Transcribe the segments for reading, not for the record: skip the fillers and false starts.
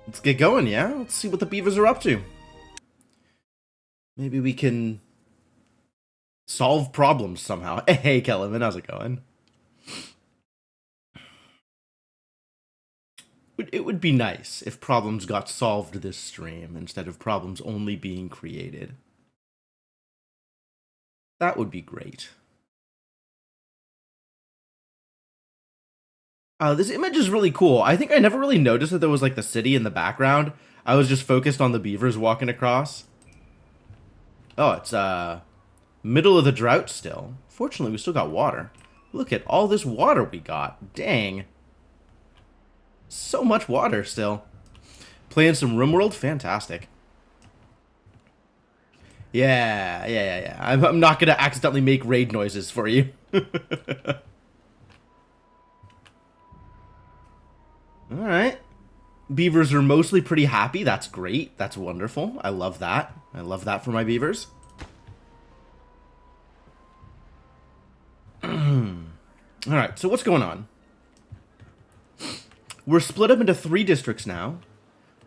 Let's get going, yeah? Let's see what the beavers are up to. Maybe we can solve problems somehow. Hey, Kelvin, how's it going? It would be nice if problems got solved this stream instead of problems only being created. That would be great. This image is really cool. I think I never really noticed that there was like the city in the background. I was just focused on the beavers walking across. Oh, it's middle of the drought still. Fortunately, we still got water. Look at all this water we got. Dang. So much water still. Playing some RimWorld? Fantastic. Yeah. I'm not gonna accidentally make raid noises for you. Alright. Beavers are mostly pretty happy. That's great. That's wonderful. I love that. I love that for my beavers. Alright, so what's going on? We're split up into 3 districts now.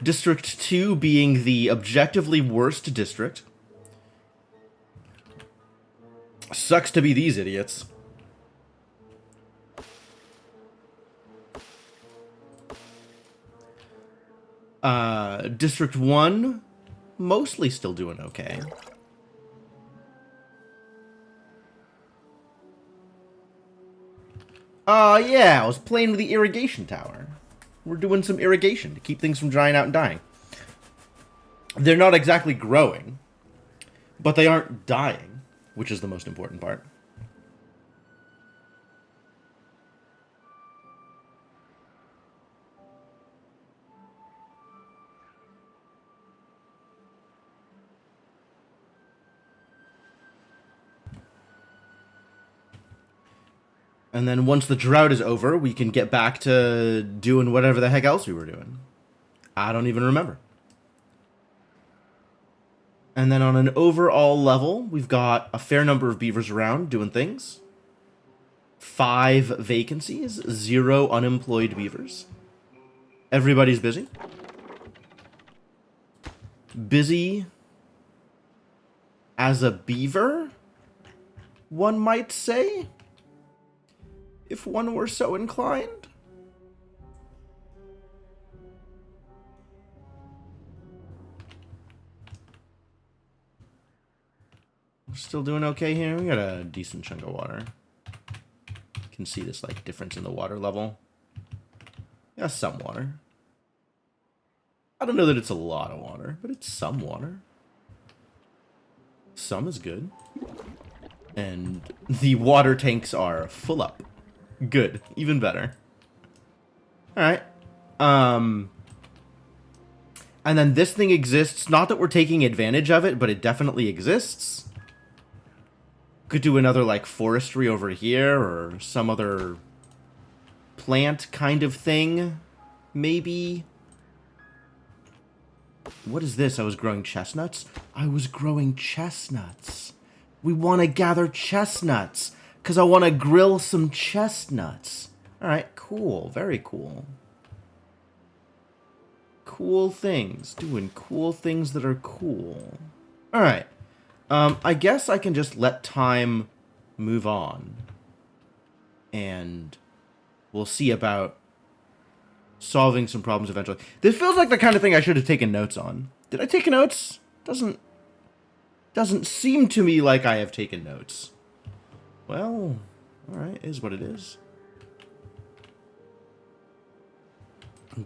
District 2 being the objectively worst district. Sucks to be these idiots. District 1, mostly still doing okay. Yeah, I was playing with the irrigation tower. We're doing some irrigation to keep things from drying out and dying. They're not exactly growing, but they aren't dying, which is the most important part. And then once the drought is over, we can get back to doing whatever the heck else we were doing. I don't even remember. And then on an overall level, we've got a fair number of beavers around doing things. 5 vacancies, 0 unemployed beavers. Everybody's busy. Busy as a beaver, one might say, if one were so inclined. We're still doing okay here. We got a decent chunk of water. You can see this like difference in the water level. Yeah, some water. I don't know that it's a lot of water, but it's some water. Some is good. And the water tanks are full up. Good. Even better. Alright. And then this thing exists. Not that we're taking advantage of it, but it definitely exists. Could do another, like, forestry over here, or some other plant kind of thing. Maybe. What is this? I was growing chestnuts? I was growing chestnuts. We want to gather chestnuts, because I want to grill some chestnuts. Alright, cool. Very cool. Cool things. Doing cool things that are cool. Alright. I guess I can just let time move on. And we'll see about solving some problems eventually. This feels like the kind of thing I should have taken notes on. Did I take notes? Doesn't seem to me like I have taken notes. Well, alright, is what it is.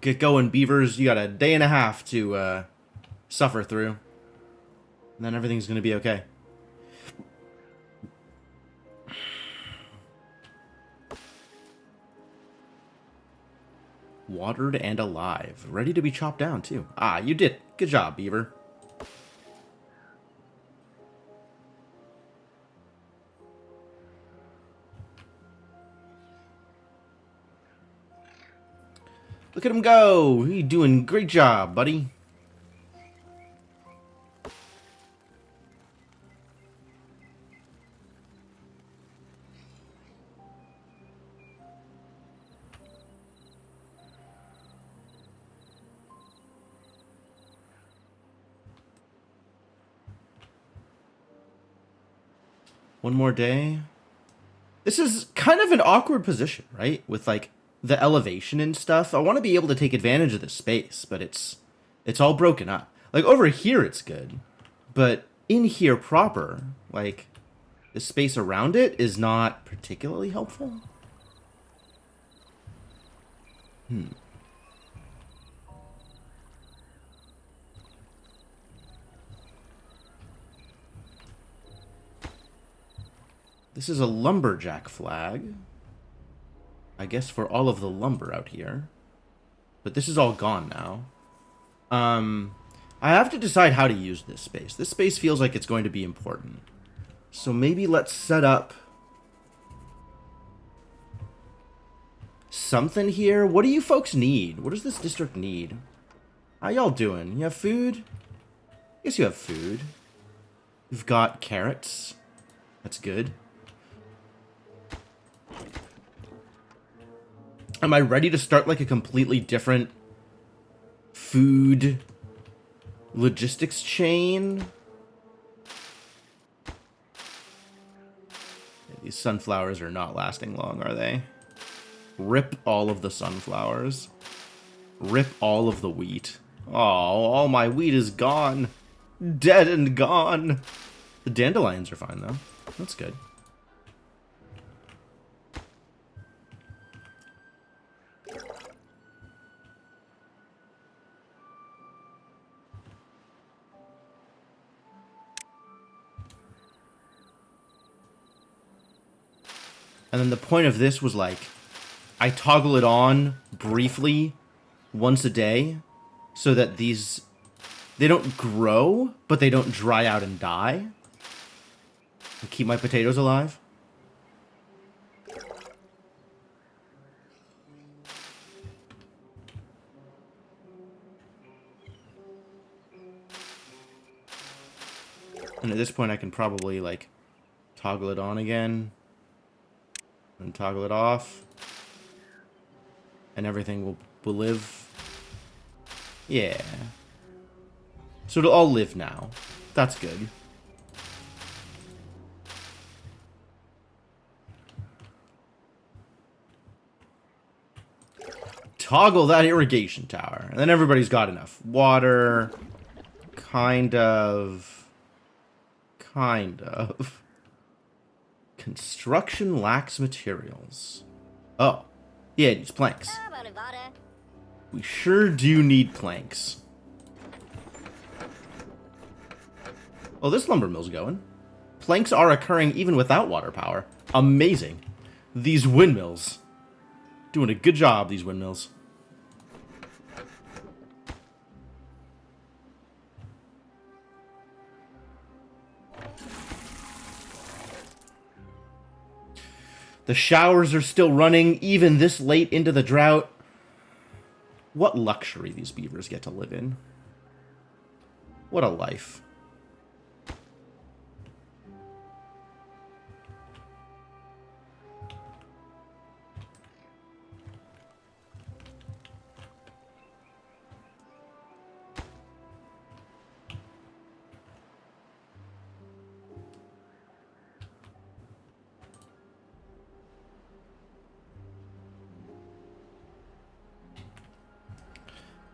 Get going, beavers. You got a day and a half to suffer through. And then everything's going to be okay. Watered and alive. Ready to be chopped down, too. Ah, you did. Good job, beaver. Look at him go. He's doing a great job, buddy. One more day. This is kind of an awkward position, right? With like the elevation and stuff. I want to be able to take advantage of this space, but it's all broken up. Like over here it's good, but in here proper, like the space around it is not particularly helpful. This is a lumberjack flag. I guess for all of the lumber out here. But this is all gone now. I have to decide how to use this space. This space feels like it's going to be important. So maybe let's set up something here. What do you folks need? What does this district need? How y'all doing? You have food? I guess you have food. You've got carrots. That's good. Am I ready to start like a completely different food logistics chain? Yeah, these sunflowers are not lasting long, are they? Rip all of the sunflowers. Rip all of the wheat. Oh, all my wheat is gone. Dead and gone. The dandelions are fine, though. That's good. And then the point of this was like, I toggle it on briefly once a day so that these, they don't grow, but they don't dry out and die. And keep my potatoes alive. And at this point I can probably like toggle it on again. And toggle it off. And everything will live. Yeah. So it'll all live now. That's good. Toggle that irrigation tower. And then everybody's got enough water. Kind of. Construction lacks materials. Oh. Yeah, it needs planks. We sure do need planks. Oh, this lumber mill's going. Planks are occurring even without water power. Amazing. These windmills. Doing a good job, these windmills. The showers are still running, even this late into the drought. What luxury these beavers get to live in. What a life.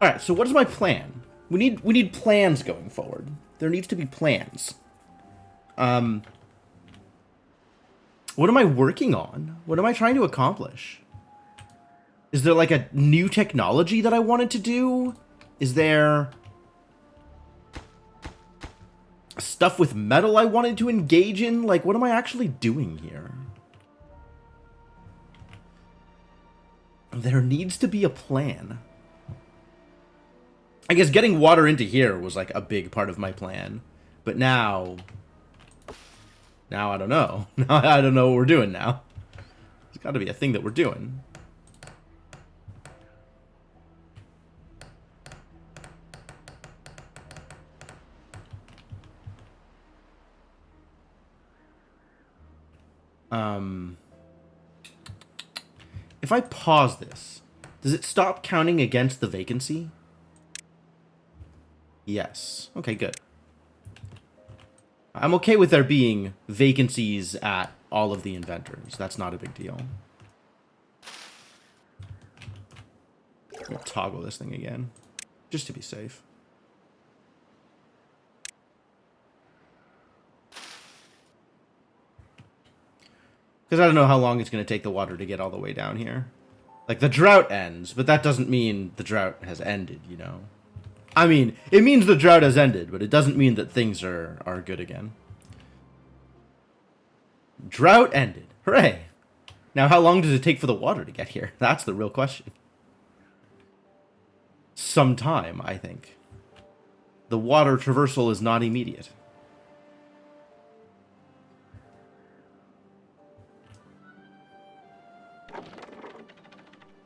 All right, so what is my plan? We need plans going forward. There needs to be plans. What am I working on? What am I trying to accomplish? Is there like a new technology that I wanted to do? Is there stuff with metal I wanted to engage in? Like, what am I actually doing here? There needs to be a plan. I guess getting water into here was like a big part of my plan. But now I don't know. Now I don't know what we're doing now. There's got to be a thing that we're doing. If I pause this, does it stop counting against the vacancy? Yes. Okay, good. I'm okay with there being vacancies at all of the inventors. That's not a big deal. I'm gonna toggle this thing again, just to be safe. Because I don't know how long it's going to take the water to get all the way down here. Like, the drought ends, but that doesn't mean the drought has ended, you know? I mean, it means the drought has ended, but it doesn't mean that things are good again. Drought ended. Hooray! Now, how long does it take for the water to get here? That's the real question. Some time, I think. The water traversal is not immediate.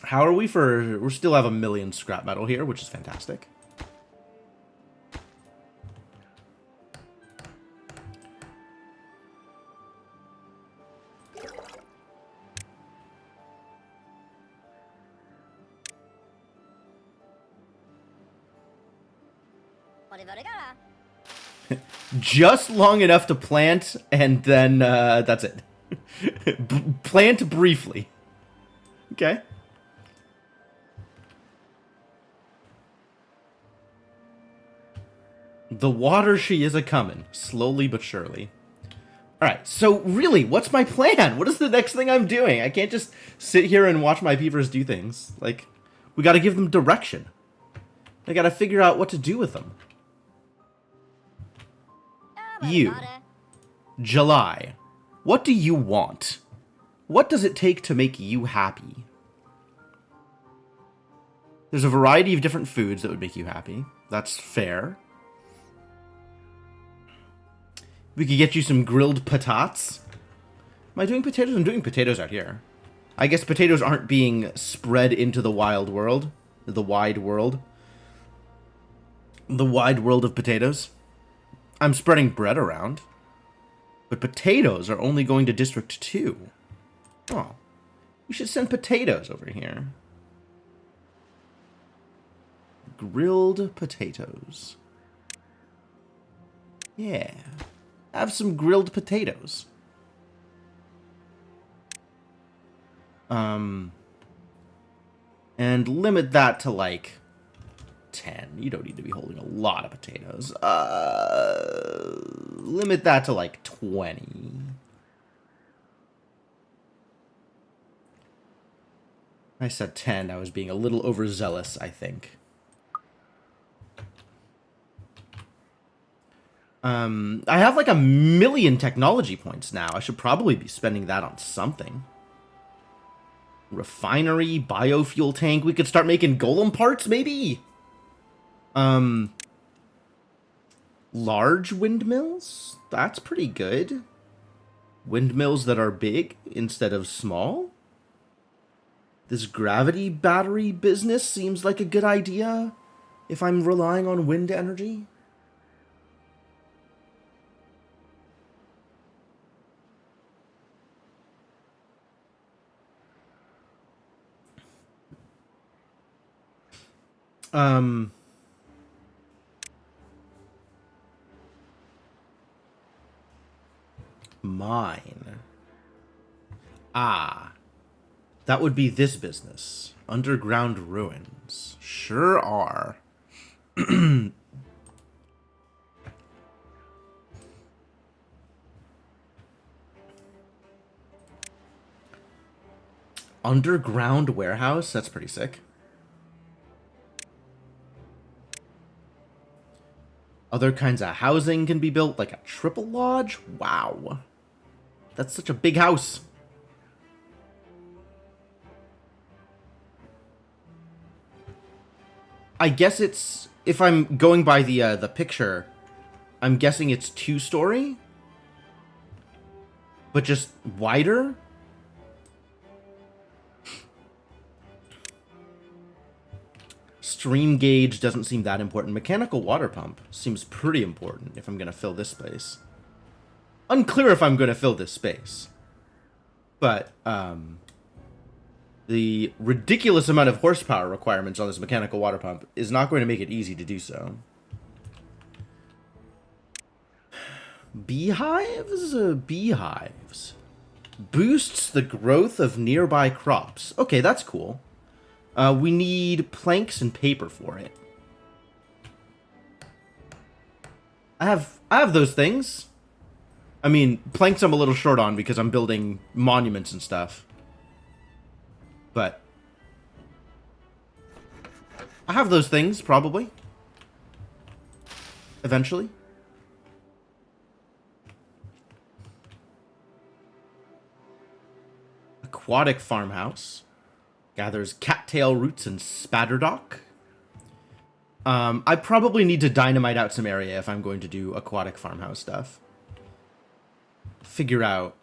How are we for... We still have 1 million scrap metal here, which is fantastic. Just long enough to plant, and then that's it. Plant briefly. Okay. The water she is a-comin', slowly but surely. Alright, so really, what's my plan? What is the next thing I'm doing? I can't just sit here and watch my beavers do things. Like, we gotta give them direction. I gotta figure out what to do with them. You. July. What do you want? What does it take to make you happy? There's a variety of different foods that would make you happy. That's fair. We could get you some grilled patates. Am I doing potatoes? I'm doing potatoes out here. I guess potatoes aren't being spread into the wild world. The wide world. The wide world of potatoes. I'm spreading bread around. But potatoes are only going to District 2. Oh. We should send potatoes over here. Grilled potatoes. Yeah. Have some grilled potatoes. And limit that to, like, 10. You don't need to be holding a lot of potatoes. Limit that to, like, 20. I said 10. I was being a little overzealous, I think. I have like 1 million technology points now. I should probably be spending that on something. Refinery, biofuel tank. We could start making golem parts, maybe? Large windmills? That's pretty good. Windmills that are big instead of small? This gravity battery business seems like a good idea if I'm relying on wind energy. Mine. Ah. That would be this business. Underground ruins. Sure are. Underground warehouse? That's pretty sick. Other kinds of housing can be built, like a triple lodge? Wow. That's such a big house. I guess it's, if I'm going by the picture, I'm guessing it's 2-story? But just wider? Stream gauge doesn't seem that important. Mechanical water pump seems pretty important if I'm going to fill this space. Unclear if I'm going to fill this space. But, the ridiculous amount of horsepower requirements on this mechanical water pump is not going to make it easy to do so. Beehives? Beehives. Boosts the growth of nearby crops. Okay, that's cool. We need planks and paper for it. I have those things. I mean, planks I'm a little short on because I'm building monuments and stuff. But I have those things, probably. Eventually. Aquatic farmhouse. Gathers cattail roots and spatterdock. I probably need to dynamite out some area if I'm going to do aquatic farmhouse stuff. Figure out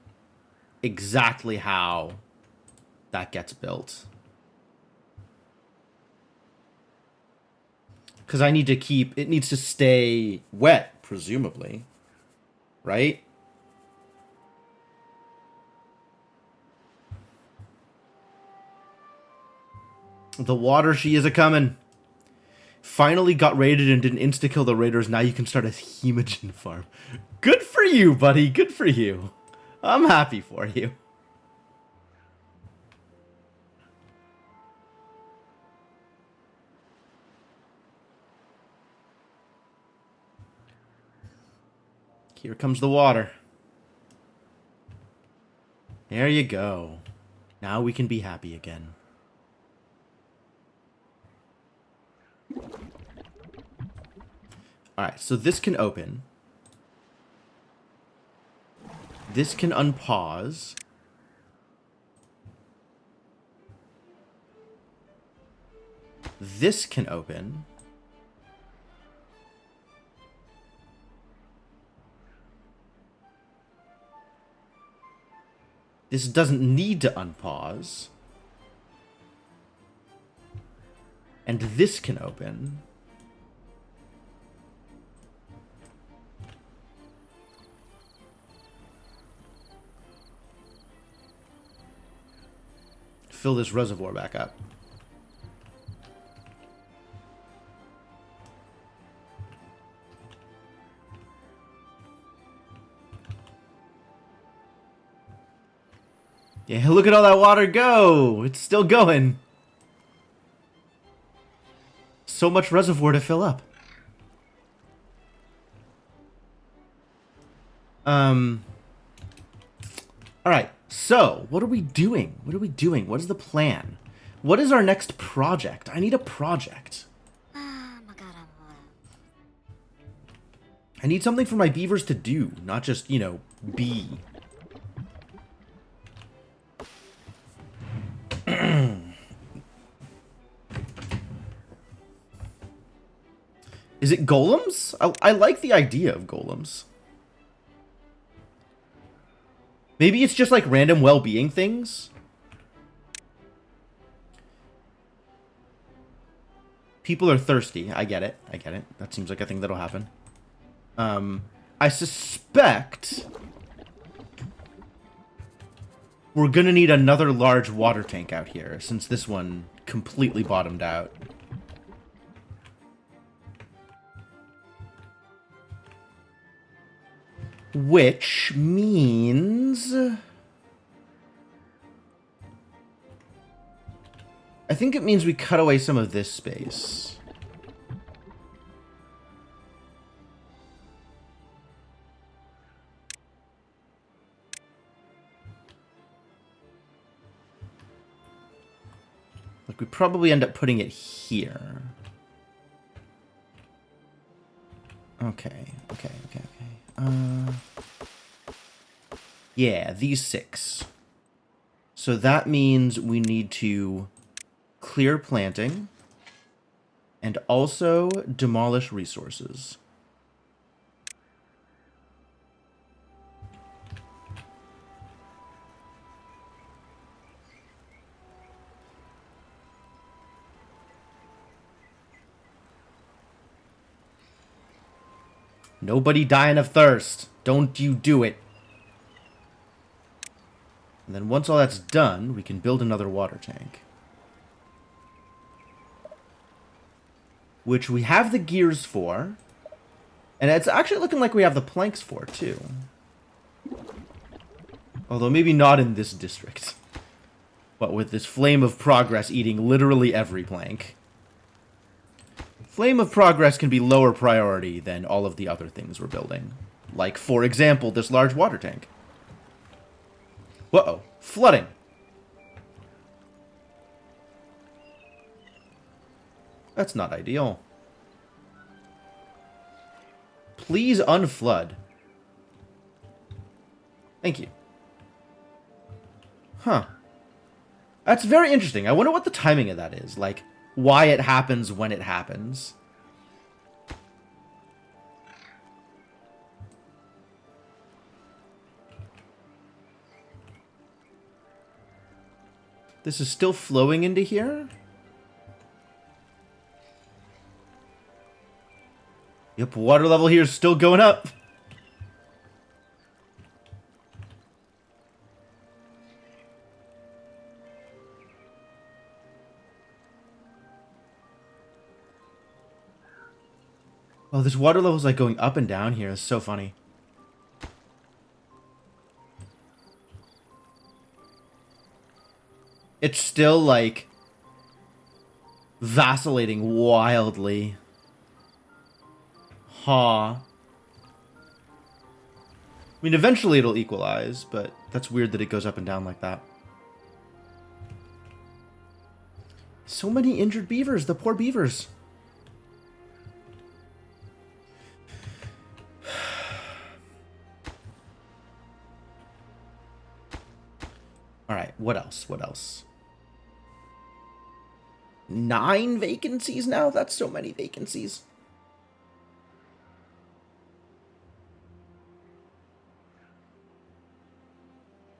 exactly how that gets built. Because I need to keep... It needs to stay wet, presumably. Right? The water she is a-coming. Finally got raided and didn't insta-kill the raiders. Now you can start a hemogen farm. Good for you, buddy. Good for you. I'm happy for you. Here comes the water. There you go. Now we can be happy again. Alright, so this can open. This can unpause. This can open. This doesn't need to unpause. And this can open. Fill this reservoir back up. Yeah, look at all that water go! It's still going. So much reservoir to fill up. Alright, so, what are we doing? What are we doing? What is the plan? What is our next project? I need a project. I need something for my beavers to do, not just, you know, be. Is it golems? I like the idea of golems. Maybe it's just like random well-being things? People are thirsty. I get it. I get it. That seems like a thing that'll happen. I suspect we're gonna need another large water tank out here, since this one completely bottomed out. Which means... I think it means we cut away some of this space. Like, we probably end up putting it here. Okay. Yeah, these 6. So that means we need to clear planting and also demolish resources. Nobody dying of thirst. Don't you do it. And then once all that's done, we can build another water tank. Which we have the gears for. And it's actually looking like we have the planks for it, too. Although maybe not in this district. But with this Flame of Progress eating literally every plank. Flame of Progress can be lower priority than all of the other things we're building. Like, for example, this large water tank. Uh-oh. Flooding. That's not ideal. Please unflood. Thank you. Huh. That's very interesting. I wonder what the timing of that is. Like, why it happens when it happens. This is still flowing into here? Yep, water level here is still going up. Oh, this water level is like going up and down here. It's so funny. It's still like vacillating wildly. Huh. I mean, eventually it'll equalize, but that's weird that it goes up and down like that. So many injured beavers, the poor beavers. Alright, what else? What else? 9 vacancies now? That's so many vacancies.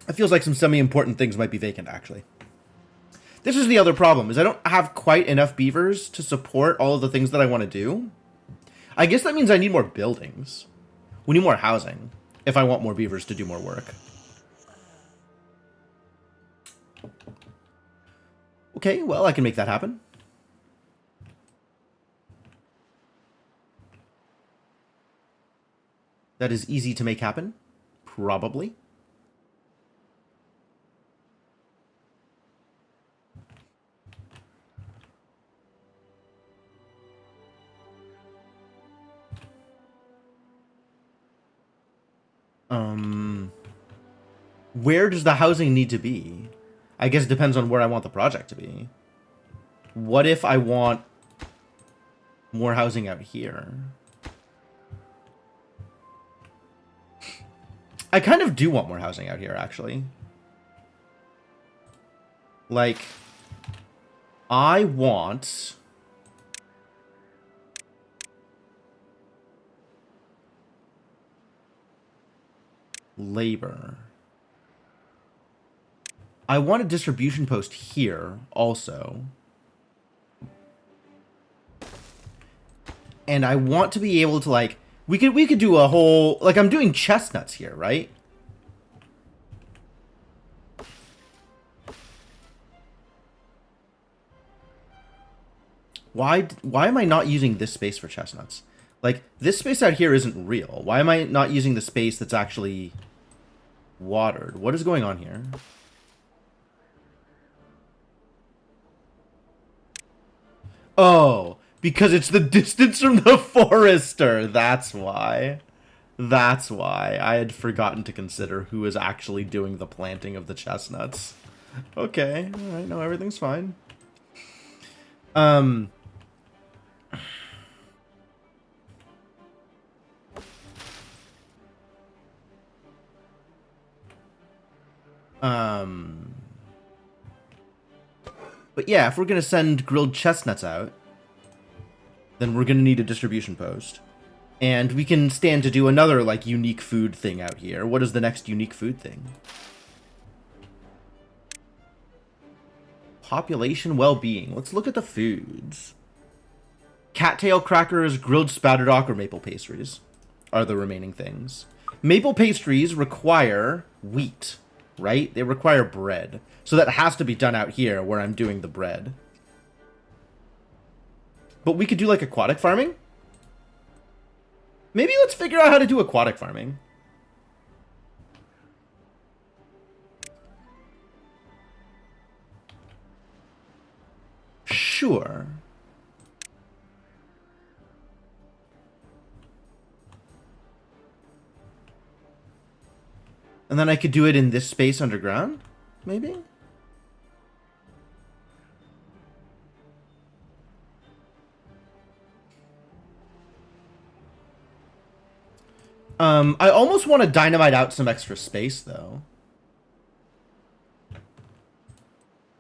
It feels like some semi-important things might be vacant, actually. This is the other problem, is I don't have quite enough beavers to support all of the things that I want to do. I guess that means I need more buildings. We need more housing, if I want more beavers to do more work. Okay, well, I can make that happen. That is easy to make happen. Probably. Where does the housing need to be? I guess it depends on where I want the project to be. What if I want more housing out here? I kind of do want more housing out here, actually. Like, I want... labor. I want a distribution post here also. And I want to be able to, like, we could do a whole, like, I'm doing chestnuts here, right? Why am I not using this space for chestnuts? Like, this space out here isn't real. Why am I not using the space that's actually watered? What is going on here? Oh, because it's the distance from the forester. That's why. That's why. I had forgotten to consider who is actually doing the planting of the chestnuts. Okay, alright, no, everything's fine. But yeah, if we're gonna send grilled chestnuts out, then we're gonna need a distribution post. And we can stand to do another, like, unique food thing out here. What is the next unique food thing? Population well-being. Let's look at the foods. Cattail crackers, grilled spatterdock, or maple pastries are the remaining things. Maple pastries require wheat, right? They require bread. So that has to be done out here where I'm doing the bread. But we could do, like, aquatic farming? Maybe let's figure out how to do aquatic farming. Sure. And then I could do it in this space underground, maybe? I almost want to dynamite out some extra space, though.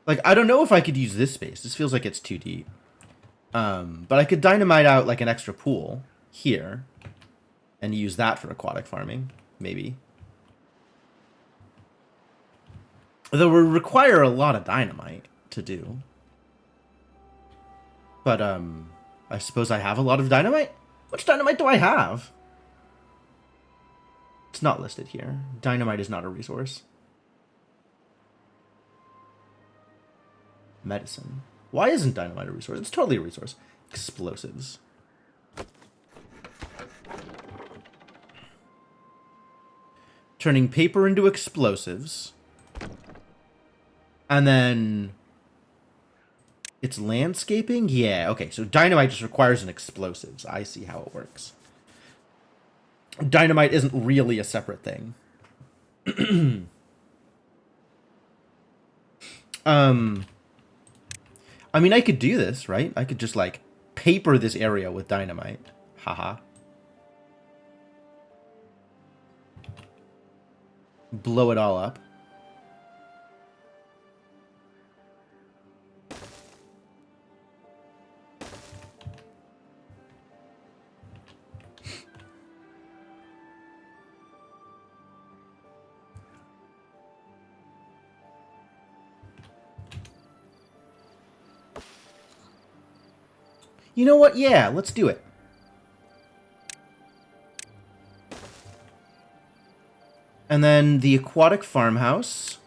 Like, I don't know if I could use this space. This feels like it's too deep. But I could dynamite out, like, an extra pool here. And use that for aquatic farming, maybe. Though it would require a lot of dynamite to do. But, I suppose I have a lot of dynamite? Which dynamite do I have? It's not listed here. Dynamite is not a resource. Medicine. Why isn't dynamite a resource? It's totally a resource. Explosives. Turning paper into explosives. And then... it's landscaping? Yeah, okay. So dynamite just requires an explosives. I see how it works. Dynamite isn't really a separate thing. I mean, I could do this, right? I could just, like, paper this area with dynamite. Haha. Blow it all up. You know what? Yeah, let's do it. And then the aquatic farmhouse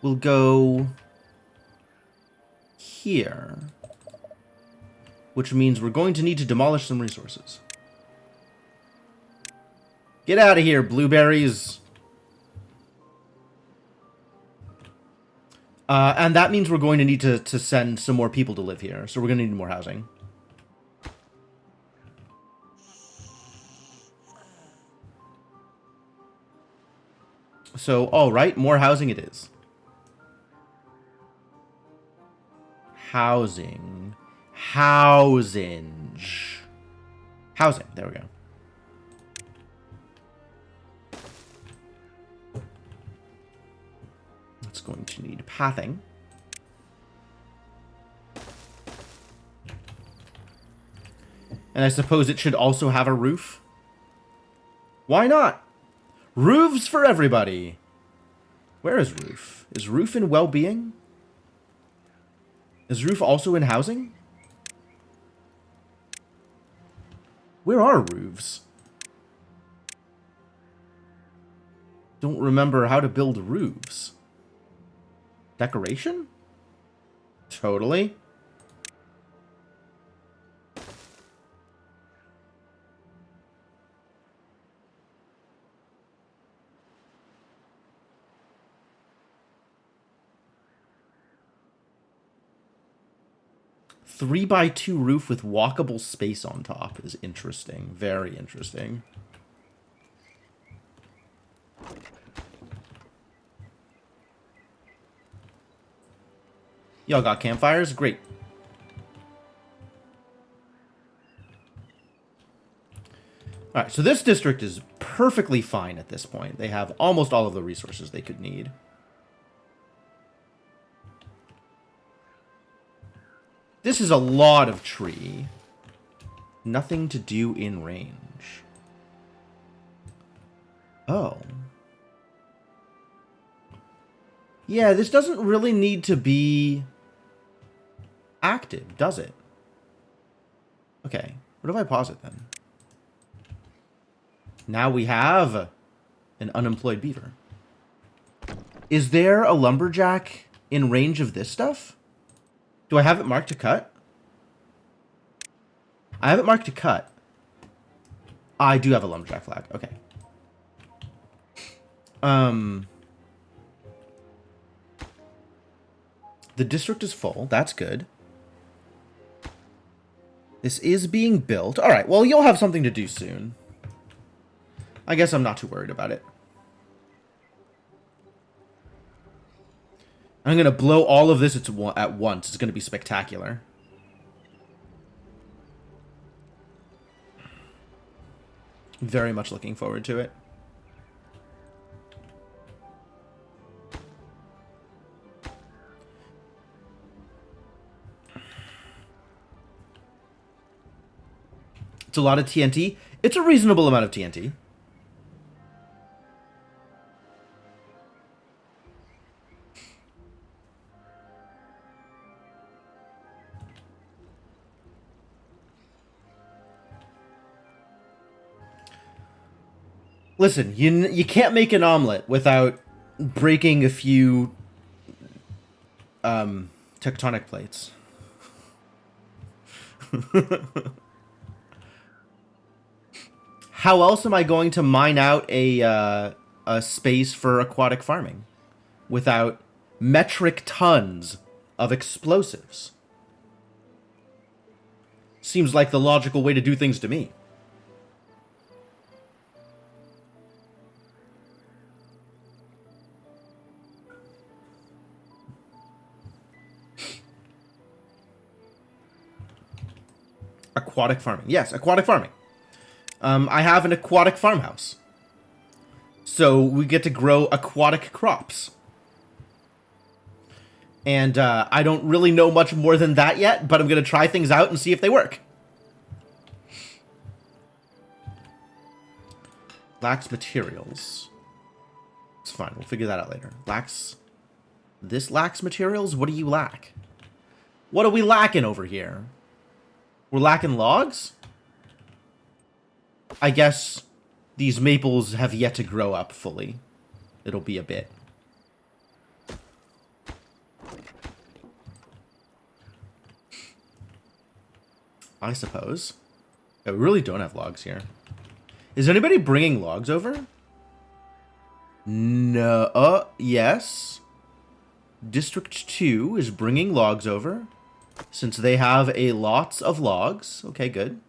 will go here. Which means we're going to need to demolish some resources. Get out of here, blueberries. And that means we're going to need to send some more people to live here. So we're going to need more housing. So, all right, more housing it is. Housing. Housing. Housing. There we go. It's going to need pathing. And I suppose it should also have a roof. Why not? Roofs for everybody. Where is roof? Is roof in well-being? Is roof also in housing? Where are roofs? Don't remember how to build roofs. Decoration? Totally. Three by 2 roof with walkable space on top is interesting. Very interesting. Y'all got campfires? Great. Alright, so this district is perfectly fine at this point. They have almost all of the resources they could need. This is a lot of tree. Nothing to do in range. Oh. Yeah, this doesn't really need to be active, does it? Okay, what if I pause it then? Now we have an unemployed beaver. Is there a lumberjack in range of this stuff? Do I have it marked to cut? I have it marked to cut. I do have a lumberjack flag. Okay. The district is full. That's good. This is being built. All right. Well, you'll have something to do soon. I guess I'm not too worried about it. I'm going to blow all of this at once. It's going to be spectacular. Very much looking forward to it. It's a lot of TNT. It's a reasonable amount of TNT. Listen, you can't make an omelet without breaking a few tectonic plates. How else am I going to mine out a space for aquatic farming without metric tons of explosives? Seems like the logical way to do things to me. Aquatic farming. Yes, aquatic farming. I have an aquatic farmhouse. So we get to grow aquatic crops. And I don't really know much more than that yet, but I'm going to try things out and see if they work. Lacks materials. It's fine. We'll figure that out later. This lacks materials? What do you lack? What are we lacking over here? We're lacking logs? I guess these maples have yet to grow up fully. It'll be a bit. I suppose. I really don't have logs here. Is anybody bringing logs over? No. Yes. District 2 is bringing logs over. Since they have a lots of logs. Okay, good.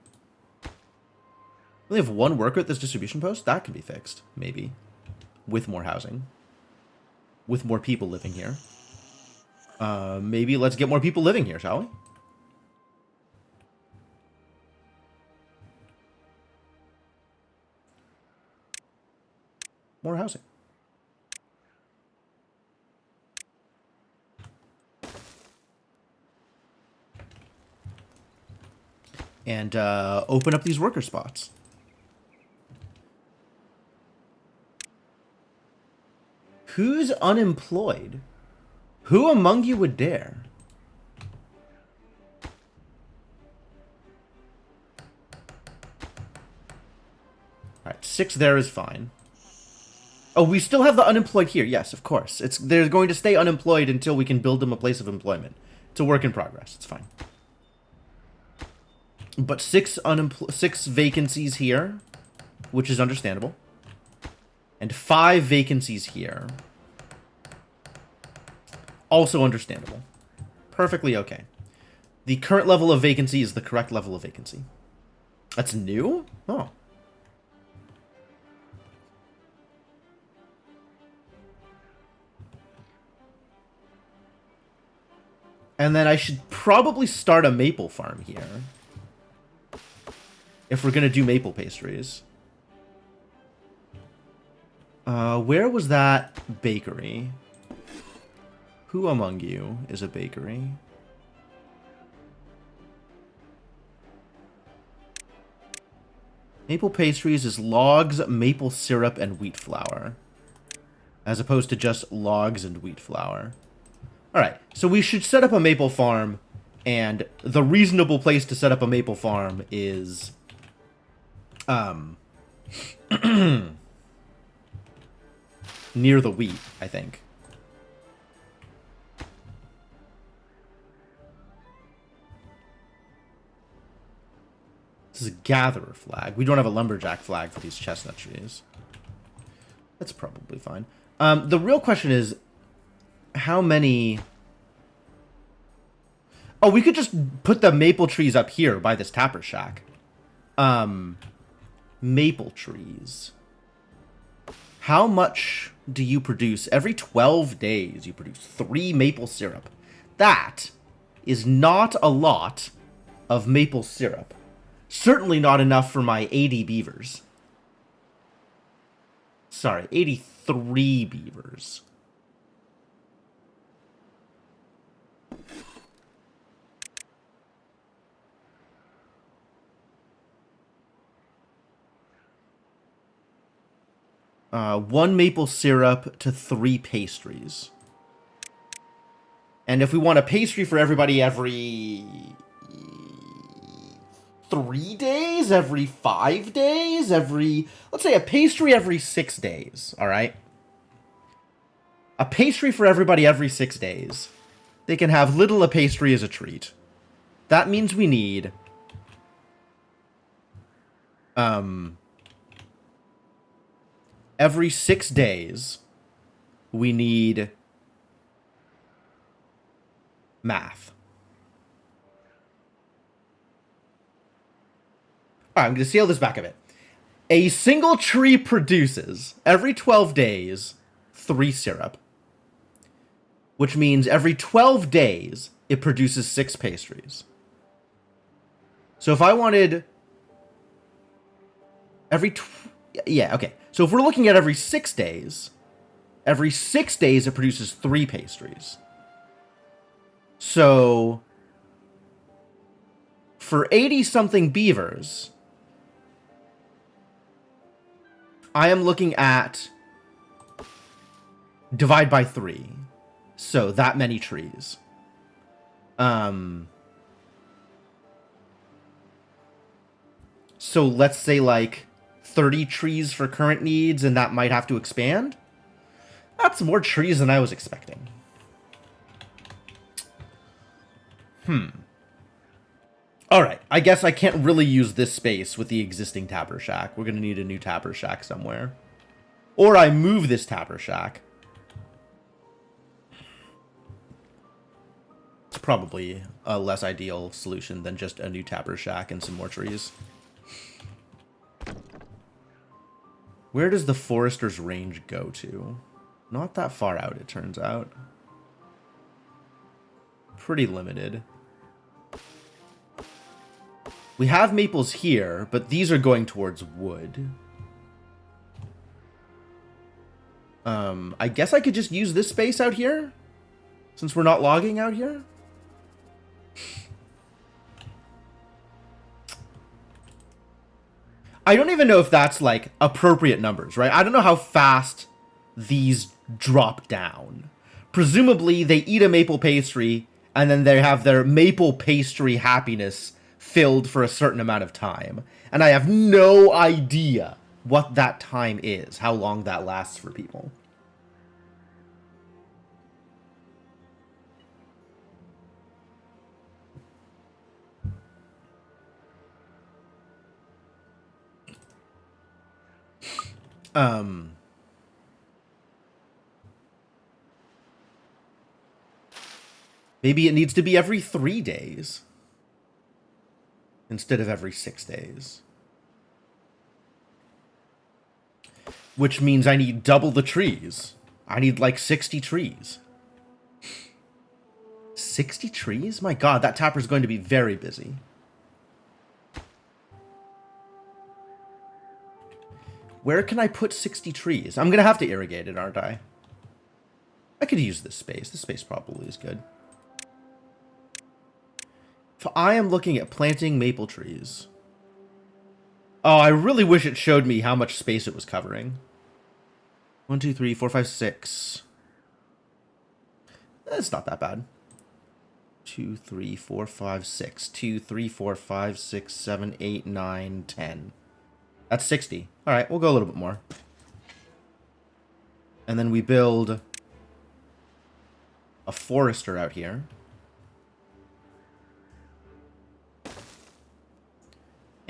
We have one worker at this distribution post? That can be fixed. Maybe. With more housing. With more people living here. Maybe let's get more people living here, shall we? More housing. And open up these worker spots. Who's unemployed? Who among you would dare? Alright, 6 there is fine. Oh, we still have the unemployed here. Yes, of course. They're going to stay unemployed until we can build them a place of employment. It's a work in progress. It's fine. But 6 vacancies here, which is understandable. And 5 vacancies here. Also understandable. Perfectly okay. The current level of vacancy is the correct level of vacancy. That's new? Oh. And then I should probably start a maple farm here. If we're going to do maple pastries. Where was that bakery? Who among you is a bakery? Maple pastries is logs, maple syrup, and wheat flour. As opposed to just logs and wheat flour. Alright, so we should set up a maple farm. And the reasonable place to set up a maple farm is... near the wheat, I think. This is a gatherer flag. We don't have a lumberjack flag for these chestnut trees. That's probably fine. The real question is, how many... Oh, we could just put the maple trees up here by this tapper shack. Maple trees. How much do you produce? Every 12 days, you produce 3 maple syrup. That is not a lot of maple syrup. Certainly not enough for my 80 beavers. Sorry, 83 beavers. One maple syrup to 3 pastries. And if we want a pastry for everybody every 3 days, every 5 days, let's say a pastry every 6 days, all right? A pastry for everybody every 6 days. They can have little a pastry as a treat. That means we need... every 6 days, we need math. All right, I'm going to scale this back a bit. A single tree produces, every 12 days, 3 syrup. Which means every 12 days, it produces 6 pastries. So if I wanted... Yeah, okay. So if we're looking at every 6 days it produces 3 pastries. So for 80-something beavers, I am looking at divide by 3. So that many trees. So let's say like 30 trees for current needs, and that might have to expand. That's more trees than I was expecting. Alright, I guess I can't really use this space with the existing tapper shack. We're going to need a new tapper shack somewhere. Or I move this tapper shack. It's probably a less ideal solution than just a new tapper shack and some more trees. Where does the forester's range go to? Not that far out, it turns out. Pretty limited. We have maples here, but these are going towards wood. I guess I could just use this space out here? Since we're not logging out here? I don't even know if that's, like, appropriate numbers, right? I don't know how fast these drop down. Presumably, they eat a maple pastry, and then they have their maple pastry happiness filled for a certain amount of time. And I have no idea what that time is, how long that lasts for people. Maybe it needs to be every 3 days instead of every 6 days. Which means I need double the trees. I need like 60 trees. 60 trees? My god, that tapper's going to be very busy. Where can I put 60 trees? I'm going to have to irrigate it, aren't I? I could use this space. This space probably is good. So I am looking at planting maple trees. Oh, I really wish it showed me how much space it was covering. 1, 2, 3, 4, 5, 6. It's not that bad. 2, 3, 4, 5, 6. 2, 3, 4, 5, 6, 7, 8, 9, 10. That's 60. All right, we'll go a little bit more. And then we build a forester out here.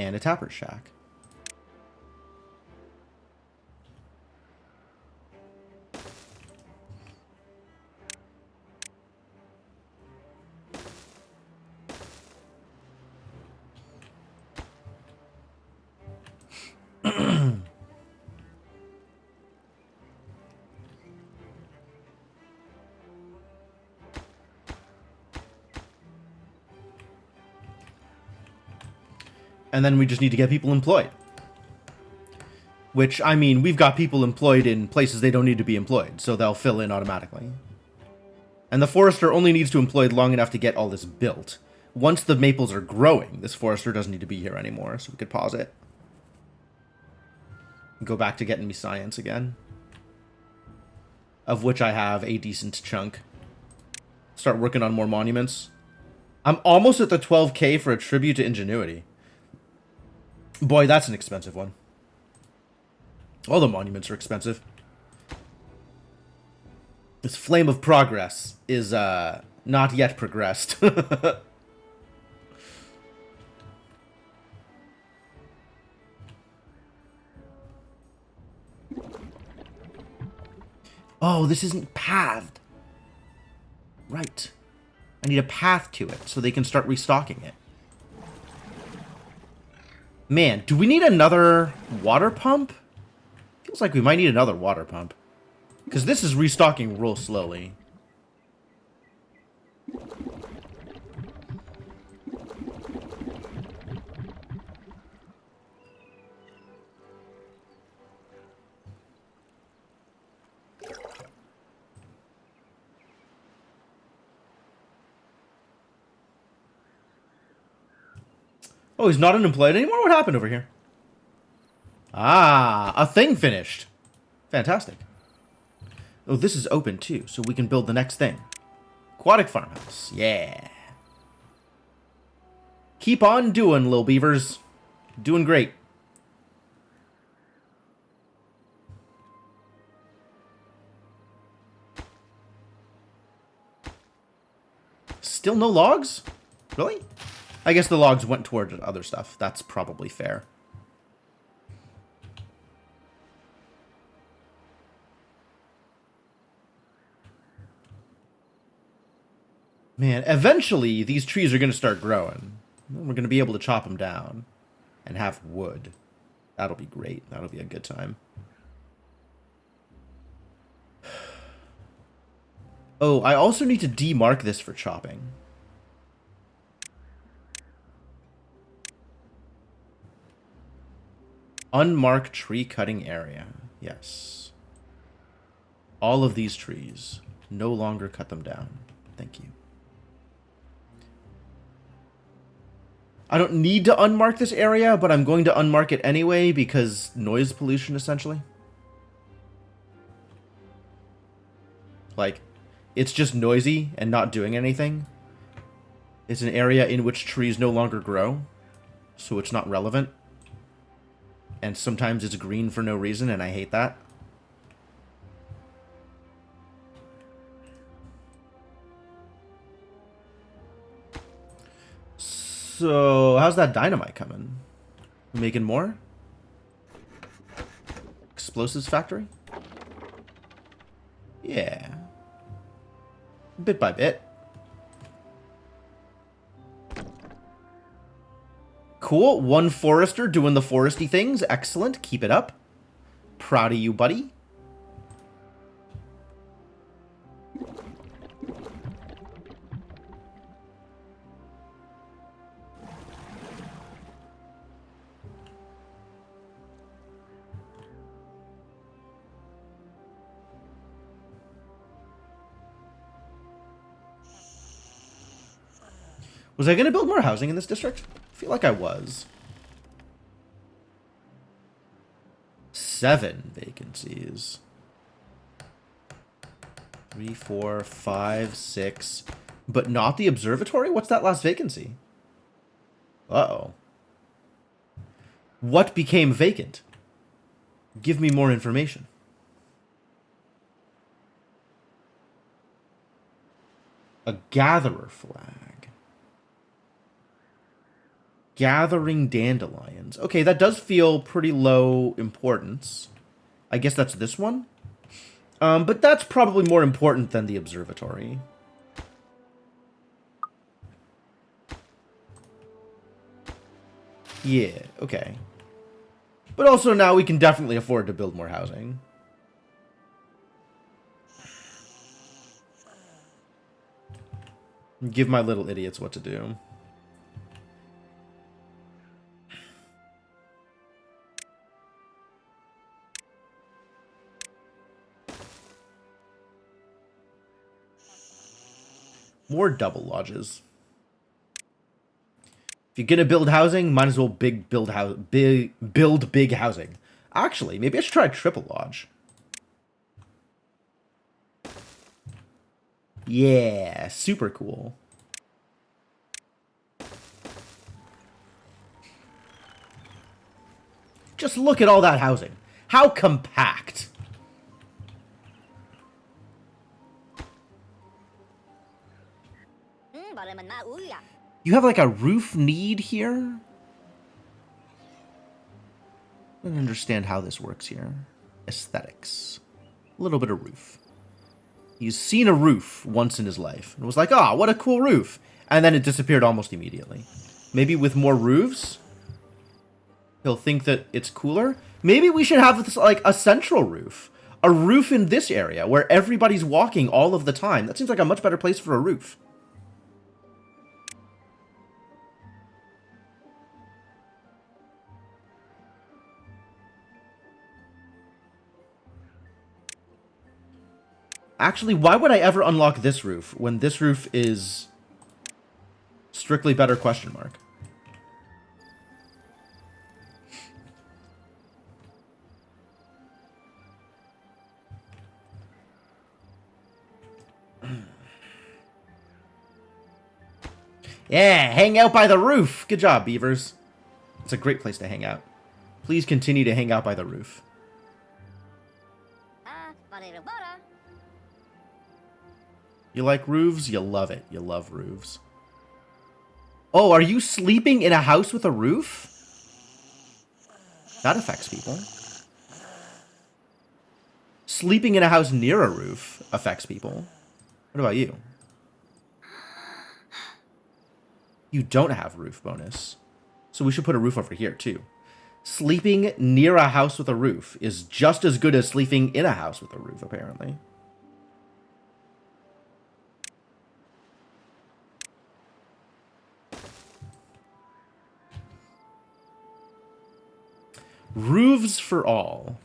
And a tapper's shack. And then we just need to get people employed. Which, I mean, we've got people employed in places they don't need to be employed, so they'll fill in automatically. And the forester only needs to employ long enough to get all this built. Once the maples are growing, this forester doesn't need to be here anymore, so we could pause it. Go back to getting me science again. Of which I have a decent chunk. Start working on more monuments. I'm almost at the 12k for a tribute to ingenuity. Boy, that's an expensive one. All the monuments are expensive. This flame of progress is not yet progressed. Oh, this isn't pathed. Right. I need a path to it so they can start restocking it. Man, do we need another water pump? Feels like we might need another water pump. Because this is restocking real slowly. Oh, he's not unemployed anymore? What happened over here? Ah, a thing finished. Fantastic. Oh, this is open too, so we can build the next thing. Aquatic farmhouse. Yeah. Keep on doing, little beavers. Doing great. Still no logs? Really? I guess the logs went toward other stuff. That's probably fair. Man, eventually these trees are going to start growing. We're going to be able to chop them down and have wood. That'll be great. That'll be a good time. Oh, I also need to demark this for chopping. Unmarked tree cutting area. Yes. All of these trees. No longer cut them down. Thank you. I don't need to unmark this area, but I'm going to unmark it anyway because noise pollution, essentially. Like, it's just noisy and not doing anything. It's an area in which trees no longer grow, so it's not relevant. And sometimes it's green for no reason, and I hate that. So, how's that dynamite coming? Making more? Explosives factory? Yeah. Bit by bit. Cool. One forester doing the foresty things. Excellent. Keep it up. Proud of you, buddy. Was I going to build more housing in this district? I feel like I was. 7 vacancies. 3, 4, 5, 6. But not the observatory? What's that last vacancy? Uh-oh. What became vacant? Give me more information. A gatherer flag. Gathering dandelions. Okay, that does feel pretty low importance. I guess that's this one. But that's probably more important than the observatory. Yeah, okay. But also now we can definitely afford to build more housing. Give my little idiots what to do. More double lodges. If you're gonna build housing, might as well build big housing. Actually, maybe I should try a triple lodge. Yeah, super cool. Just look at all that housing. How compact. You have like a roof need here? I don't understand how this works here. Aesthetics. A little bit of roof. He's seen a roof once in his life and was like, ah, what a cool roof. And then it disappeared almost immediately. Maybe with more roofs, he'll think that it's cooler. Maybe we should have this, like a central roof. A roof in this area where everybody's walking all of the time. That seems like a much better place for a roof. Actually, why would I ever unlock this roof when this roof is strictly better question mark? Yeah, hang out by the roof. Good job, beavers. It's a great place to hang out. Please continue to hang out by the roof. You like roofs? You love it. You love roofs. Oh, are you sleeping in a house with a roof? That affects people. Sleeping in a house near a roof affects people. What about you? You don't have roof bonus. So we should put a roof over here, too. Sleeping near a house with a roof is just as good as sleeping in a house with a roof, apparently. Roofs for all.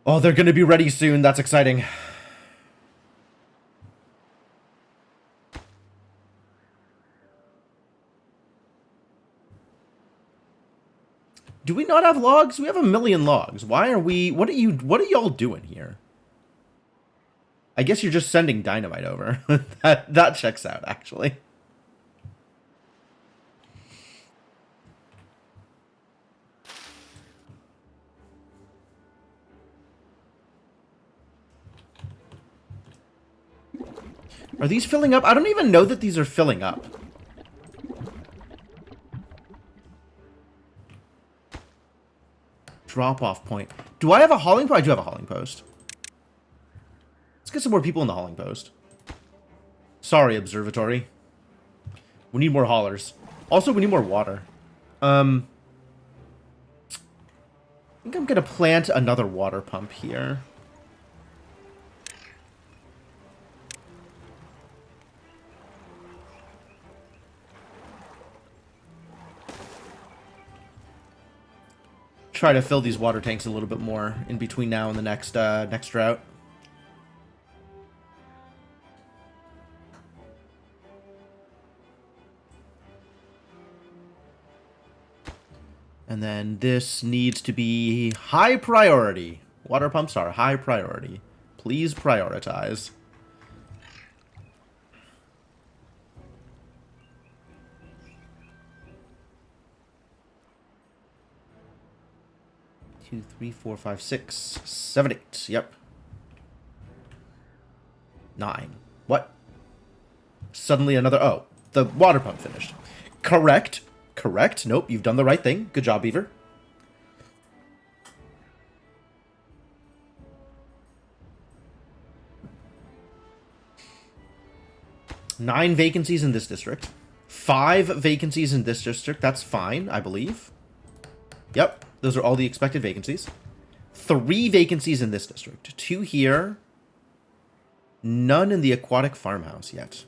Oh, they're going to be ready soon. That's exciting. Do we not have logs? We have a million logs. Why are we... What are y'all doing here? I guess you're just sending dynamite over. that checks out, actually. Are these filling up? I don't even know that these are filling up. Drop-off point. Do I have a hauling post? I do have a hauling post. Let's get some more people in the hauling post. Sorry, observatory. We need more haulers. Also, we need more water. I think I'm gonna plant another water pump here. Try to fill these water tanks a little bit more in between now and the next drought. And then this needs to be high priority. Water pumps are high priority. Please prioritize. Two, three, four, five, six, seven, eight. Yep. 9. What? Suddenly another... Oh, the water pump finished. Correct. Correct. Nope, you've done the right thing. Good job, Beaver. Nine vacancies in this district. 5 vacancies in this district. That's fine, I believe. Yep, those are all the expected vacancies. 3 vacancies in this district. 2 here. None in the aquatic farmhouse yet.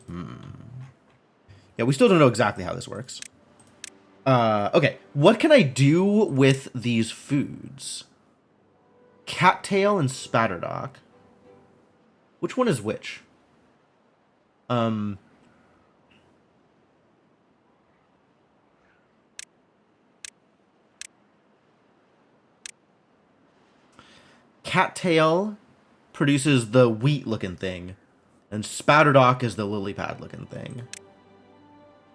Yeah, we still don't know exactly how this works. Okay, what can I do with these foods? Cattail and Spatterdock. Which one is which? Cattail produces the wheat-looking thing, and Spatterdock is the lily pad-looking thing.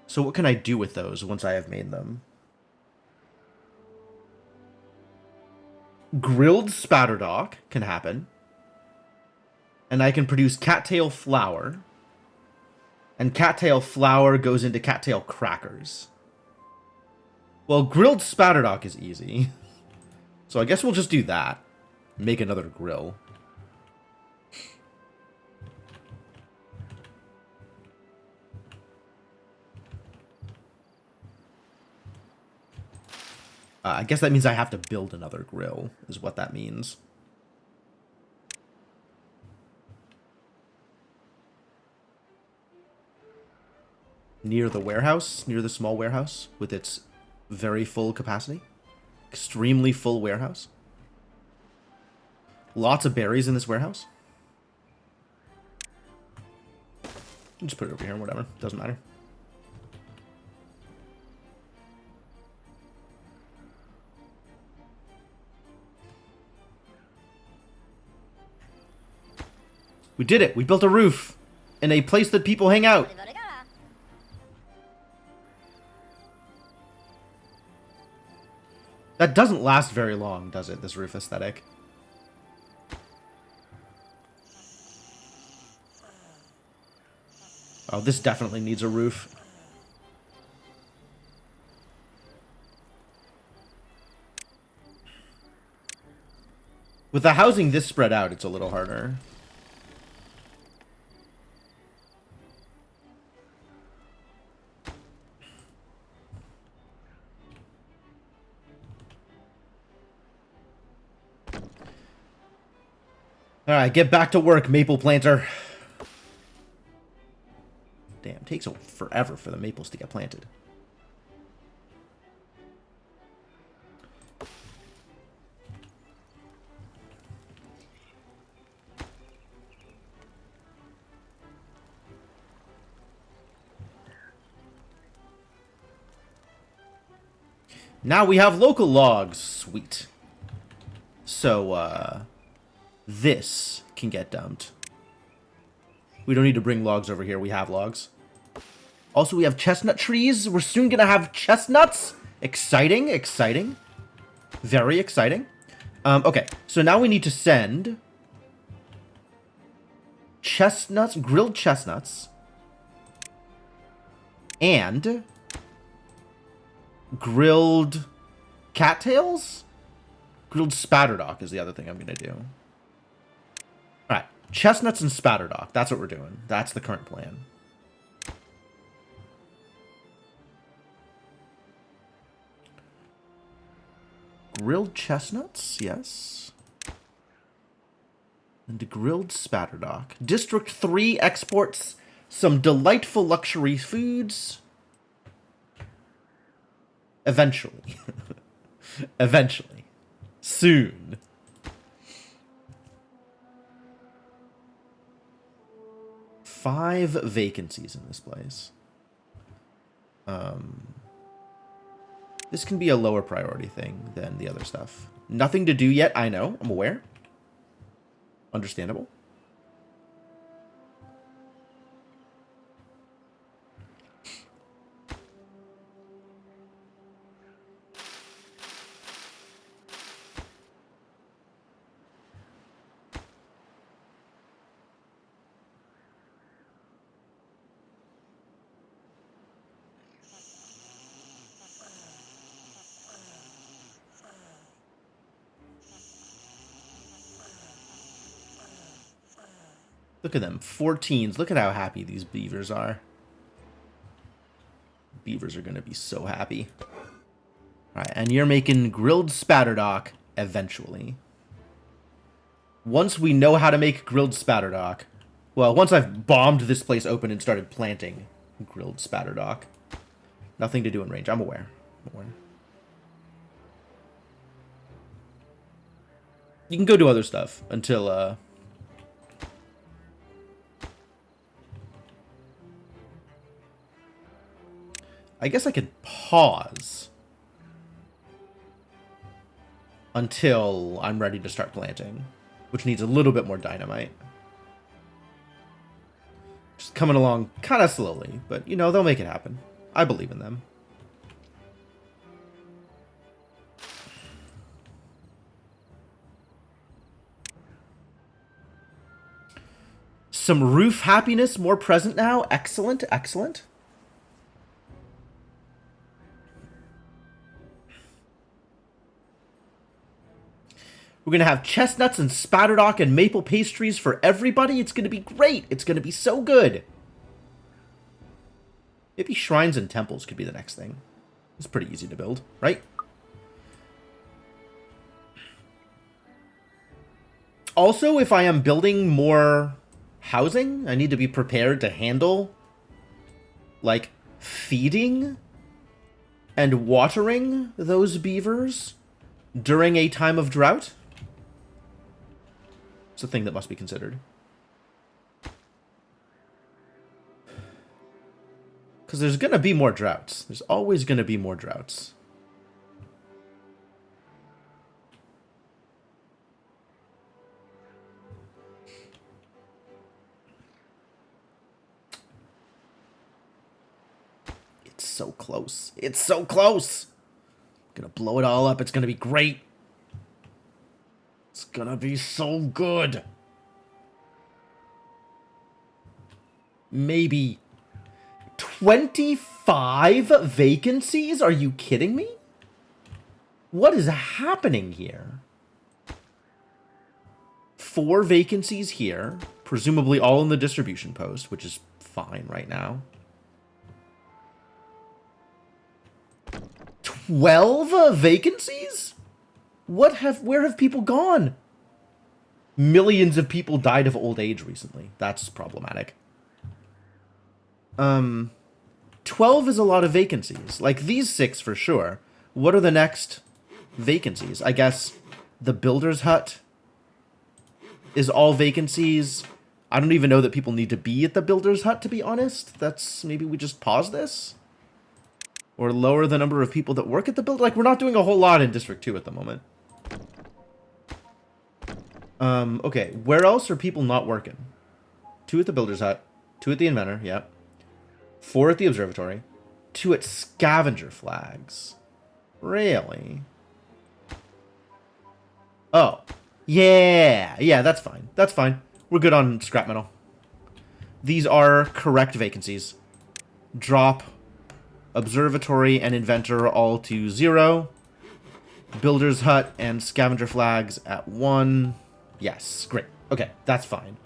So what can I do with those once I have made them? Grilled Spatterdock can happen. And I can produce cattail flour. And cattail flour goes into cattail crackers. Well, grilled Spatterdock is easy. So I guess we'll just do that. Make another grill. I guess that means I have to build another grill, is what that means. Near the warehouse, near the small warehouse, with its very full capacity. Extremely full warehouse. Lots of berries in this warehouse. Just put it over here, whatever. Doesn't matter. We did it! We built a roof! In a place that people hang out! That doesn't last very long, does it, this roof aesthetic? Oh, this definitely needs a roof. With the housing this spread out, it's a little harder. Alright, get back to work, maple planter. Damn, it takes forever for the maples to get planted. Now we have local logs. Sweet. So, this can get dumped. We don't need to bring logs over here. We have logs. Also, we have chestnut trees. We're soon going to have chestnuts. Exciting, exciting. Very exciting. Okay, so now we need to send chestnuts, grilled chestnuts, and grilled cattails? Grilled Spatterdock is the other thing I'm going to do. Alright, chestnuts and Spatterdock. That's what we're doing. That's the current plan. Grilled chestnuts, yes. And grilled Spatterdock. District 3 exports some delightful luxury foods. Eventually. Eventually. Soon. Five vacancies in this place. This can be a lower priority thing than the other stuff. Nothing to do yet, I know. I'm aware. Understandable. Look at them, 14s. Look at how happy these beavers are. Beavers are going to be so happy. All right, and you're making grilled spatterdock eventually. Once we know how to make grilled spatterdock, well, once I've bombed this place open and started planting grilled spatterdock. Nothing to do in range. I'm aware. You can go do other stuff until, I guess I could pause until I'm ready to start planting, which needs a little bit more dynamite. Just coming along kind of slowly, but, you know, they'll make it happen. I believe in them. Some roof happiness more present now. Excellent, excellent. We're going to have chestnuts and spatterdock and maple pastries for everybody. It's going to be great. It's going to be so good. Maybe shrines and temples could be the next thing. It's pretty easy to build, right? Also, if I am building more housing, I need to be prepared to handle, like, feeding and watering those beavers during a time of drought. It's a thing that must be considered. Because there's going to be more droughts. There's always going to be more droughts. It's so close. It's so close. I'm going to blow it all up. It's going to be great. It's going to be so good. Maybe 25 vacancies? Are you kidding me? What is happening here? 4 vacancies here, presumably all in the distribution post, which is fine right now. 12 vacancies? Where have people gone? Millions of people died of old age recently. That's problematic. 12 is a lot of vacancies. Like, these 6 for sure. What are the next vacancies? I guess the builder's hut is all vacancies. I don't even know that people need to be at the builder's hut, to be honest. Maybe we just pause this? Or lower the number of people that work at the builder. Like, we're not doing a whole lot in District 2 at the moment. Okay. Where else are people not working? 2 at the builder's hut. 2 at the inventor, yep. 4 at the observatory. 2 at scavenger flags. Really? Oh. Yeah. Yeah, that's fine. That's fine. We're good on scrap metal. These are correct vacancies. Drop observatory and inventor all to 0. Builder's hut and scavenger flags at 1. Yes, great. Okay, that's fine.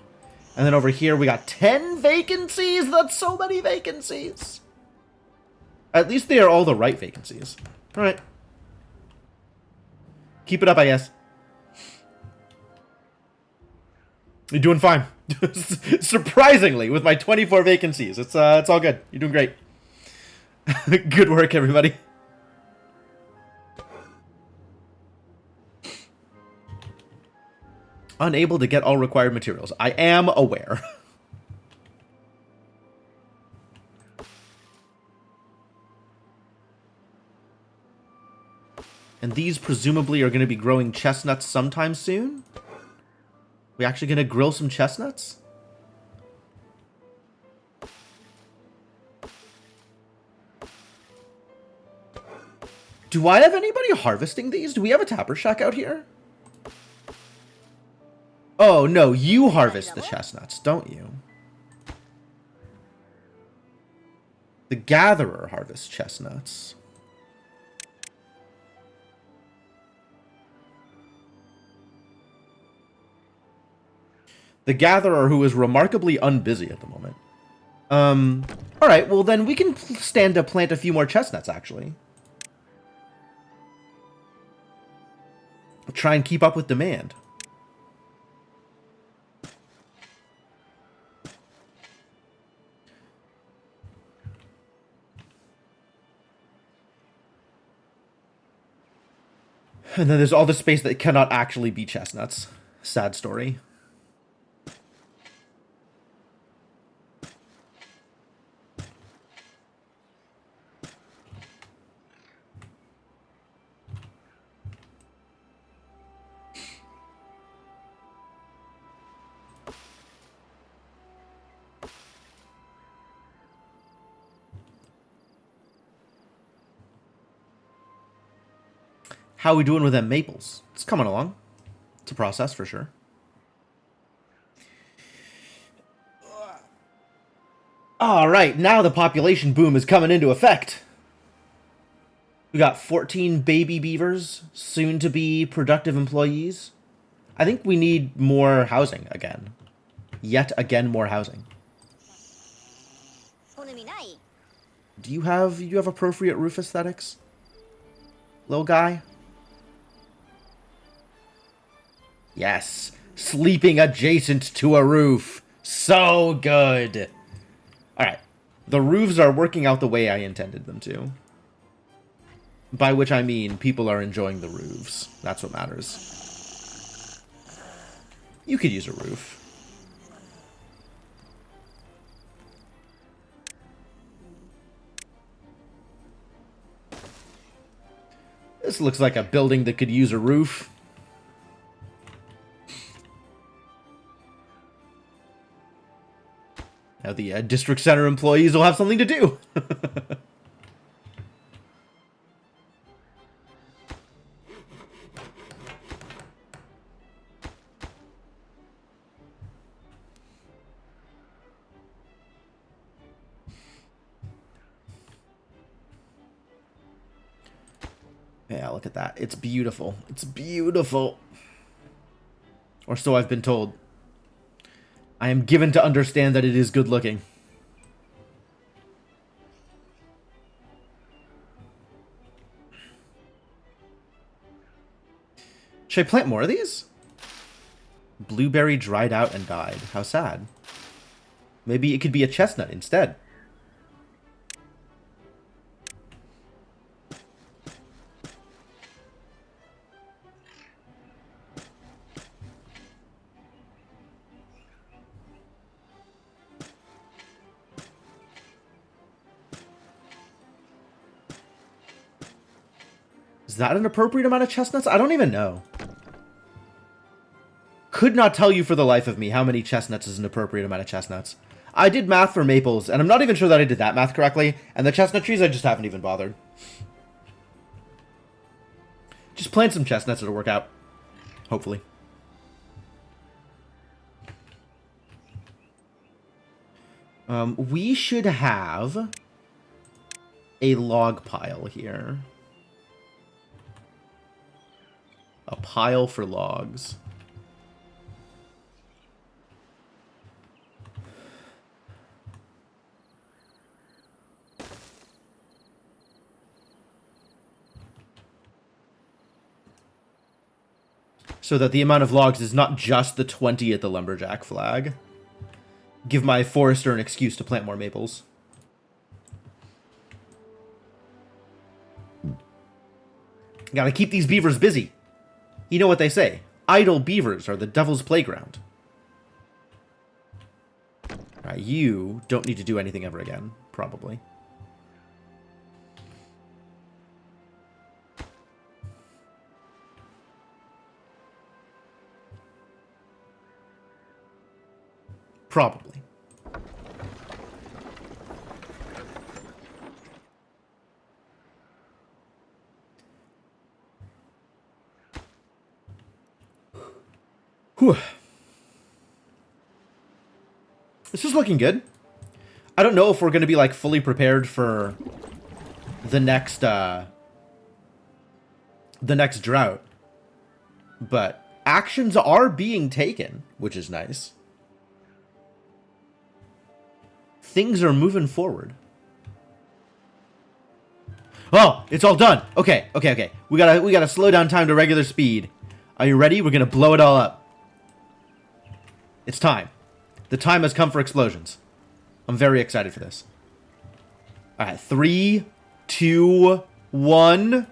And then over here we got 10 vacancies. That's so many vacancies. At least they are all the right vacancies. All right. Keep it up, I guess. You're doing fine. Surprisingly, with my 24 vacancies. It's all good. You're doing great. Good work, everybody. Unable to get all required materials. I am aware. And these presumably are going to be growing chestnuts sometime soon? We actually going to grill some chestnuts? Do I have anybody harvesting these? Do we have a tapper shack out here? Oh, no, you harvest the chestnuts, don't you? The gatherer harvests chestnuts. The gatherer, who is remarkably unbusy at the moment. Alright, well then we can stand to plant a few more chestnuts, actually. Try and keep up with demand. And then there's all the space that cannot actually be chestnuts. Sad story. How are we doing with them maples? It's coming along. It's a process for sure. Alright, now the population boom is coming into effect. We got 14 baby beavers, soon to be productive employees. I think we need more housing again. Yet again, more housing. Do you have appropriate roof aesthetics? Little guy? Yes, sleeping adjacent to a roof. So good. Alright, the roofs are working out the way I intended them to. By which I mean people are enjoying the roofs. That's what matters. You could use a roof. This looks like a building that could use a roof. Now the district center employees will have something to do. Yeah, look at that. It's beautiful. It's beautiful. Or so I've been told. I am given to understand that it is good looking. Should I plant more of these? Blueberry dried out and died. How sad. Maybe it could be a chestnut instead. Is that an appropriate amount of chestnuts? I don't even know. Could not tell you for the life of me how many chestnuts is an appropriate amount of chestnuts. I did math for maples, and I'm not even sure that I did that math correctly. And the chestnut trees, I just haven't even bothered. Just plant some chestnuts, it'll work out. Hopefully. We should have a log pile here. A pile for logs. So that the amount of logs is not just the 20 at the lumberjack flag. Give my forester an excuse to plant more maples. Gotta keep these beavers busy. You know what they say. Idle beavers are the devil's playground. Alright, you don't need to do anything ever again. Probably. Probably. Whew. This is looking good. I don't know if we're going to be, like, fully prepared for the next drought. But actions are being taken, which is nice. Things are moving forward. Oh, it's all done. Okay. We gotta slow down time to regular speed. Are you ready? We're gonna blow it all up. It's time. The time has come for explosions. I'm very excited for this. Alright, 3, 2, 1.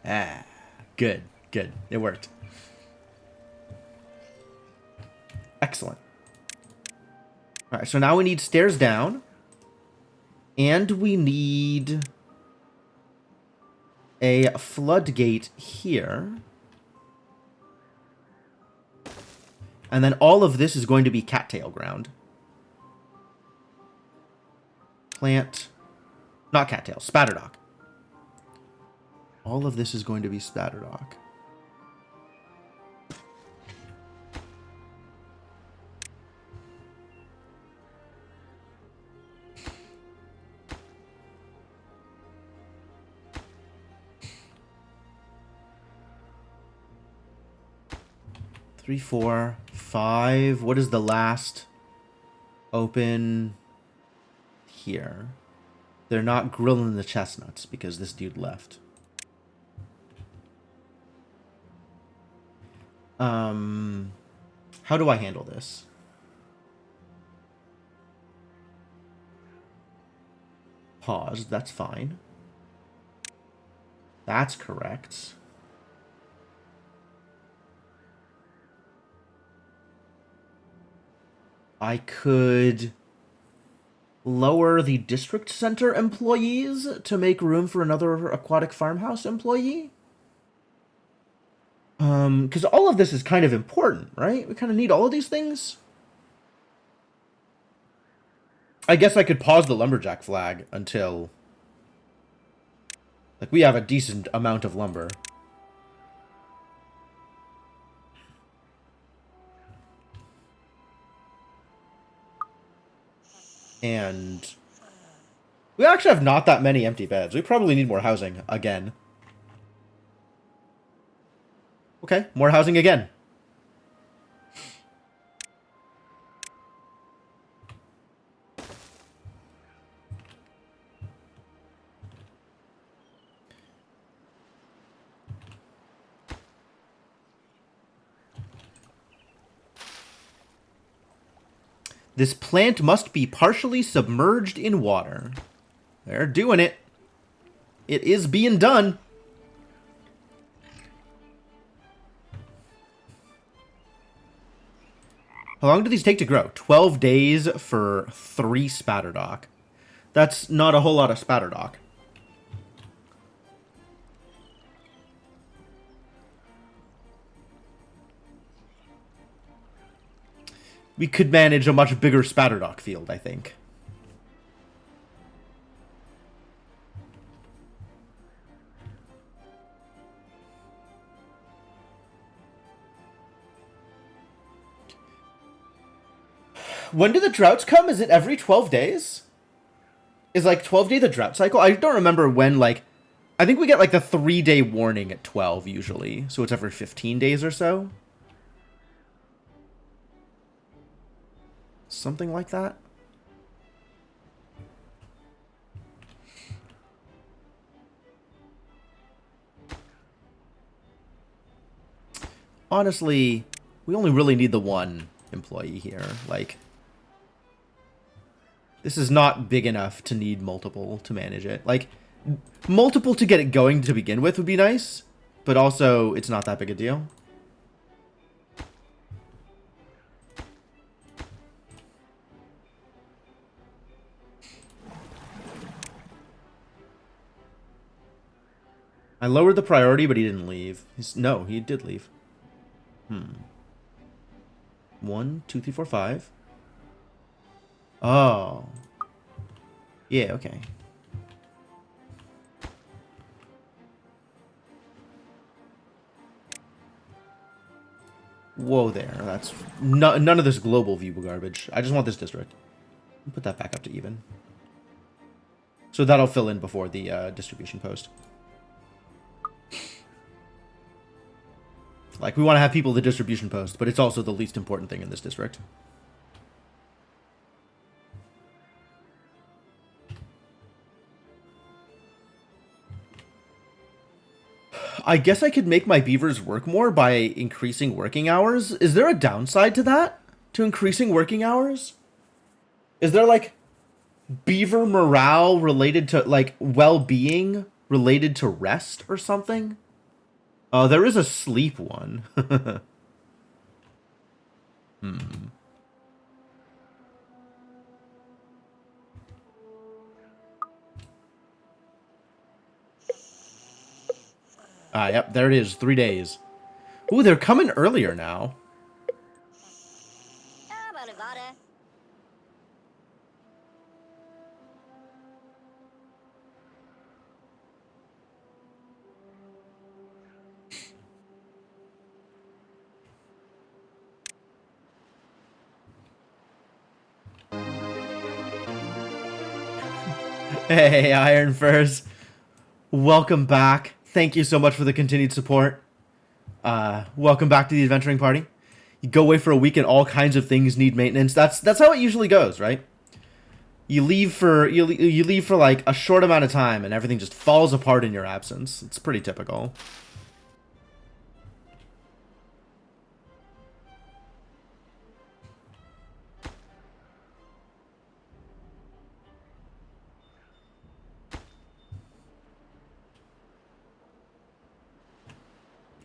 Ah, good. It worked. Excellent. Alright, so now we need stairs down. And we need a floodgate here. And then all of this is going to be cattail ground. Plant. Not cattail, spatterdock. All of this is going to be spatterdock. Three, 4, 5. What is the last open here? They're not grilling the chestnuts because this dude left. How do I handle this? Pause, that's fine. That's correct. I could lower the district center employees to make room for another aquatic farmhouse employee. Because all of this is kind of important, right? We kind of need all of these things. I guess I could pause the lumberjack flag until, like, we have a decent amount of lumber. And we actually have not that many empty beds. We probably need more housing again. Okay, more housing again. This plant must be partially submerged in water. They're doing it. It is being done. How long do these take to grow? 12 days for 3 spatterdock. That's not a whole lot of spatterdock. We could manage a much bigger spatterdock field, I think. When do the droughts come? Is it every 12 days? Is like 12 day the drought cycle? I don't remember when, like, I think we get like the 3-day warning at 12 usually. So it's every 15 days or so. Something like that. Honestly, we only really need the one employee here. Like, this is not big enough to need multiple to manage it. Like, multiple to get it going to begin with would be nice, but also it's not that big a deal. I lowered the priority, but he didn't leave. No, he did leave. 1, 2, 3, 4, 5. Oh. Yeah, okay. Whoa there. That's none of this global view garbage. I just want this district. Put that back up to even. So that'll fill in before the distribution post. Like, we want to have people at the distribution post, but it's also the least important thing in this district. I guess I could make my beavers work more by increasing working hours. Is there a downside to that? To increasing working hours? Is there, like, beaver morale related to, like, well-being related to rest or something? Oh, there is a sleep one. Ah, yep, there it is. 3 days. Ooh, they're coming earlier now. Hey, Iron Furs. Welcome back. Thank you so much for the continued support. Welcome back to the adventuring party. You go away for a week and all kinds of things need maintenance. That's how it usually goes, right? You leave for you leave for like a short amount of time and everything just falls apart in your absence. It's pretty typical.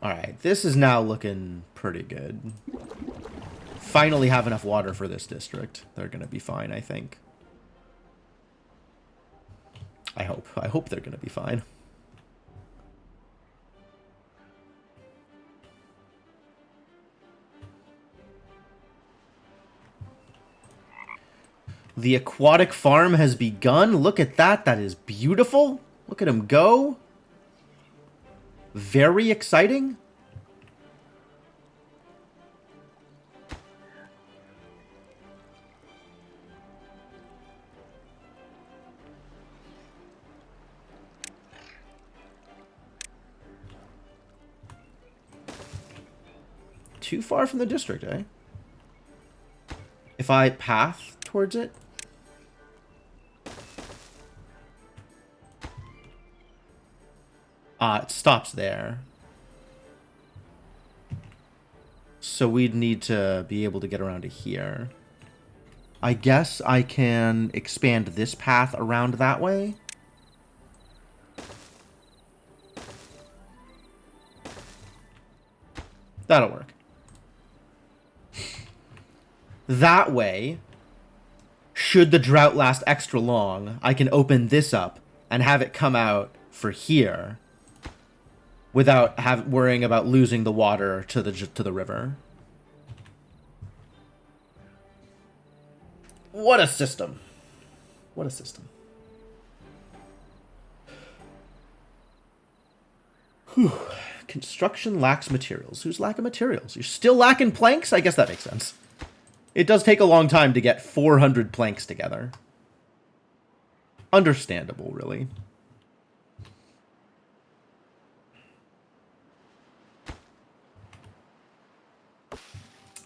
Alright, this is now looking pretty good. Finally have enough water for this district. They're gonna be fine, I think. I hope. I hope they're gonna be fine. The aquatic farm has begun. Look at that. That is beautiful. Look at him go. Very exciting. Too far from the district, eh? If I path towards it? It stops there. So we'd need to be able to get around to here. I guess I can expand this path around that way. That'll work. That way, should the drought last extra long, I can open this up and have it come out for here without worrying about losing the water to the river. What a system. What a system. Whew. Construction lacks materials. Who's lacking materials? You're still lacking planks? I guess that makes sense. It does take a long time to get 400 planks together. Understandable, really.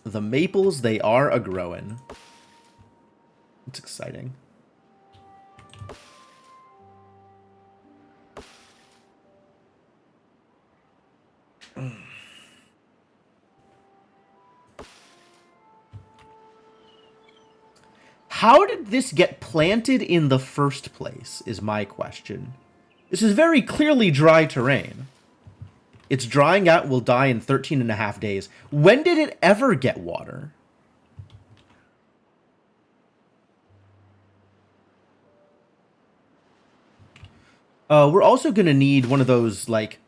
The maples, they are a-growing. It's exciting. How did this get planted in the first place, is my question. This is very clearly dry terrain. It's drying out and will die in 13.5 days. When did it ever get water? We're also going to need one of those, like,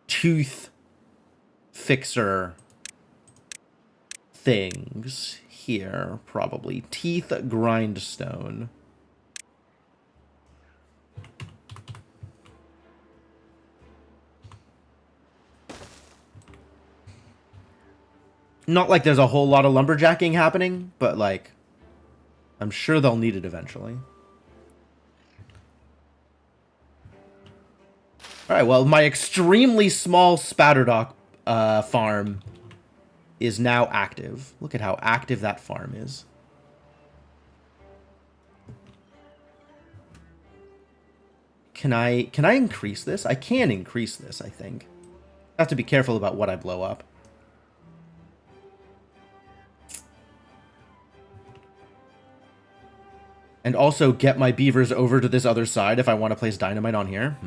tooth fixer things here, probably. Teeth grindstone. Not like there's a whole lot of lumberjacking happening, but, like, I'm sure they'll need it eventually. Alright, well, my extremely small spatterdock farm is now active. Look at how active that farm is. Can I increase this? I can increase this, I think. I have to be careful about what I blow up. And also get my beavers over to this other side if I want to place dynamite on here.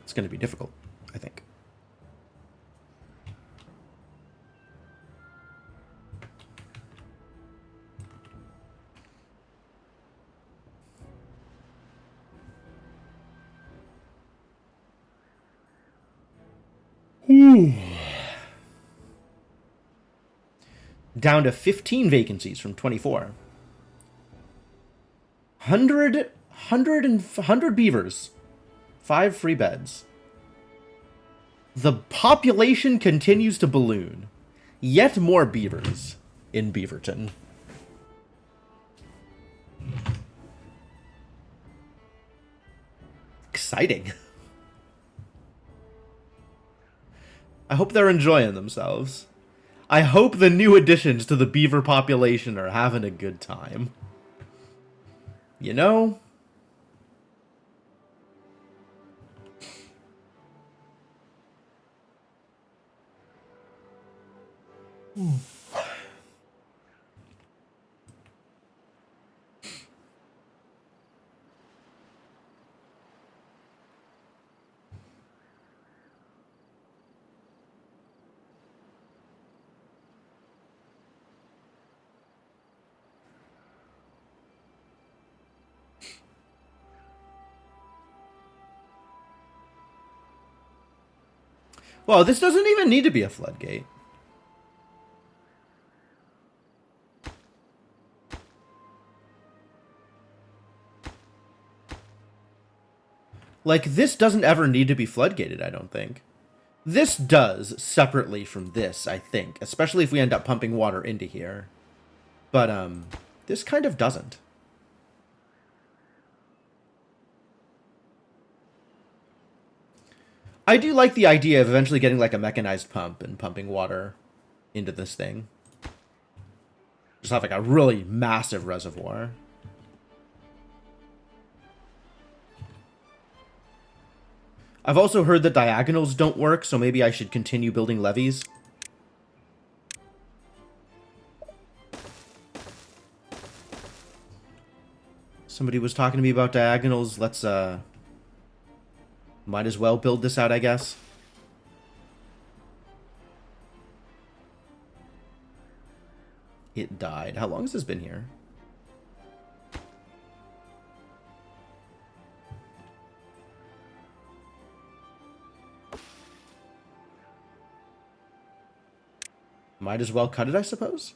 It's going to be difficult, I think. Down to 15 vacancies from 24. 100 beavers. 5 free beds. The population continues to balloon. Yet more beavers in Beaverton. Exciting. I hope they're enjoying themselves. I hope the new additions to the beaver population are having a good time. You know? Well, this doesn't even need to be a floodgate. Like, this doesn't ever need to be floodgated, I don't think. This does, separately from this, I think. Especially if we end up pumping water into here. But, this kind of doesn't. I do like the idea of eventually getting, like, a mechanized pump and pumping water into this thing. Just have, like, a really massive reservoir. I've also heard that diagonals don't work, so maybe I should continue building levees. Somebody was talking to me about diagonals. Let's, might as well build this out, I guess. It died. How long has this been here? Might as well cut it, I suppose.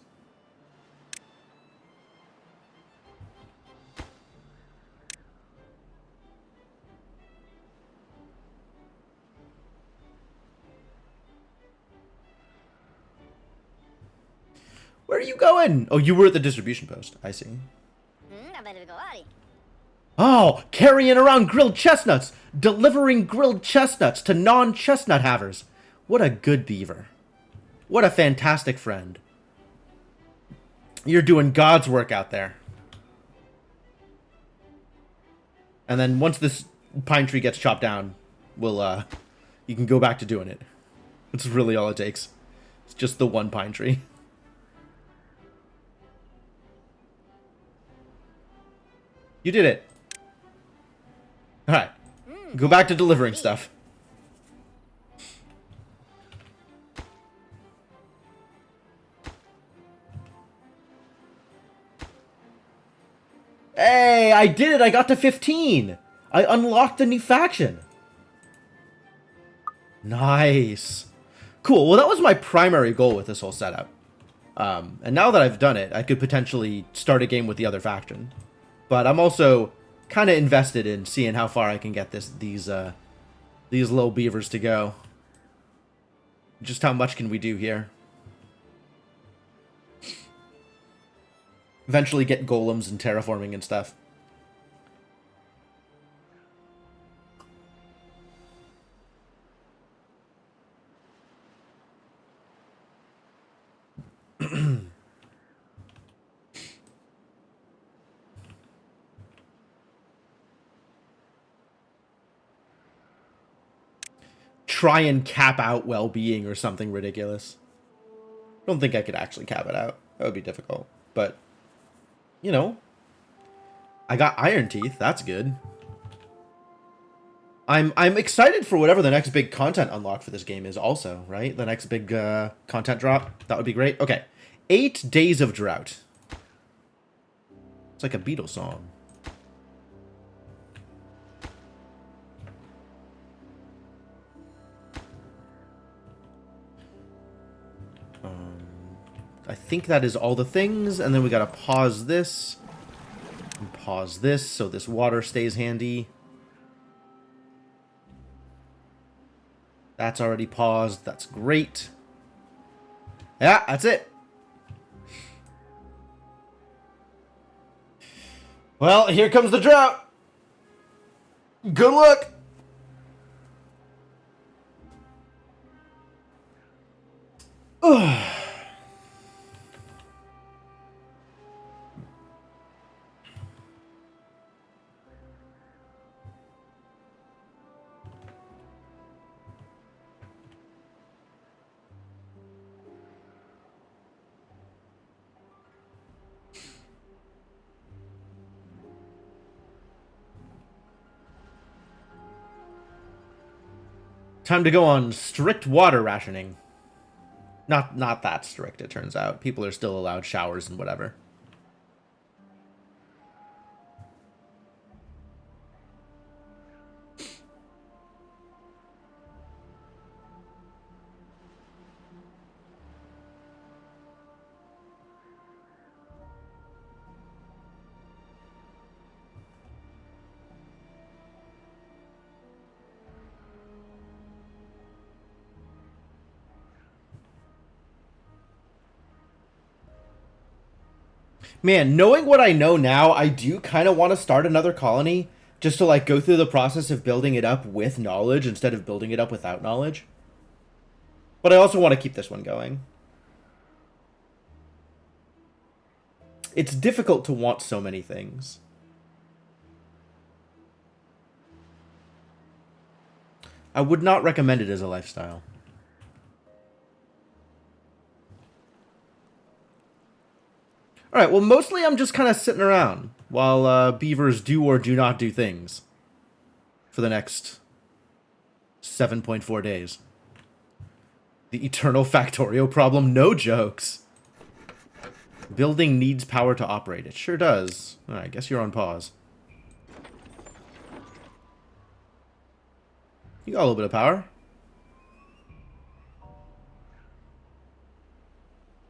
Where are you going? Oh, you were at the distribution post. I see. Oh, carrying around grilled chestnuts. Delivering grilled chestnuts to non-chestnut havers. What a good beaver. What a fantastic friend. You're doing God's work out there. And then once this pine tree gets chopped down, we'll, you can go back to doing it. That's really all it takes. It's just the one pine tree. You did it. Alright. Go back to delivering stuff. Hey, I did it! I got to 15! I unlocked the new faction! Nice. Cool, well that was my primary goal with this whole setup. And now that I've done it, I could potentially start a game with the other faction. But I'm also kind of invested in seeing how far I can get these little beavers to go. Just how much can we do here? Eventually get golems and terraforming and stuff. try and cap out well-being or something ridiculous. I don't think I could actually cap it out. That would be difficult. But, you know, I got Iron Teeth. That's good. I'm excited for whatever the next big content unlock for this game is also, right? The next big content drop. That would be great. Okay. 8 Days of Drought. It's like a Beatles song. I think that is all the things, and then we gotta pause this. And pause this so this water stays handy. That's already paused. That's great. Yeah, that's it. Well, here comes the drought. Good luck. Ugh. Time to go on strict water rationing. Not that strict, it turns out. People are still allowed showers and whatever. Man, knowing what I know now, I do kind of want to start another colony just to like go through the process of building it up with knowledge instead of building it up without knowledge. But I also want to keep this one going. It's difficult to want so many things. I would not recommend it as a lifestyle. Alright, well, mostly I'm just kind of sitting around while beavers do or do not do things for the next 7.4 days. The eternal Factorio problem, no jokes. Building needs power to operate. It sure does. Alright, guess you're on pause. You got a little bit of power.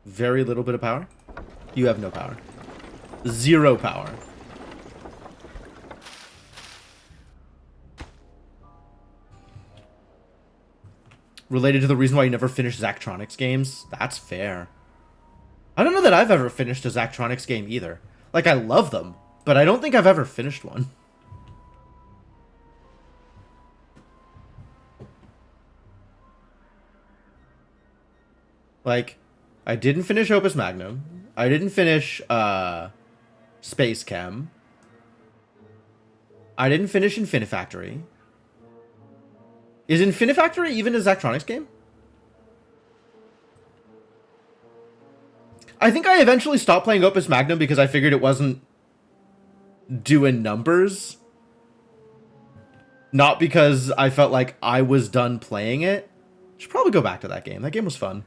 Very little bit of power. You have no power. 0 power. Related to the reason why you never finish Zachtronics games? That's fair. I don't know that I've ever finished a Zachtronics game either. Like, I love them, but I don't think I've ever finished one. Like, I didn't finish Opus Magnum. I didn't finish Space Chem. I didn't finish Infinifactory. Is Infinifactory even a Zachtronics game? I think I eventually stopped playing Opus Magnum because I figured it wasn't doing numbers. Not because I felt like I was done playing it. Should probably go back to that game. That game was fun.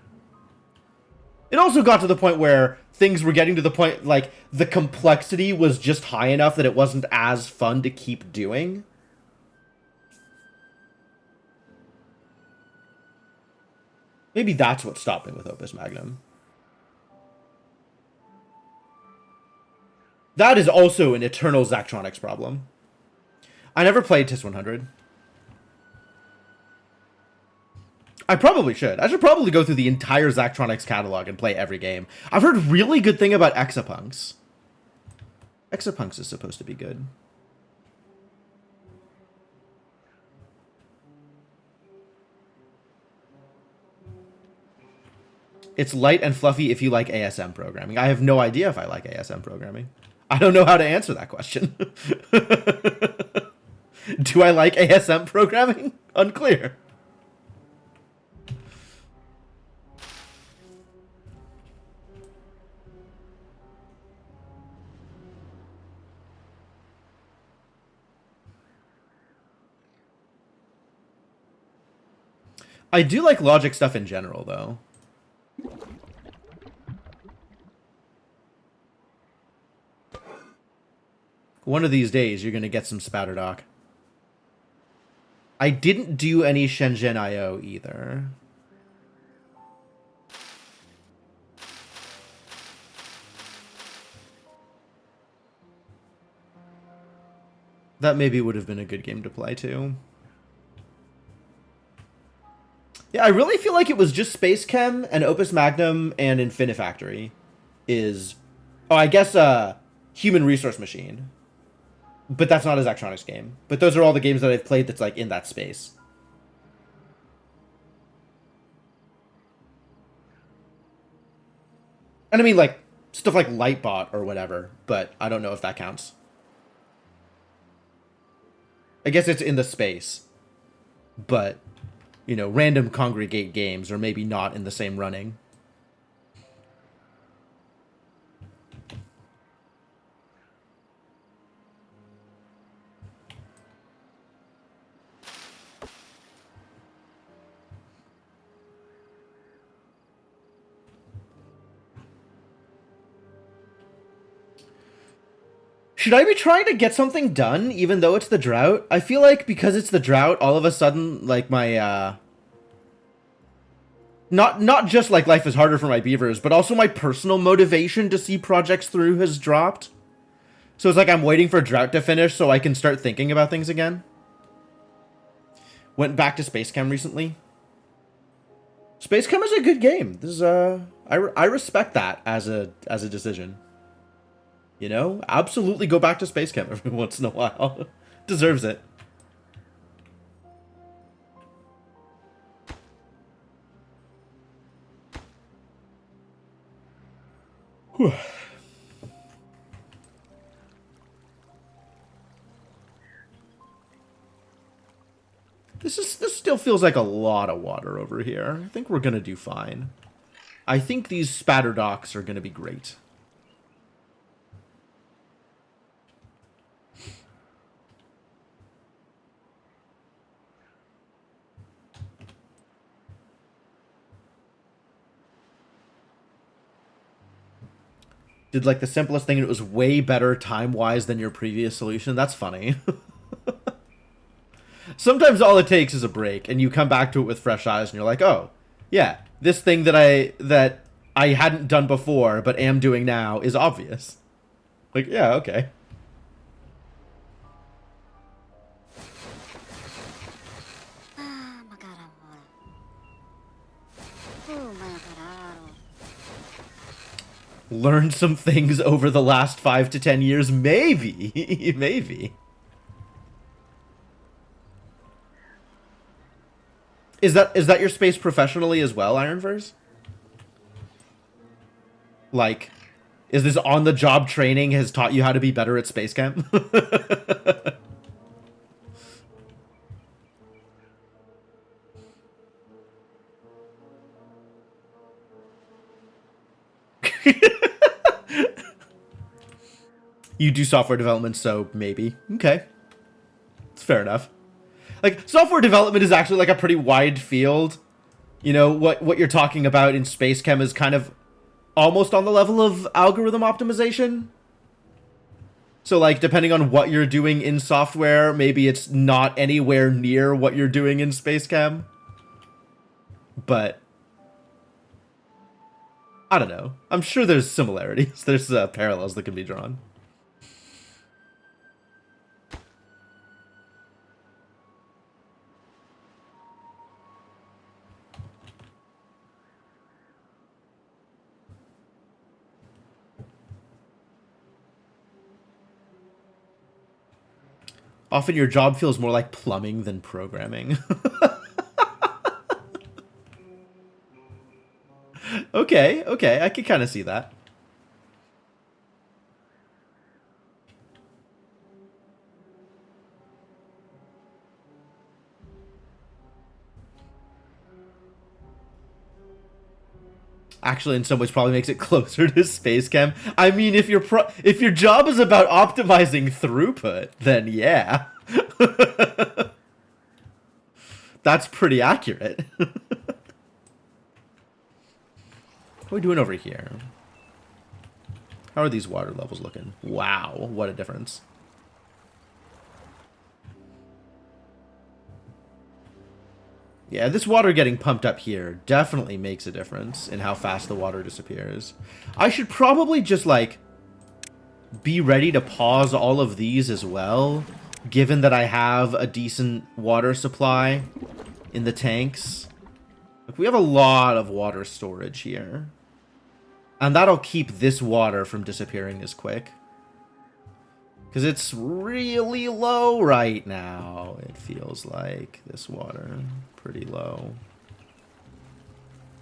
It also got to the point where things were getting to the point, like, the complexity was just high enough that it wasn't as fun to keep doing. Maybe that's what stopped me with Opus Magnum. That is also an eternal Zachtronics problem. I never played TIS 100. I probably should. I should probably go through the entire Zachtronics catalog and play every game. I've heard really good thing about Exapunks. Exapunks is supposed to be good. It's light and fluffy if you like ASM programming. I have no idea if I like ASM programming. I don't know how to answer that question. Do I like ASM programming? Unclear. I do like logic stuff in general, though. One of these days, you're going to get some Spatterdock. I didn't do any Shenzhen IO either. That maybe would have been a good game to play, too. Yeah, I really feel like it was just Space Chem and Opus Magnum and Infinifactory is... Oh, I guess Human Resource Machine. But that's not his Zachtronics game. But those are all the games that I've played that's like in that space. And I mean, like, stuff like Lightbot or whatever, but I don't know if that counts. I guess it's in the space. But, you know, random Congregate games are maybe not in the same running. Should I be trying to get something done, even though it's the drought? I feel like because it's the drought, all of a sudden, like, my, Not just, like, life is harder for my beavers, but also my personal motivation to see projects through has dropped. So it's like I'm waiting for drought to finish so I can start thinking about things again. Went back to Space Chem recently. Space Chem is a good game. This is, I respect that as a decision. You know, absolutely go back to Space Chem every once in a while. Deserves it. Whew. This still feels like a lot of water over here. I think we're gonna do fine. I think these Spatterdocks are gonna be great. Did, like, the simplest thing, and it was way better time-wise than your previous solution. That's funny. Sometimes all it takes is a break, and you come back to it with fresh eyes, and you're like, oh, yeah, this thing that I hadn't done before, but am doing now, is obvious. Like, yeah, okay. Learned some things over the last 5 to 10 years, maybe. Maybe. Is that your space professionally as well, Ironverse? Like, is this on-the-job training has taught you how to be better at Space Camp? You do software development, so maybe. Okay. It's fair enough. Like, software development is actually, like, a pretty wide field. You know, what you're talking about in Space Chem is kind of almost on the level of algorithm optimization. So, like, depending on what you're doing in software, maybe it's not anywhere near what you're doing in Space Chem. But I don't know. I'm sure there's similarities. There's parallels that can be drawn. Often your job feels more like plumbing than programming. Okay, okay, I can kind of see that. Actually, in some ways, probably makes it closer to Space Chem. I mean, if your job is about optimizing throughput, then yeah. That's pretty accurate. What are we doing over here? How are these water levels looking? Wow, what a difference. Yeah, this water getting pumped up here definitely makes a difference in how fast the water disappears. I should probably just, like, be ready to pause all of these as well, given that I have a decent water supply in the tanks. Like, we have a lot of water storage here. And that'll keep this water from disappearing as quick. Because it's really low right now, it feels like, this water. Pretty low.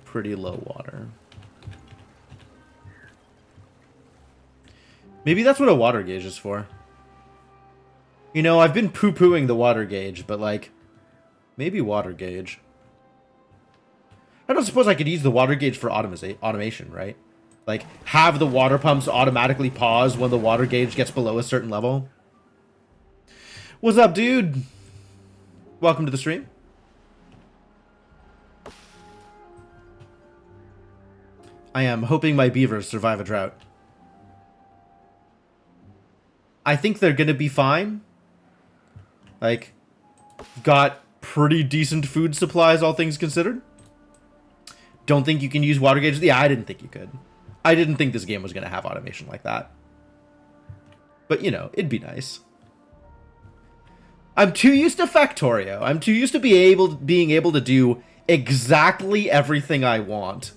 Pretty low water. Maybe that's what a water gauge is for. You know, I've been poo-pooing the water gauge, but, like, maybe water gauge. I don't suppose I could use the water gauge for automation, right? Like, have the water pumps automatically pause when the water gauge gets below a certain level. What's up, dude? Welcome to the stream. I am hoping my beavers survive a drought. I think they're gonna be fine. Like, got pretty decent food supplies, all things considered. Don't think you can use water gauges. Yeah, I didn't think you could. I didn't think this game was going to have automation like that. But, you know, it'd be nice. I'm too used to Factorio. I'm too used to being able to do exactly everything I want.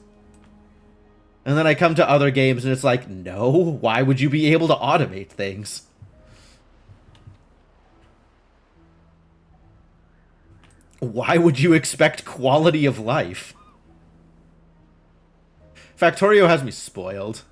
And then I come to other games and it's like, no, why would you be able to automate things? Why would you expect quality of life? Factorio has me spoiled.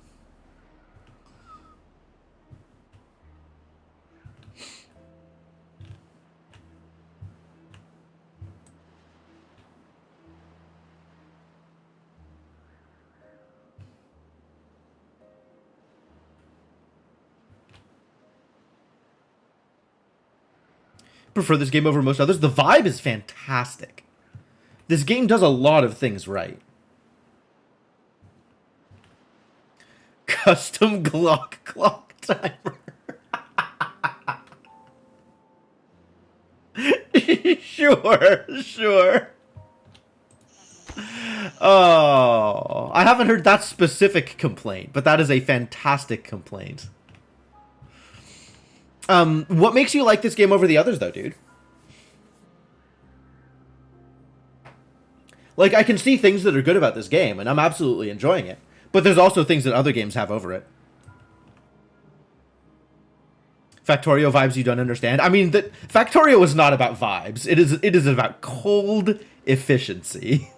Prefer this game over most others. The vibe is fantastic. This game does a lot of things right. Custom Glock clock timer. Sure. Oh, I haven't heard that specific complaint, but that is a fantastic complaint. What makes you like this game over the others, though, dude? Like, I can see things that are good about this game, and I'm absolutely enjoying it. But there's also things that other games have over it. Factorio vibes you don't understand. I mean, Factorio is not about vibes. It is about cold efficiency.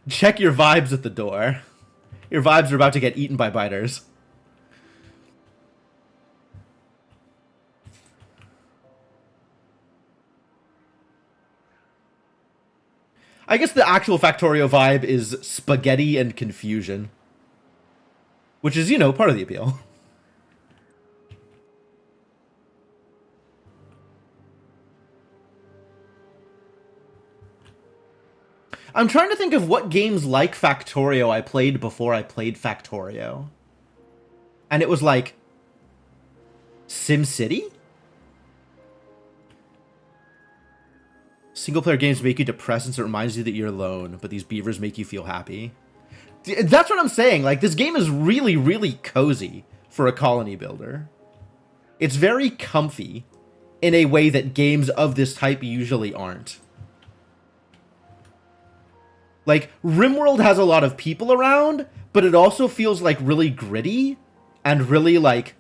Check your vibes at the door. Your vibes are about to get eaten by biters. I guess the actual Factorio vibe is spaghetti and confusion. Which is, you know, part of the appeal. I'm trying to think of what games like Factorio I played before I played Factorio. And it was like... SimCity? Single-player games make you depressed since it reminds you that you're alone, but these beavers make you feel happy. That's what I'm saying. Like, this game is really, really cozy for a colony builder. It's very comfy in a way that games of this type usually aren't. Like, RimWorld has a lot of people around, but it also feels, like, really gritty and really, like...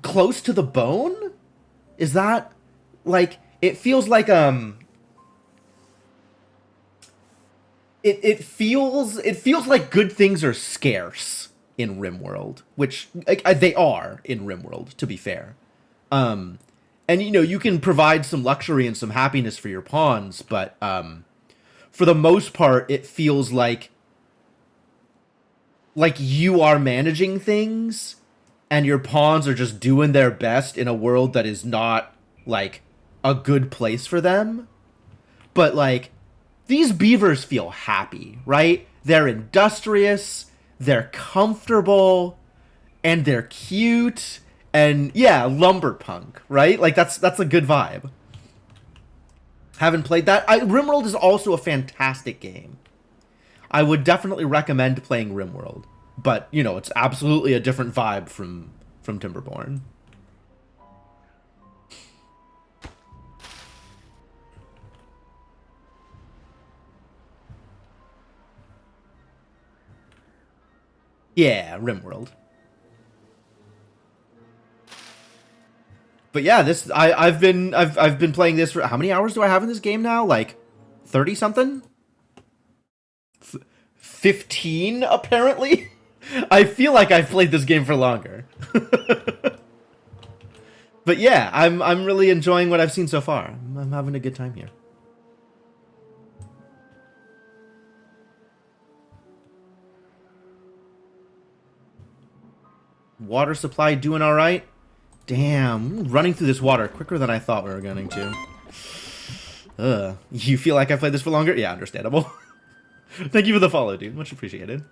close to the bone? Is that like it feels like it feels like good things are scarce in RimWorld, which like, they are in RimWorld, to be fair. And you know, you can provide some luxury and some happiness for your pawns, but for the most part it feels like you are managing things and your pawns are just doing their best in a world that is not, like, a good place for them. But like, these beavers feel happy, right? They're industrious, they're comfortable, and they're cute. And yeah, lumberpunk, right? Like that's a good vibe. Haven't played that. RimWorld is also a fantastic game. I would definitely recommend playing RimWorld, but you know it's absolutely a different vibe from Timberborn. Yeah, RimWorld. But yeah, this I've been playing this for how many hours do I have in this game now? Like 30 something? 15 apparently. I feel like I've played this game for longer. But yeah, I'm really enjoying what I've seen so far. I'm having a good time here. Water supply doing all right. Damn, running through this water quicker than I thought we were going to. You feel like I played this for longer? Yeah, understandable. Thank you for the follow, dude. Much appreciated.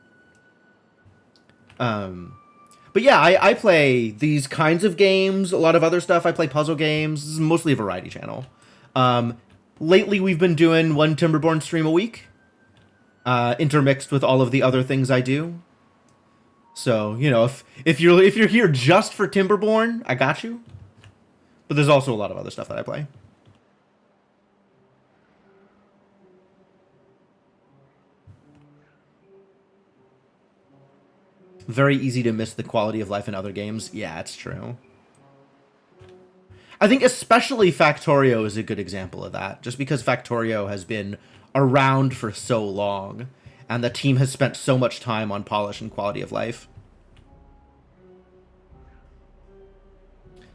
But yeah, I play these kinds of games, a lot of other stuff. I play puzzle games. This is mostly a variety channel. Lately, we've been doing one Timberborn stream a week, intermixed with all of the other things I do. So you know, if you're here just for Timberborn, I got you. But there's also a lot of other stuff that I play. Very easy to miss the quality of life in other games. Yeah, it's true. I think especially Factorio is a good example of that, just because Factorio has been around for so long, and the team has spent so much time on polish and quality of life.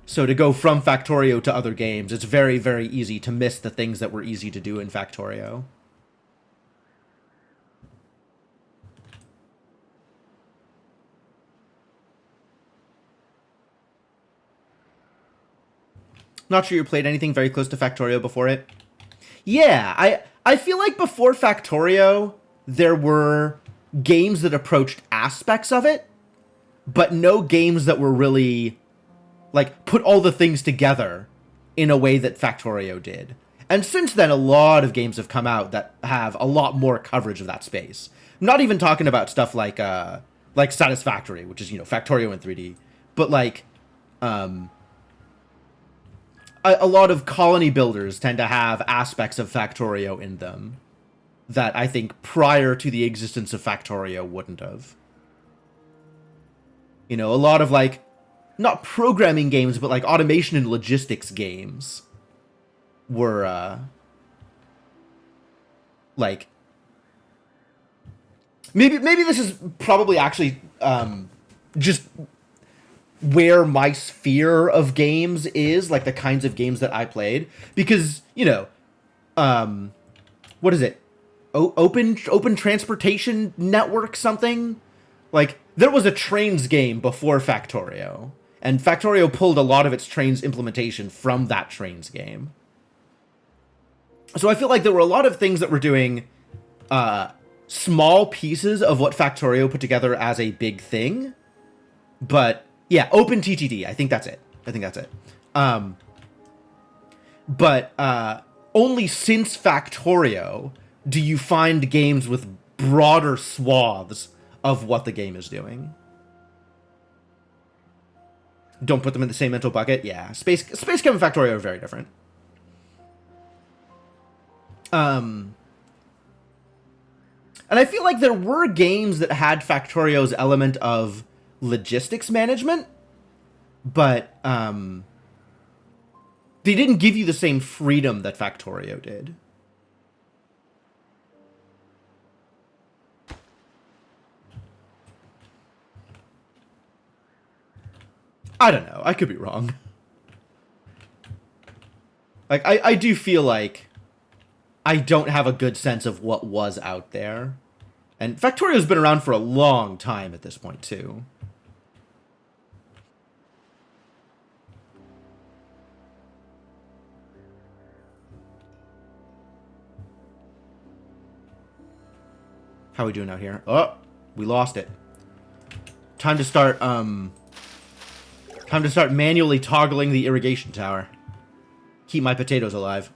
So to go from Factorio to other games, it's very, very easy to miss the things that were easy to do in Factorio. Not sure you played anything very close to Factorio before it. Yeah, I feel like before Factorio, there were games that approached aspects of it, but no games that were really, like, put all the things together in a way that Factorio did. And since then, a lot of games have come out that have a lot more coverage of that space. I'm not even talking about stuff like Satisfactory, which is, you know, Factorio in 3D, but like, a lot of colony builders tend to have aspects of Factorio in them that I think prior to the existence of Factorio wouldn't have. You know, a lot of like, not programming games, but like automation and logistics games were like, maybe this is probably actually just where my sphere of games is, like the kinds of games that I played, because you know, what is it? Open transportation network something? Like there was a trains game before Factorio, and Factorio pulled a lot of its trains implementation from that trains game. So I feel like there were a lot of things that were doing small pieces of what Factorio put together as a big thing, but yeah, Open TTD. I think that's it. But only since Factorio do you find games with broader swaths of what the game is doing. Don't put them in the same mental bucket. Yeah, Space Chem and Factorio are very different. And I feel like there were games that had Factorio's element of logistics management, but they didn't give you the same freedom that Factorio did. I don't know. I could be wrong. Like, I do feel like I don't have a good sense of what was out there. And Factorio's been around for a long time at this point, too. How are we doing out here? Oh, we lost it. Time to start manually toggling the irrigation tower. Keep my potatoes alive.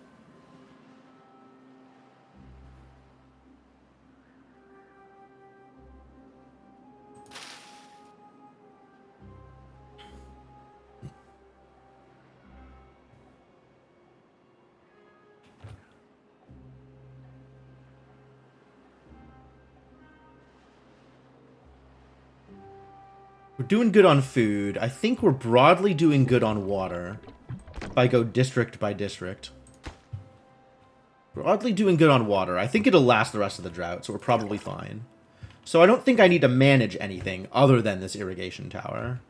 We're doing good on food. I think we're broadly doing good on water. If I go district by district. We're oddly doing good on water. I think it'll last the rest of the drought, so we're probably fine. So I don't think I need to manage anything other than this irrigation tower.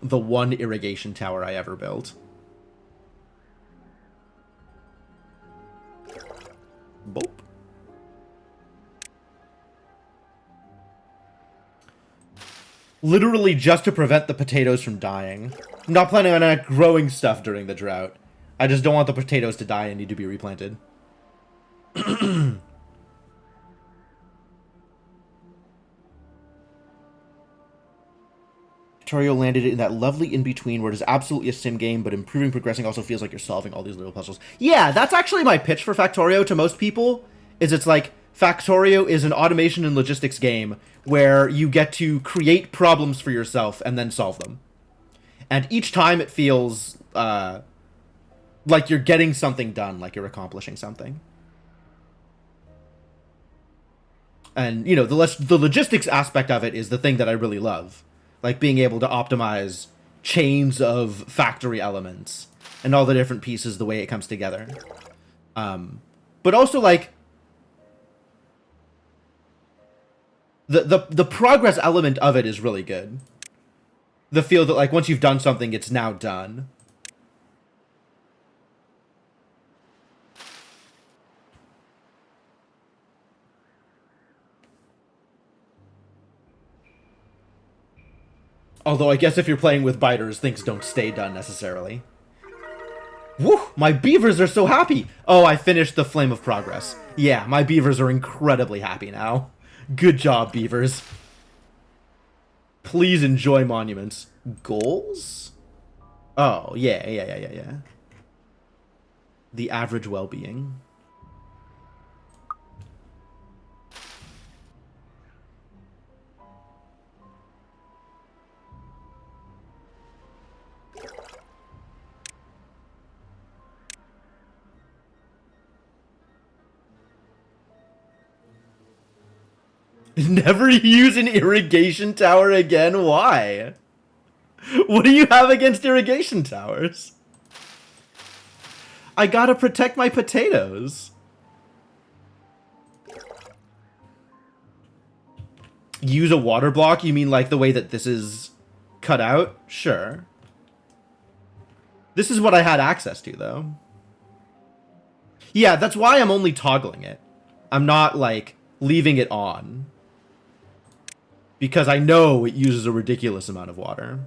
The one irrigation tower I ever built. Boop. Literally just to prevent the potatoes from dying. I'm not planning on growing stuff during the drought. I just don't want the potatoes to die and need to be replanted. Tutorial landed it in that lovely in-between where it is absolutely a sim game, but improving, progressing also feels like you're solving all these little puzzles. Yeah, that's actually my pitch for Factorio to most people, is it's like, Factorio is an automation and logistics game where you get to create problems for yourself and then solve them. And each time it feels like you're getting something done, like you're accomplishing something. And, you know, the logistics aspect of it is the thing that I really love. Like being able to optimize chains of factory elements and all the different pieces, the way it comes together. But also, like, the progress element of it is really good. The feel that, like, once you've done something, it's now done. Although I guess if you're playing with biters, things don't stay done necessarily. Woo! My beavers are so happy! Oh, I finished the Flame of Progress. Yeah, my beavers are incredibly happy now. Good job, beavers. Please enjoy monuments. Goals? Oh, yeah. The average well-being. Never use an irrigation tower again? Why? What do you have against irrigation towers? I gotta protect my potatoes. Use a water block? You mean like the way that this is cut out? Sure. This is what I had access to, though. Yeah, that's why I'm only toggling it. I'm not, like, leaving it on. Because I know it uses a ridiculous amount of water.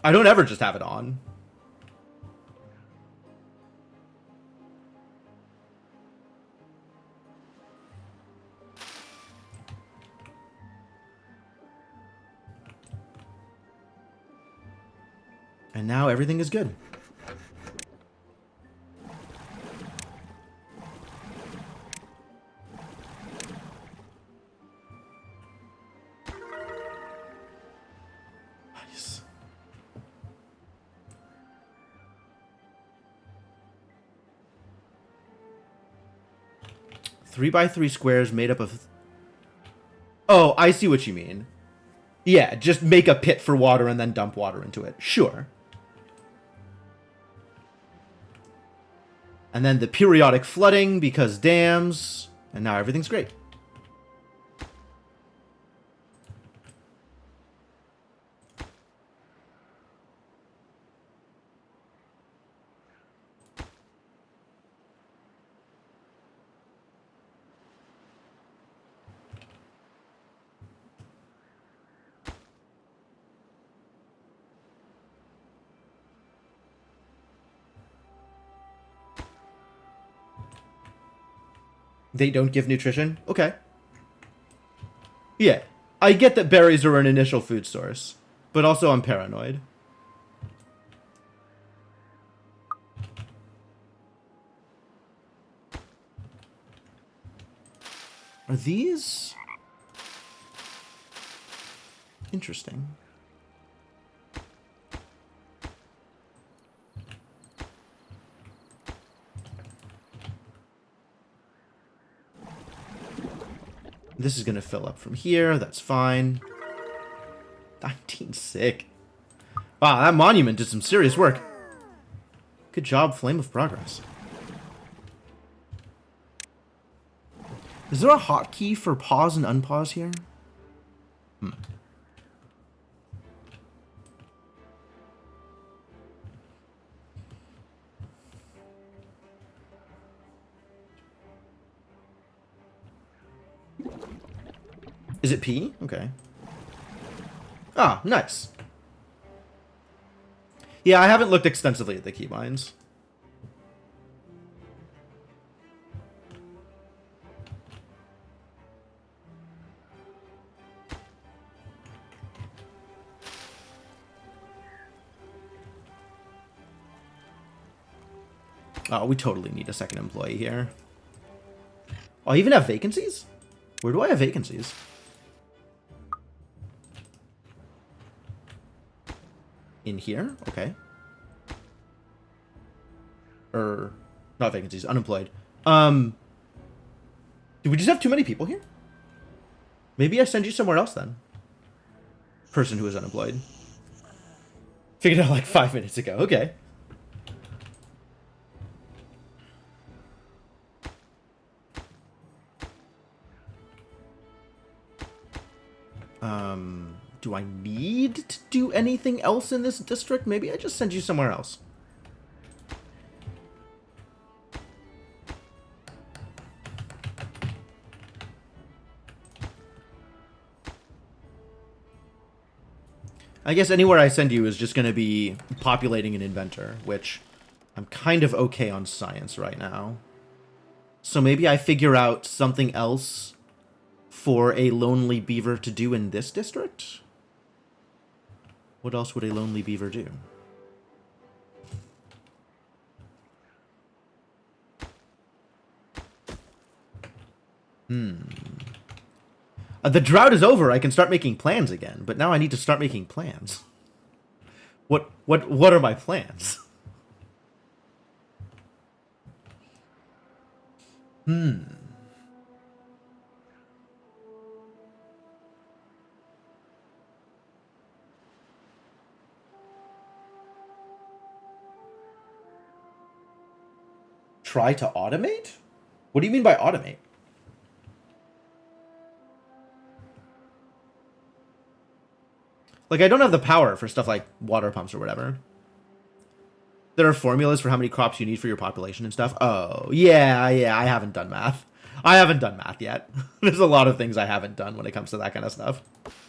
I don't ever just have it on. And now everything is good. Nice. 3x3 squares made up of... Oh, I see what you mean. Yeah, just make a pit for water and then dump water into it. Sure. And then the periodic flooding because dams. And now everything's great. They don't give nutrition? Okay. Yeah. I get that berries are an initial food source, but also I'm paranoid. Are these... Interesting. This is going to fill up from here. That's fine. 19 sick. Wow, that monument did some serious work. Good job, Flame of Progress. Is there a hotkey for pause and unpause here? Is it P? Okay. Ah, nice. Yeah, I haven't looked extensively at the keybinds. Oh, we totally need a second employee here. Oh, I even have vacancies? Where do I have vacancies? In here? Okay. Not vacancies, unemployed. Do we just have too many people here? Maybe I send you somewhere else then. Person who is unemployed. Figured out like 5 minutes ago. Okay. Do I need to do anything else in this district? Maybe I just send you somewhere else. I guess anywhere I send you is just going to be populating an inventor, which I'm kind of okay on science right now. So maybe I figure out something else for a lonely beaver to do in this district? What else would a lonely beaver do? The drought is over. I can start making plans again, but now I need to start making plans. What are my plans? Try to automate? What do you mean by automate? Like, I don't have the power for stuff like water pumps or whatever. There are formulas for how many crops you need for your population and stuff. Oh, yeah, I haven't done math. I haven't done math yet. There's a lot of things I haven't done when it comes to that kind of stuff.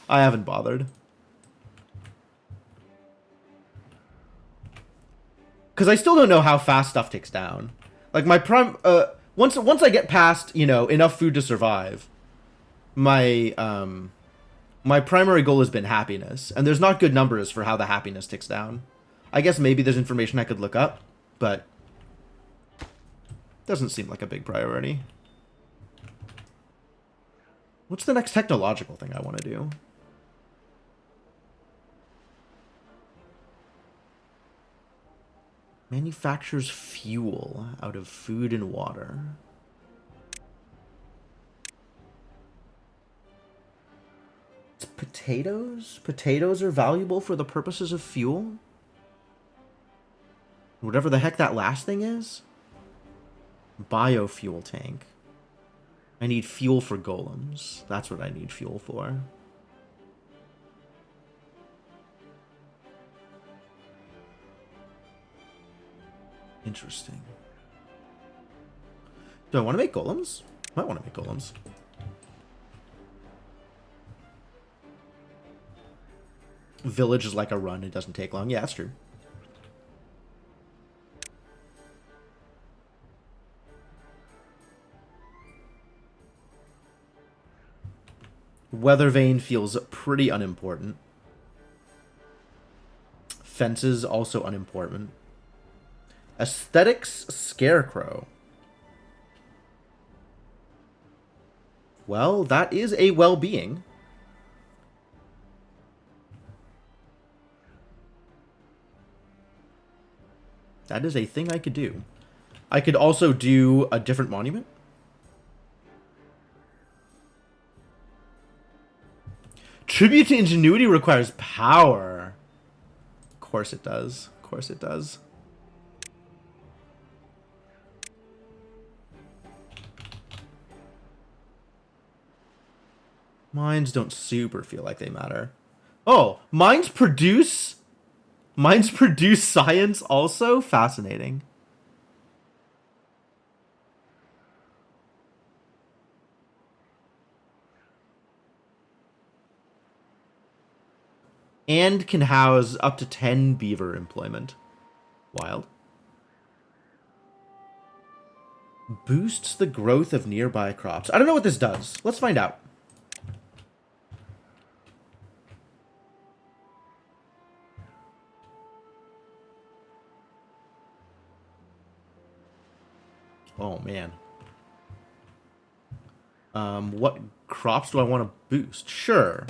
I haven't bothered. Because I still don't know how fast stuff ticks down. Like, my once I get past, you know, enough food to survive, my primary goal has been happiness, and there's not good numbers for how the happiness ticks down. I guess maybe there's information I could look up, but doesn't seem like a big priority. What's the next technological thing I want to do? Manufactures fuel out of food and water. It's potatoes? Potatoes are valuable for the purposes of fuel? Whatever the heck that last thing is? Biofuel tank. I need fuel for golems. That's what I need fuel for. Interesting. Do I want to make golems? I might want to make golems. Village is like a run. It doesn't take long. Yeah, that's true. Weather vane feels pretty unimportant. Fences also unimportant. Aesthetics scarecrow. Well, that is a well-being. That is a thing I could do. I could also do a different monument. Tribute to ingenuity requires power. Of course it does. Of course it does. Mines don't super feel like they matter. Oh, mines produce science also? Fascinating. And can house up to 10 beaver employment. Wild. Boosts the growth of nearby crops. I don't know what this does. Let's find out. Oh, man. What crops do I want to boost? Sure.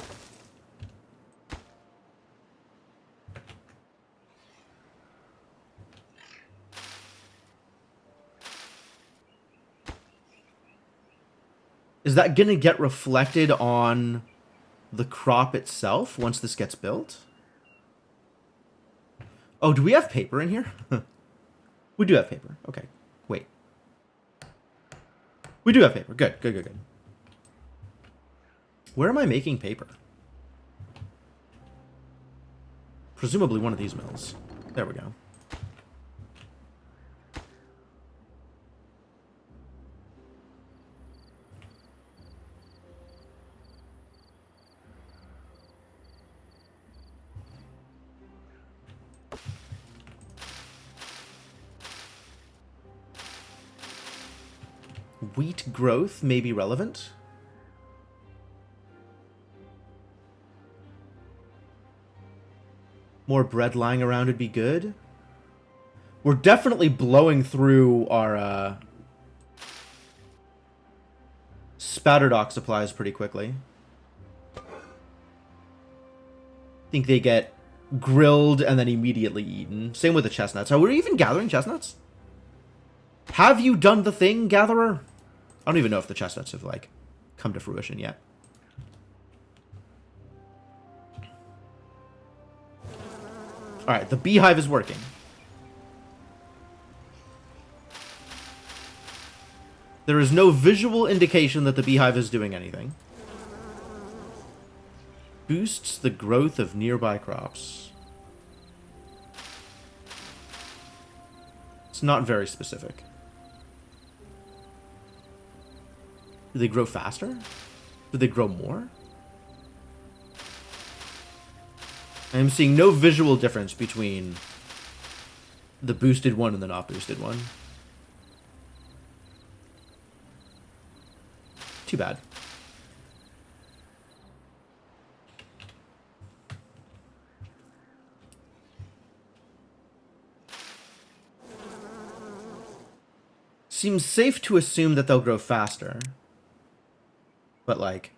Is that going to get reflected on the crop itself once this gets built? Oh, do we have paper in here? We do have paper. Okay. Wait. We do have paper. Good, good, good, good. Where am I making paper? Presumably one of these mills. There we go. Wheat growth may be relevant. More bread lying around would be good. We're definitely blowing through our spatterdock supplies pretty quickly. I think they get grilled and then immediately eaten. Same with the chestnuts. Are we even gathering chestnuts? Have you done the thing, gatherer? I don't even know if the chestnuts have, like, come to fruition yet. Alright, the beehive is working. There is no visual indication that the beehive is doing anything. Boosts the growth of nearby crops. It's not very specific. Do they grow faster? Do they grow more? I am seeing no visual difference between the boosted one and the not boosted one. Too bad. Seems safe to assume that they'll grow faster. But, like,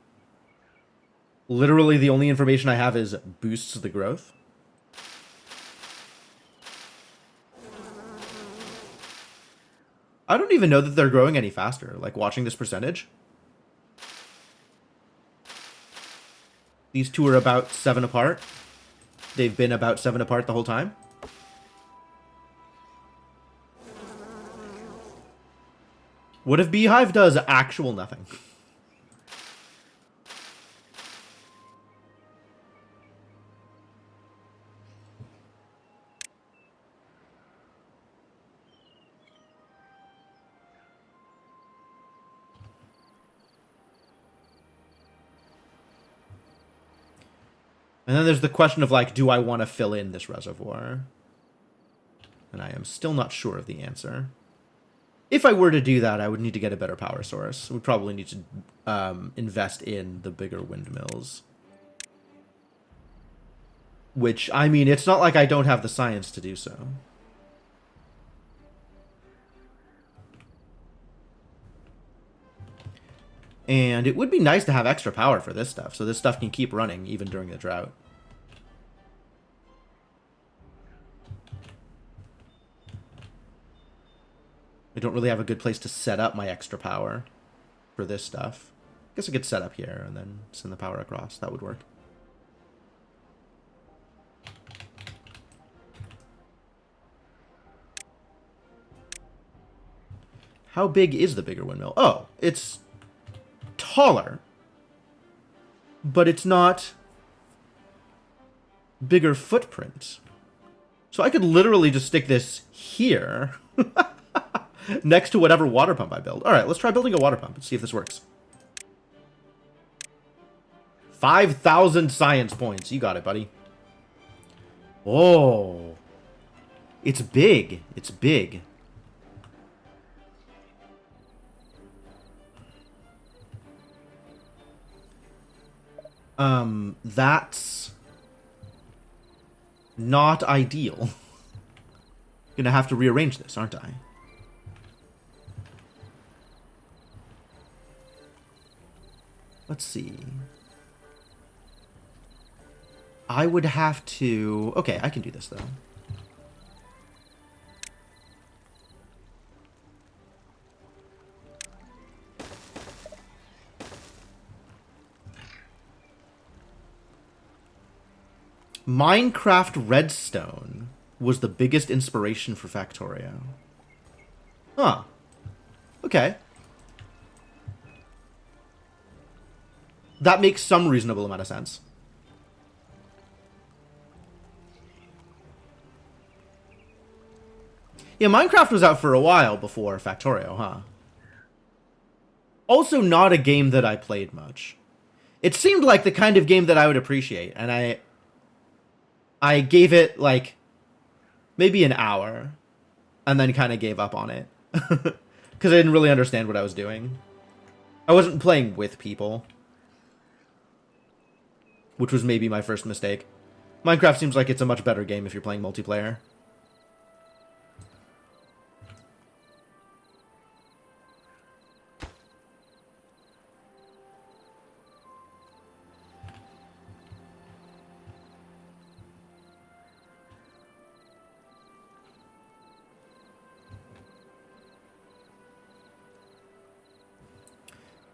literally the only information I have is boosts the growth. I don't even know that they're growing any faster, like, watching this percentage. These two are about 7 apart. They've been about 7 apart the whole time. What if Beehive does actual nothing? And then there's the question of, like, do I want to fill in this reservoir? And I am still not sure of the answer. If I were to do that, I would need to get a better power source. We'd probably need to invest in the bigger windmills. Which, I mean, it's not like I don't have the science to do so. And it would be nice to have extra power for this stuff, so this stuff can keep running even during the drought. I don't really have a good place to set up my extra power for this stuff. I guess I could set up here and then send the power across. That would work. How big is the bigger windmill? Oh, it's taller. But it's not bigger footprint. So I could literally just stick this here. Next to whatever water pump I build. Alright, let's try building a water pump and see if this works. 5,000 science points. You got it, buddy. Oh. It's big. It's big. That's not ideal. Gonna have to rearrange this, aren't I? Let's see. I would have to... Okay, I can do this, though. Minecraft Redstone was the biggest inspiration for Factorio. Huh. Okay. That makes some reasonable amount of sense. Yeah, Minecraft was out for a while before Factorio, huh? Also not a game that I played much. It seemed like the kind of game that I would appreciate, and I gave it, like, maybe an hour, and then kind of gave up on it. Because I didn't really understand what I was doing. I wasn't playing with people. Which was maybe my first mistake. Minecraft seems like it's a much better game if you're playing multiplayer.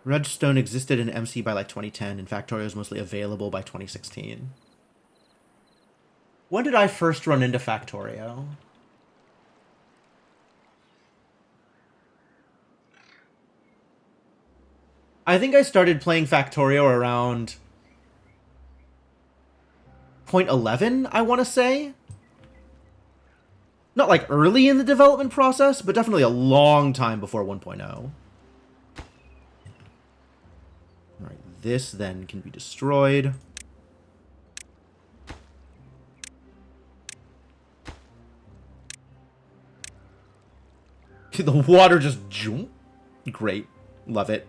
Redstone existed in MC by like 2010, and Factorio was mostly available by 2016. When did I first run into Factorio? I think I started playing Factorio around 0.11, I want to say. Not like early in the development process, but definitely a long time before 1.0. Alright, this then can be destroyed. The water just... Great. Love it.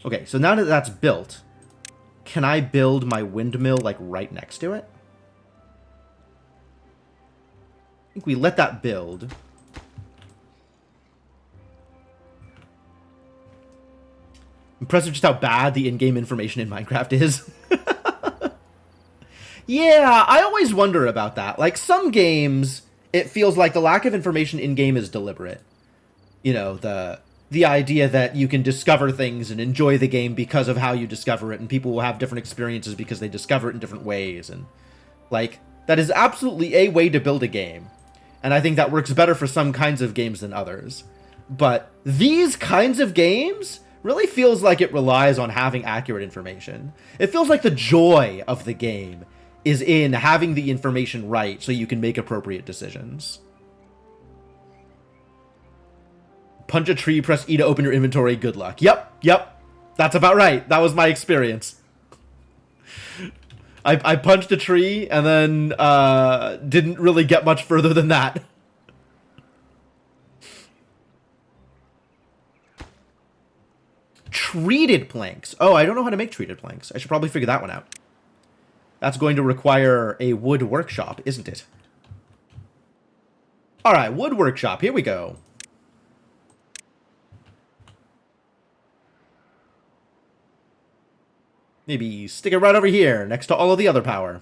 Okay, so now that that's built, can I build my windmill, like, right next to it? I think we let that build. Impressive just how bad the in-game information in Minecraft is. Yeah, I always wonder about that. Like, some games, it feels like the lack of information in-game is deliberate. You know, the idea that you can discover things and enjoy the game because of how you discover it, and people will have different experiences because they discover it in different ways, and, like, that is absolutely a way to build a game. And I think that works better for some kinds of games than others. But these kinds of games really feels like it relies on having accurate information. It feels like the joy of the game is in having the information right so you can make appropriate decisions. Punch a tree, press E to open your inventory, good luck. Yep. That's about right. That was my experience. I punched a tree and then didn't really get much further than that. Treated planks. Oh, I don't know how to make treated planks. I should probably figure that one out. That's going to require a wood workshop, isn't it? All right, wood workshop. Here we go. Maybe stick it right over here, next to all of the other power.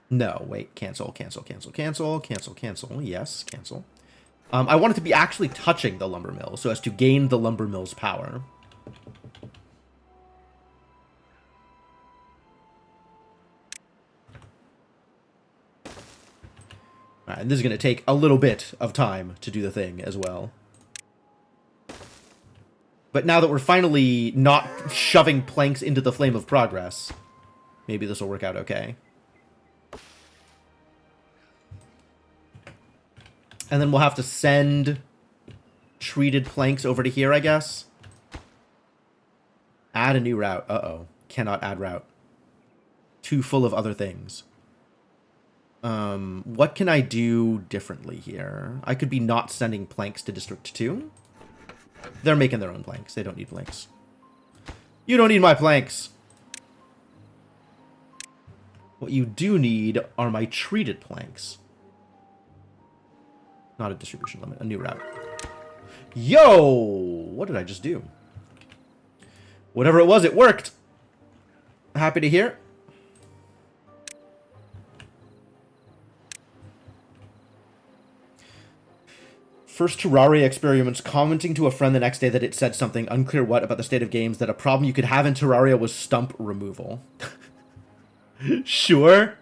No, wait, cancel, cancel, cancel, cancel, cancel, cancel. Yes, cancel. I want it to be actually touching the lumber mill so as to gain the lumber mill's power. Alright, and this is going to take a little bit of time to do the thing as well. But now that we're finally not shoving planks into the flame of progress, maybe this will work out okay. And then we'll have to send treated planks over to here, I guess. Add a new route. Uh-oh. Cannot add route. Too full of other things. What can I do differently here? I could be not sending planks to District 2. They're making their own planks. They don't need planks. You don't need my planks. What you do need are my treated planks. Not a distribution limit, a new route. Yo! What did I just do? Whatever it was, it worked. Happy to hear. First Terraria experiments, commenting to a friend the next day that it said something, unclear what, about the state of games, that a problem you could have in Terraria was stump removal. Sure.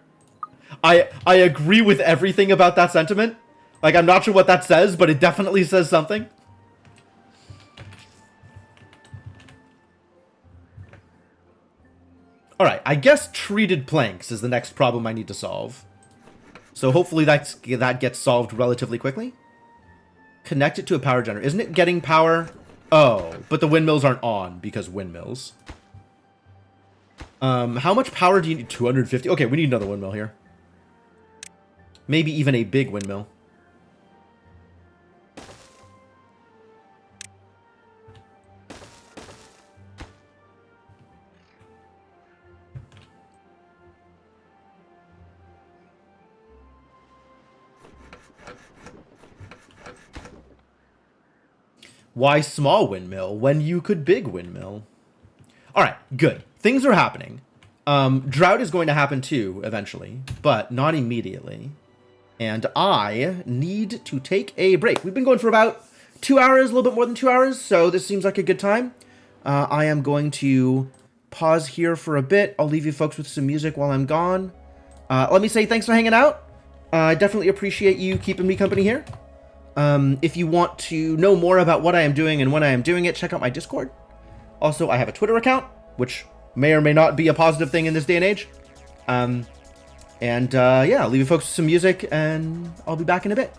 I agree with everything about that sentiment. Like, I'm not sure what that says, but it definitely says something. Alright, I guess treated planks is the next problem I need to solve. So hopefully that gets solved relatively quickly. Connect it to a power generator. Isn't it getting power? Oh, but the windmills aren't on because windmills. How much power do you need? 250? Okay, we need another windmill here. Maybe even a big windmill. Why small windmill when you could big windmill? Alright, good. Things are happening. Drought is going to happen too, eventually, but not immediately. And I need to take a break. We've been going for about 2 hours, a little bit more than 2 hours, so this seems like a good time. I am going to pause here for a bit. I'll leave you folks with some music while I'm gone. Let me say thanks for hanging out. I definitely appreciate you keeping me company here. If you want to know more about what I am doing and when I am doing it, check out my Discord. Also, I have a Twitter account, which may or may not be a positive thing in this day and age. Yeah, I'll leave you folks with some music, and I'll be back in a bit.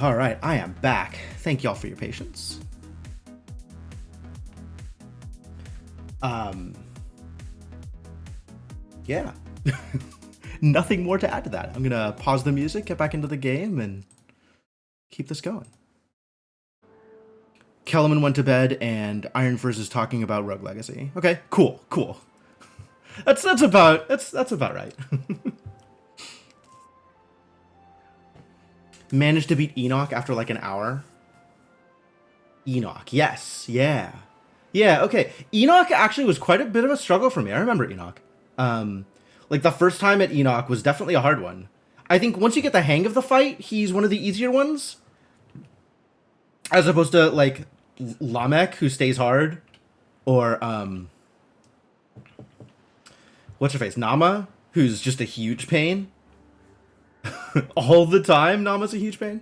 All right, I am back. Thank y'all for your patience. Yeah. Nothing more to add to that. I'm gonna pause the music, get back into the game, and keep this going. Kellerman went to bed, and Ironfurs is talking about Rogue Legacy. Okay, cool. That's about right. Managed to beat Enoch after like an hour. Enoch, yes, yeah, okay. Enoch actually was quite a bit of a struggle for me. I remember Enoch. Like the first time at Enoch was definitely a hard one. I think once you get the hang of the fight, he's one of the easier ones, as opposed to like Lamek, who stays hard, or what's her face, Nama, who's just a huge pain. All the time, Nama's a huge pain.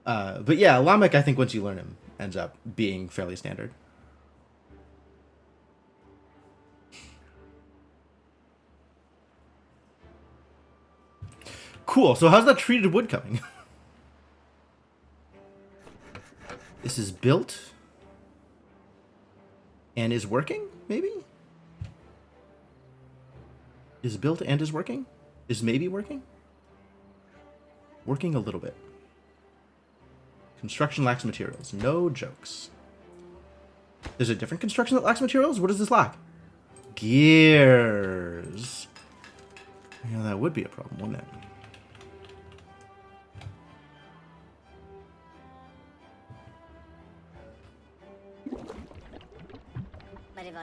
But yeah, Lamek, I think once you learn him, ends up being fairly standard. Cool, so how's that treated wood coming? This is built and is working, maybe? Is built and is working? Is maybe working? Working a little bit. Construction lacks materials. No jokes. There's a different construction that lacks materials? What does this lack? Gears. Yeah, that would be a problem, wouldn't it?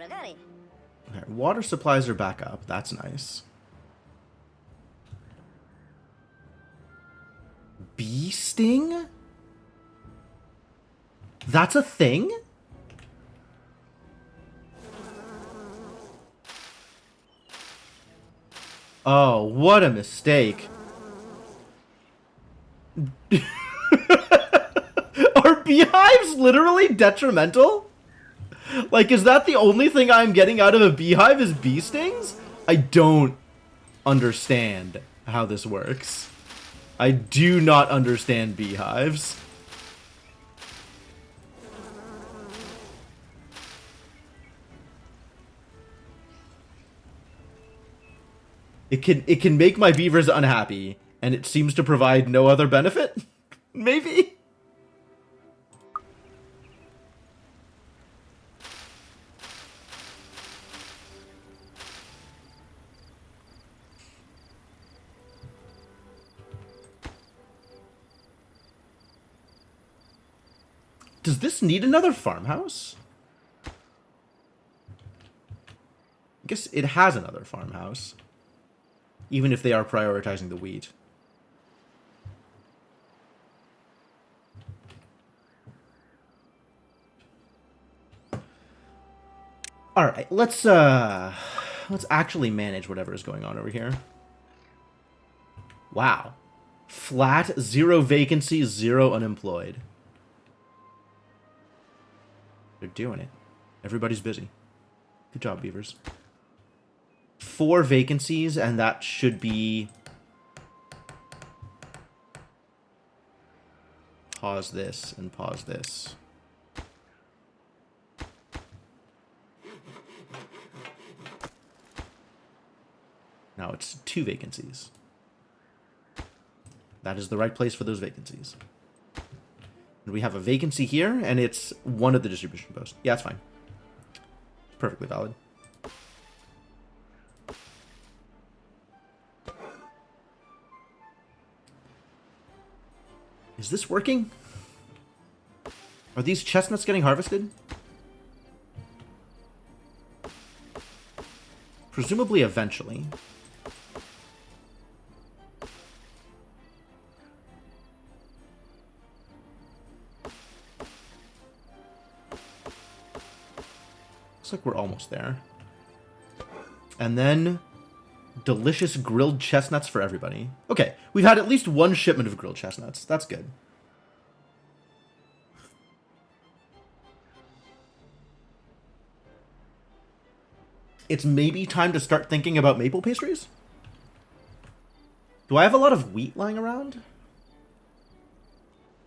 Okay, water supplies are back up. That's nice. Bee sting? That's a thing? Oh, what a mistake. Are beehives literally detrimental? Like, is that the only thing I'm getting out of a beehive is bee stings? I don't understand how this works. I do not understand beehives. It can make my beavers unhappy, and it seems to provide no other benefit? Maybe? Does this need another farmhouse? I guess it has another farmhouse. Even if they are prioritizing the wheat. Alright, let's actually manage whatever is going on over here. Wow. Flat, 0 vacancy, 0 unemployed. They're doing it. Everybody's busy. Good job, beavers. 4 vacancies, and that should be... Pause this and pause this. Now it's 2 vacancies. That is the right place for those vacancies. And we have a vacancy here, and it's 1 at the distribution post. Yeah, it's fine. Perfectly valid. Is this working? Are these chestnuts getting harvested? Presumably eventually. Looks like we're almost there. And then delicious grilled chestnuts for everybody. Okay, we've had at least 1 shipment of grilled chestnuts. That's good. It's maybe time to start thinking about maple pastries? Do I have a lot of wheat lying around?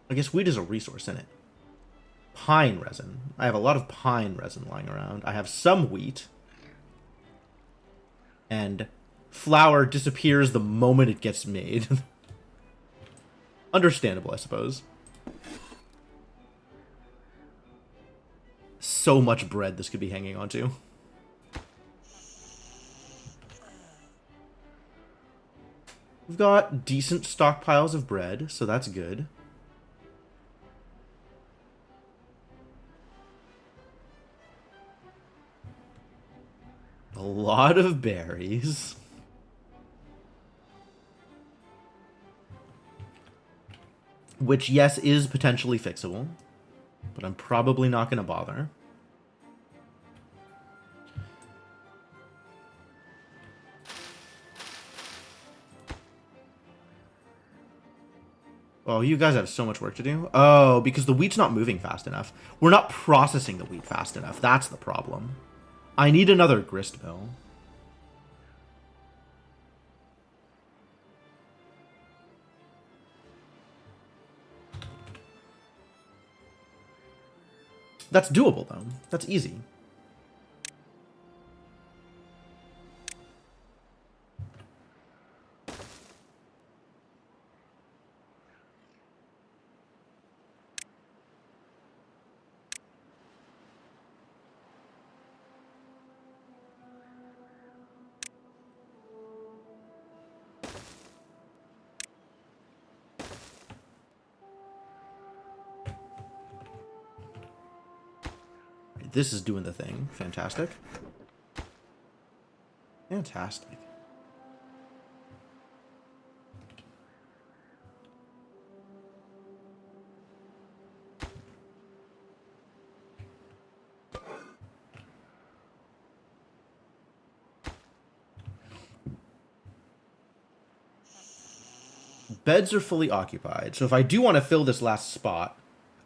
I guess wheat is a resource in it. Pine resin. I have a lot of pine resin lying around. I have some wheat. And flour disappears the moment it gets made. Understandable, I suppose. So much bread this could be hanging onto. We've got decent stockpiles of bread, so that's good. A lot of berries. Which, yes, is potentially fixable. But I'm probably not going to bother. Oh, you guys have so much work to do. Oh, because the wheat's not moving fast enough. We're not processing the wheat fast enough. That's the problem. I need another grist mill. That's doable, though. That's easy. This is doing the thing. Fantastic. Fantastic. Beds are fully occupied, so if I do want to fill this last spot...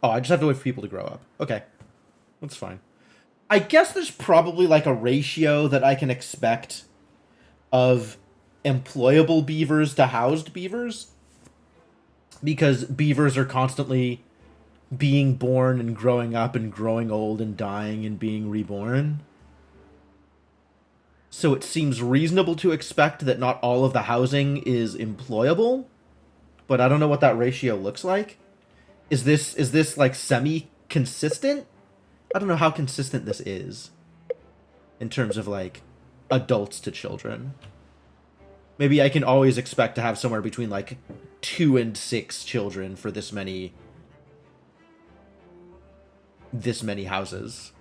Oh, I just have to wait for people to grow up. Okay. That's fine. I guess there's probably like a ratio that I can expect of employable beavers to housed beavers. Because beavers are constantly being born and growing up and growing old and dying and being reborn. So it seems reasonable to expect that not all of the housing is employable. But I don't know what that ratio looks like. Is this like semi-consistent? I don't know how consistent this is in terms of like adults to children. Maybe I can always expect to have somewhere between like 2 and 6 children for this many houses.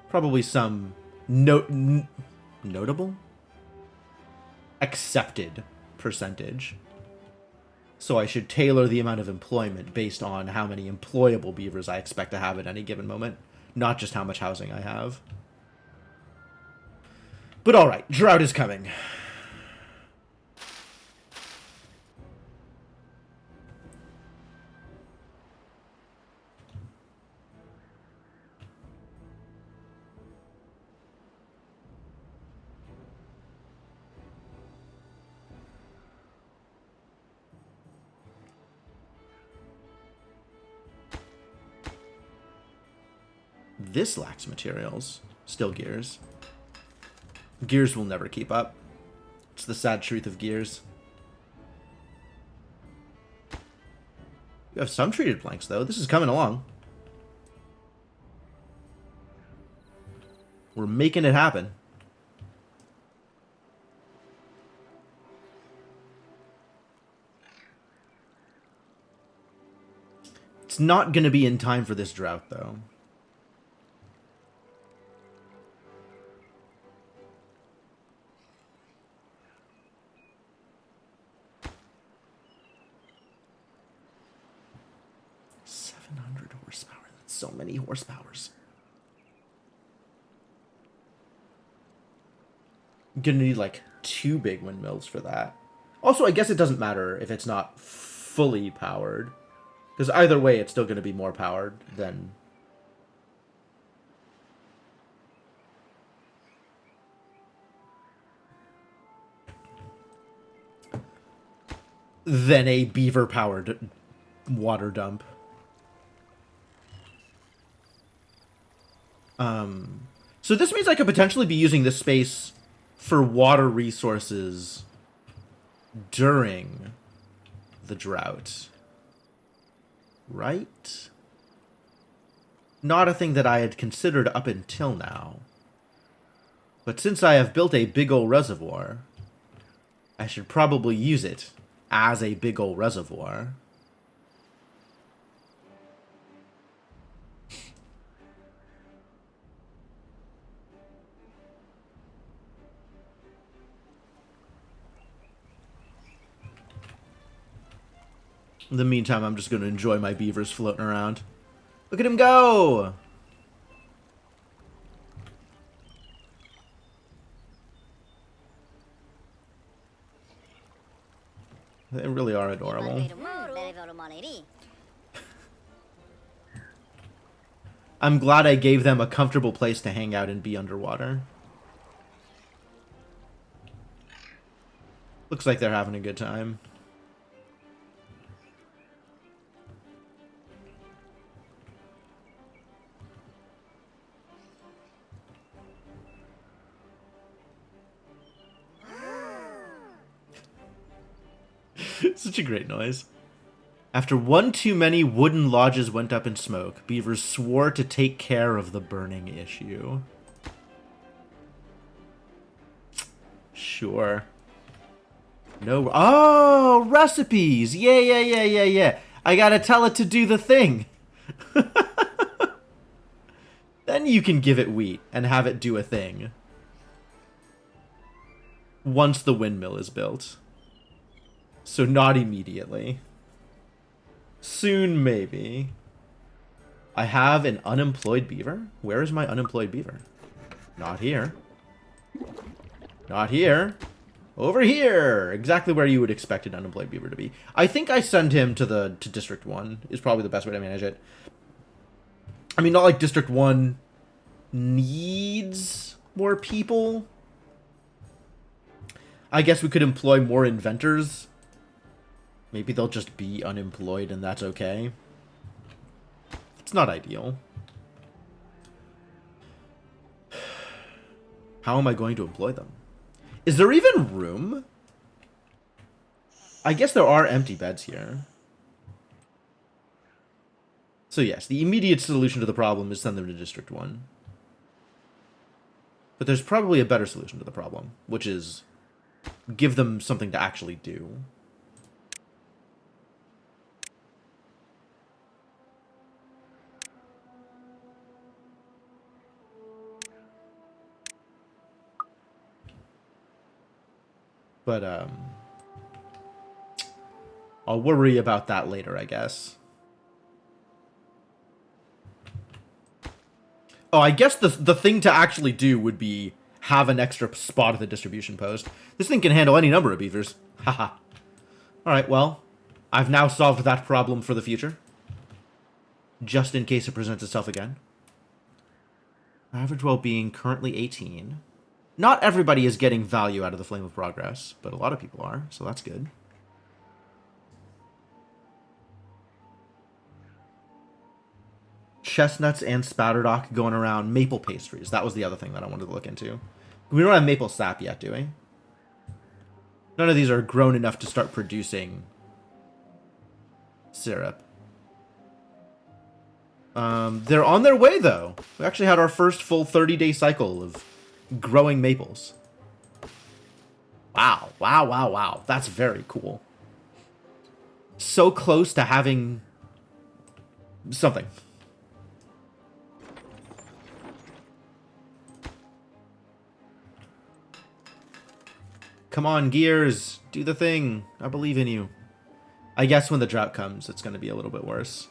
Probably some notable accepted percentage. So I should tailor the amount of employment based on how many employable beavers I expect to have at any given moment, not just how much housing I have. But alright, drought is coming. This lacks materials. Still gears. Gears will never keep up. It's the sad truth of gears. You have some treated planks, though. This is coming along. We're making it happen. It's not going to be in time for this drought, though. So many horsepowers. I'm gonna need like 2 big windmills for that. Also, I guess it doesn't matter if it's not fully powered, because either way it's still gonna be more powered than... than a beaver-powered water dump. So this means I could potentially be using this space for water resources during the drought. Right? Not a thing that I had considered up until now. But since I have built a big ol' reservoir, I should probably use it as a big ol' reservoir. In the meantime, I'm just going to enjoy my beavers floating around. Look at him go! They really are adorable. I'm glad I gave them a comfortable place to hang out and be underwater. Looks like they're having a good time. Such a great noise. After one too many wooden lodges went up in smoke, beavers swore to take care of the burning issue. Sure. No. Oh, recipes! Yeah. I gotta tell it to do the thing. Then you can give it wheat and have it do a thing. Once the windmill is built. So not immediately. Soon, maybe. I have an unemployed beaver? Where is my unemployed beaver? Not here. Not here. Over here! Exactly where you would expect an unemployed beaver to be. I think I send him to District 1 is probably the best way to manage it. I mean, not like District 1 needs more people. I guess we could employ more inventors. Maybe they'll just be unemployed and that's okay. It's not ideal. How am I going to employ them? Is there even room? I guess there are empty beds here. So yes, the immediate solution to the problem is send them to District 1. But there's probably a better solution to the problem, which is give them something to actually do. But, I'll worry about that later, I guess. Oh, I guess the thing to actually do would be have an extra spot at the distribution post. This thing can handle any number of beavers. Haha. Alright, well, I've now solved that problem for the future. Just in case it presents itself again. Average well-being currently 18. Not everybody is getting value out of the Flame of Progress, but a lot of people are, so that's good. Chestnuts and spatterdock going around. Maple pastries. That was the other thing that I wanted to look into. We don't have maple sap yet, do we? None of these are grown enough to start producing syrup. They're on their way, though. We actually had our first full 30-day cycle of growing maples. Wow. Wow. That's very cool. So close to having something. Come on, gears. Do the thing. I believe in you. I guess when the drought comes, it's going to be a little bit worse.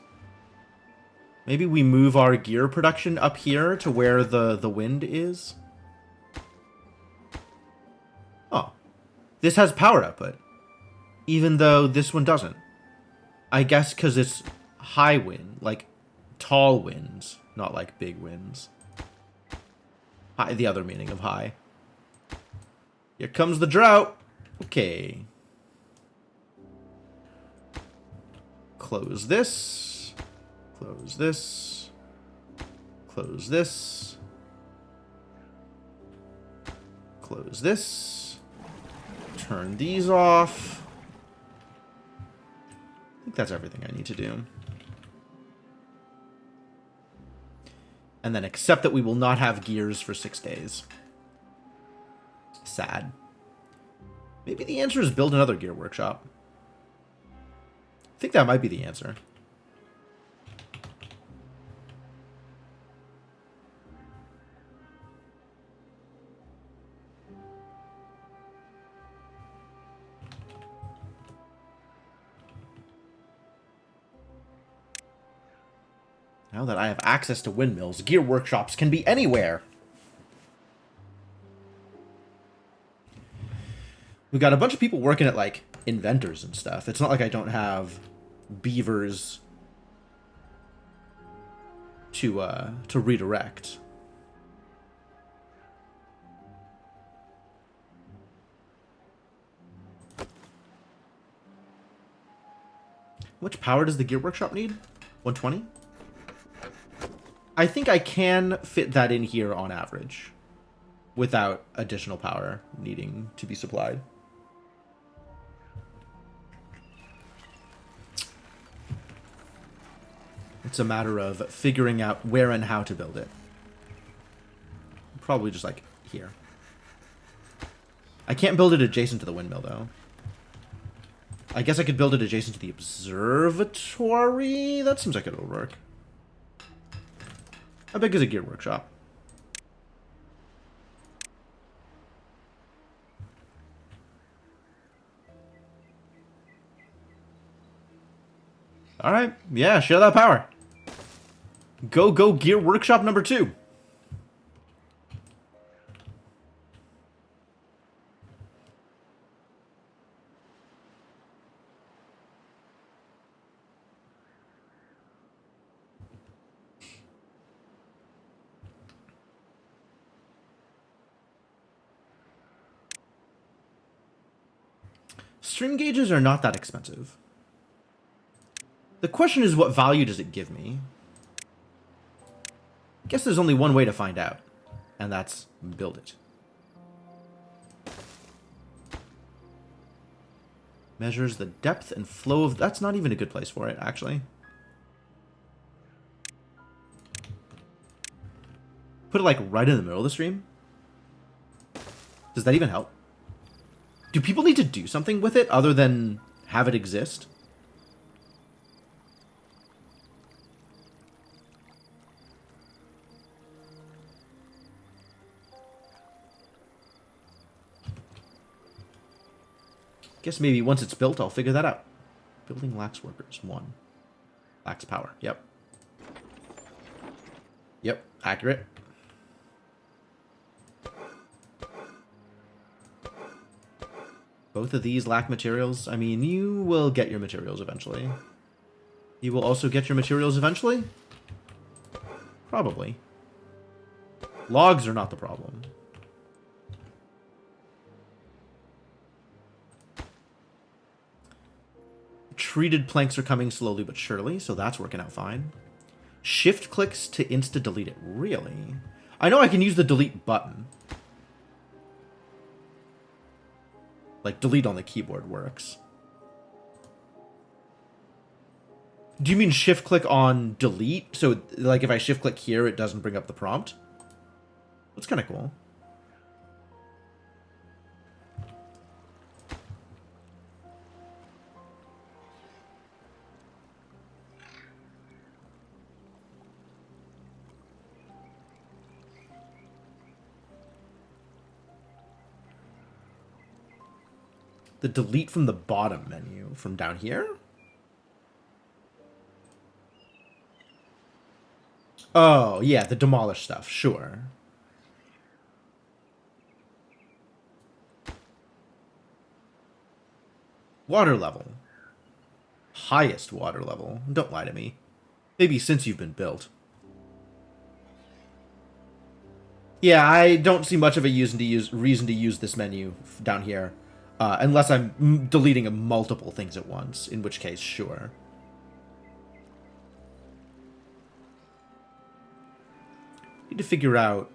Maybe we move our gear production up here to where the wind is. Oh. This has power output. Even though this one doesn't. I guess because it's high wind. Like, tall winds. Not like big winds. High, the other meaning of high. Here comes the drought. Okay. Close this. Close this. Close this. Close this. Turn these off. I think that's everything I need to do. And then accept that we will not have gears for 6 days. Sad. Maybe the answer is build another gear workshop. I think that might be the answer. Now that I have access to windmills, gear workshops can be anywhere. We've got a bunch of people working at, like, inventors and stuff. It's not like I don't have beavers to redirect. How much power does the gear workshop need? 120? I think I can fit that in here on average without additional power needing to be supplied. It's a matter of figuring out where and how to build it. Probably just like here. I can't build it adjacent to the windmill though. I guess I could build it adjacent to the observatory. That seems like it'll work. How big is a gear workshop? Alright, yeah, share that power. Go gear workshop number 2. String gauges are not that expensive. The question is, what value does it give me? I guess there's only one way to find out, and that's build it. Measures the depth and flow of... That's not even a good place for it, actually. Put it, like, right in the middle of the stream? Does that even help? Do people need to do something with it other than have it exist? Guess maybe once it's built, I'll figure that out. Building lacks workers. 1. Lacks power. Yep. Yep. Accurate. Both of these lack materials. I mean, you will get your materials eventually. You will also get your materials eventually? Probably. Logs are not the problem. Treated planks are coming slowly but surely, so that's working out fine. Shift clicks to insta-delete it. Really? I know I can use the delete button. Like, delete on the keyboard works. Do you mean shift click on delete? So, like, if I shift click here, it doesn't bring up the prompt? That's kind of cool. The delete from the bottom menu, from down here? Oh, yeah, the demolish stuff, sure. Water level. Highest water level. Don't lie to me. Maybe since you've been built. Yeah, I don't see much of a reason to use this menu down here. Unless I'm deleting multiple things at once, in which case, sure. need to figure out...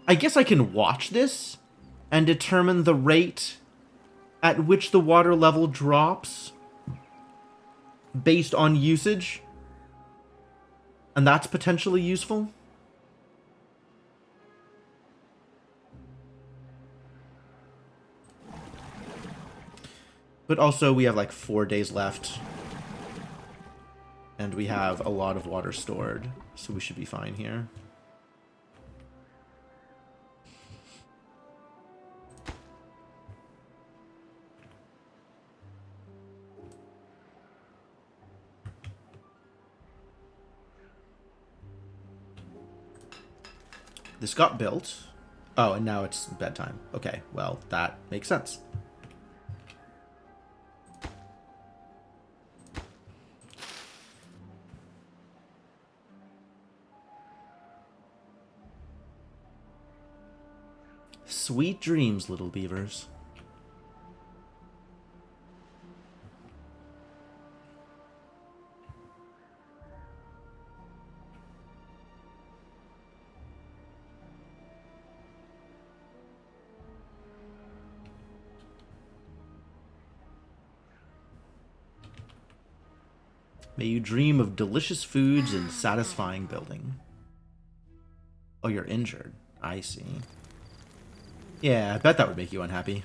I guess I can watch this and determine the rate at which the water level drops based on usage. And that's potentially useful. But also, we have like 4 days left. And we have a lot of water stored, so we should be fine here. This got built. Oh, and now it's bedtime. Okay, well, that makes sense. Sweet dreams, little beavers. May you dream of delicious foods and satisfying building. Oh, you're injured. I see. Yeah, I bet that would make you unhappy.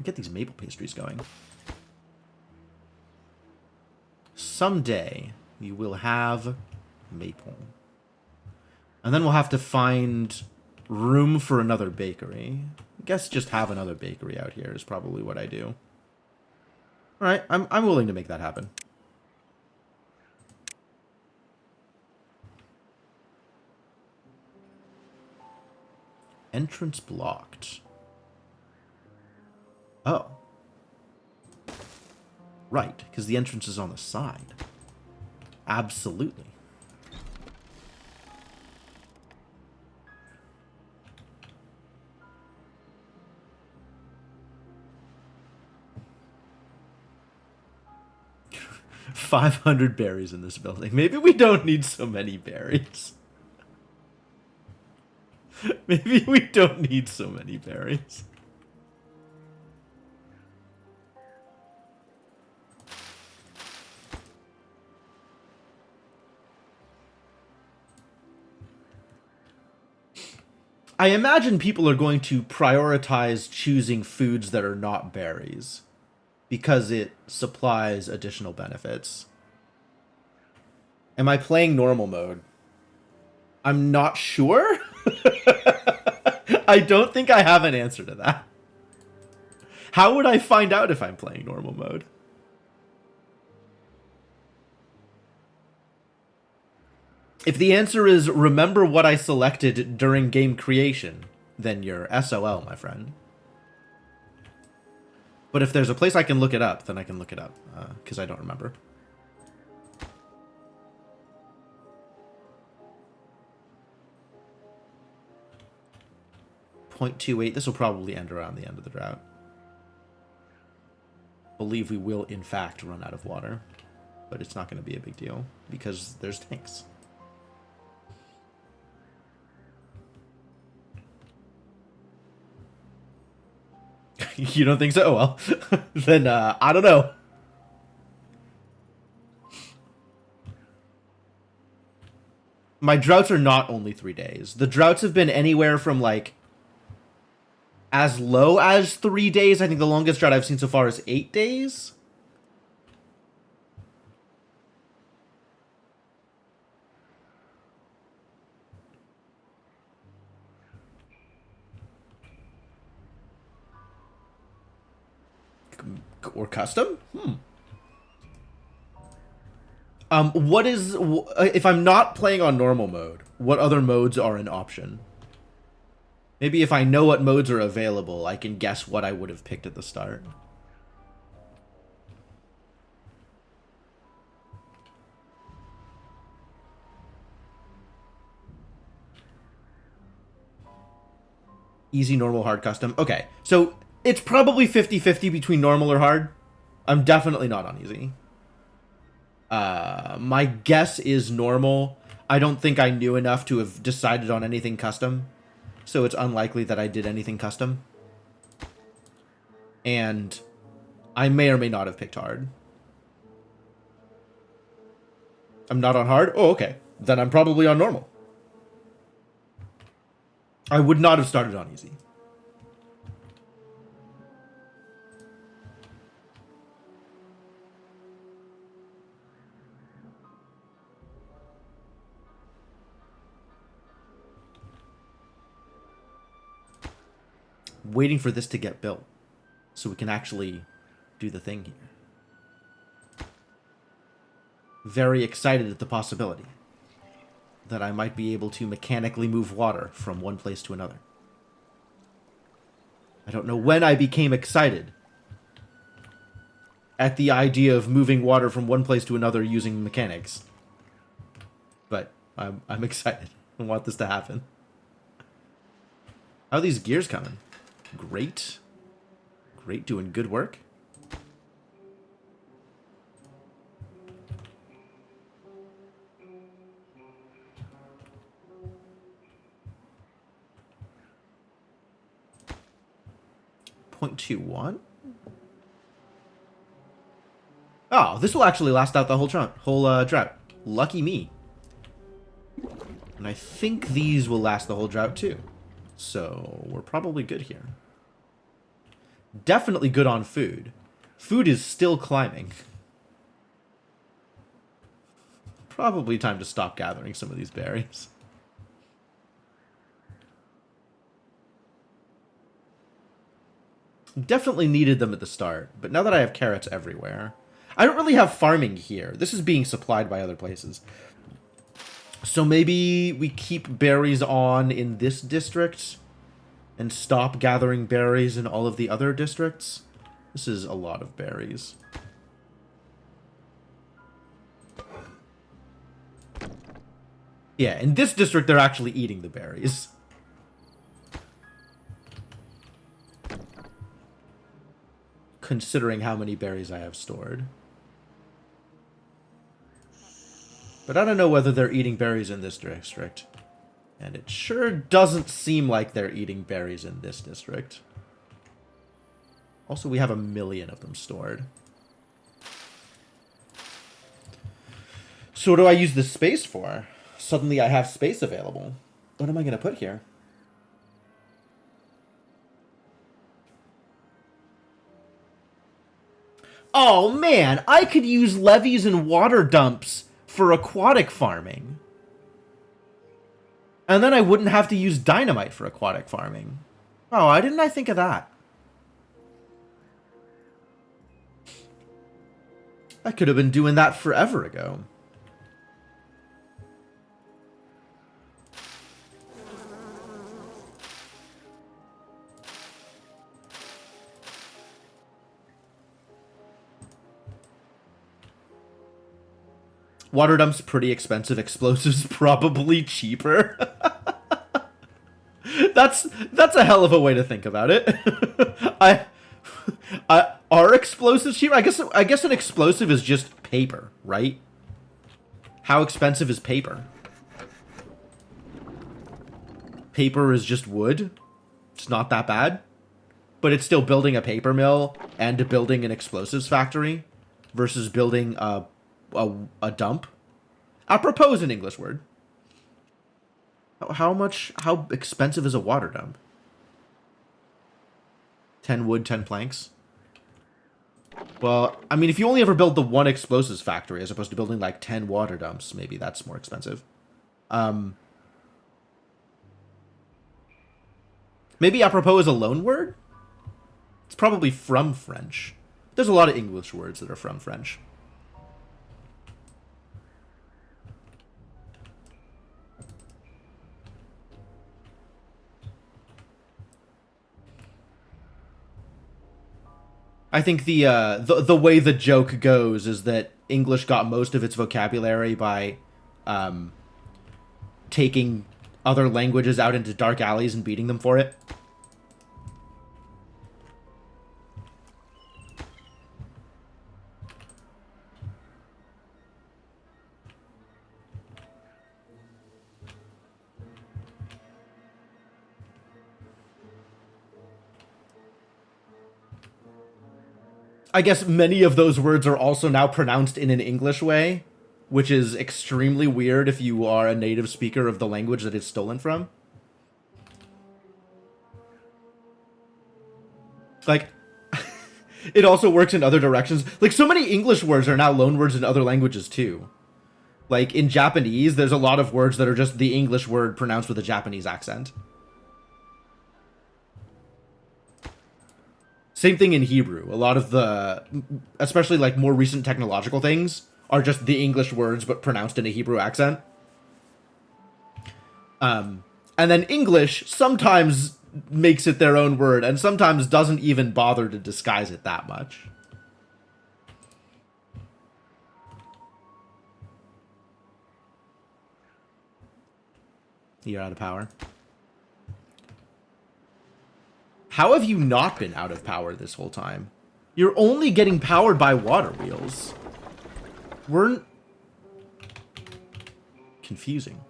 Get these maple pastries going. Someday, you will have maple. And then we'll have to find room for another bakery. I guess just have another bakery out here is probably what I do. Alright, I'm willing to make that happen. Entrance blocked. Oh. Right, because the entrance is on the side. Absolutely. $500 berries in this building. Maybe we don't need so many berries. Maybe we don't need so many berries. I imagine people are going to prioritize choosing foods that are not berries because it supplies additional benefits. Am I playing normal mode? I'm not sure. I don't think I have an answer to that. How would I find out if I'm playing normal mode? If the answer is remember what I selected during game creation, then you're SOL, my friend. But if there's a place I can look it up, then I can look it up, because I don't remember. .28. This will probably end around the end of the drought. Believe we will, in fact, run out of water. But it's not going to be a big deal, because there's tanks. You don't think so? Oh, well, then I don't know. My droughts are not only 3 days. The droughts have been anywhere from like as low as 3 days. I think the longest drought I've seen so far is 8 days. Or custom? What is... If I'm not playing on normal mode, what other modes are an option? Maybe if I know what modes are available, I can guess what I would have picked at the start. Easy, normal, hard, custom. Okay, so it's probably 50-50 between normal or hard. I'm definitely not on easy. My guess is normal. I don't think I knew enough to have decided on anything custom, so it's unlikely that I did anything custom. And I may or may not have picked hard. I'm not on hard? Oh, okay. Then I'm probably on normal. I would not have started on easy. Waiting for this to get built so we can actually do the thing here. Very excited at the possibility that I might be able to mechanically move water from one place to another. I don't know when I became excited at the idea of moving water from one place to another using mechanics. But I'm excited. I want this to happen. How are these gears coming? Great. Great, doing good work. .21. Oh, this will actually last out the whole drought. Lucky me. And I think these will last the whole drought too. So we're probably good here. Definitely good on food. Food is still climbing. Probably time to stop gathering some of these berries. Definitely needed them at the start, but now that I have carrots everywhere... I don't really have farming here. This is being supplied by other places. So maybe we keep berries on in this district and stop gathering berries in all of the other districts. This is a lot of berries. Yeah, in this district, they're actually eating the berries. Considering how many berries I have stored. But I don't know whether they're eating berries in this district. And it sure doesn't seem like they're eating berries in this district. Also, we have 1 million of them stored. So what do I use this space for? Suddenly I have space available. What am I going to put here? Oh man, I could use levees and water dumps for aquatic farming. And then I wouldn't have to use dynamite for aquatic farming. Oh, why didn't I think of that? I could have been doing that forever ago. Water dumps pretty expensive. Explosives probably cheaper. That's a hell of a way to think about it. Are explosives cheap? I guess an explosive is just paper, right? How expensive is paper? Paper is just wood. It's not that bad, but it's still building a paper mill and building an explosives factory versus building a dump. Apropos is an English word. How expensive is a water dump? 10 wood, 10 planks. Well, I mean, if you only ever build the one explosives factory as opposed to building like 10 water dumps, maybe that's more expensive. Maybe apropos is a loan word? It's probably from French. There's a lot of English words that are from French. I think the way the joke goes is that English got most of its vocabulary by taking other languages out into dark alleys and beating them for it. I guess many of those words are also now pronounced in an English way, which is extremely weird if you are a native speaker of the language that it's stolen from. Like, it also works in other directions. Like, so many English words are now loanwords in other languages, too. Like, in Japanese, there's a lot of words that are just the English word pronounced with a Japanese accent. Same thing in Hebrew. A lot of the, especially like more recent technological things, are just the English words but pronounced in a Hebrew accent. And then English sometimes makes it their own word and sometimes doesn't even bother to disguise it that much. You're out of power. How have you not been out of power this whole time? You're only getting powered by water wheels. We're confusing.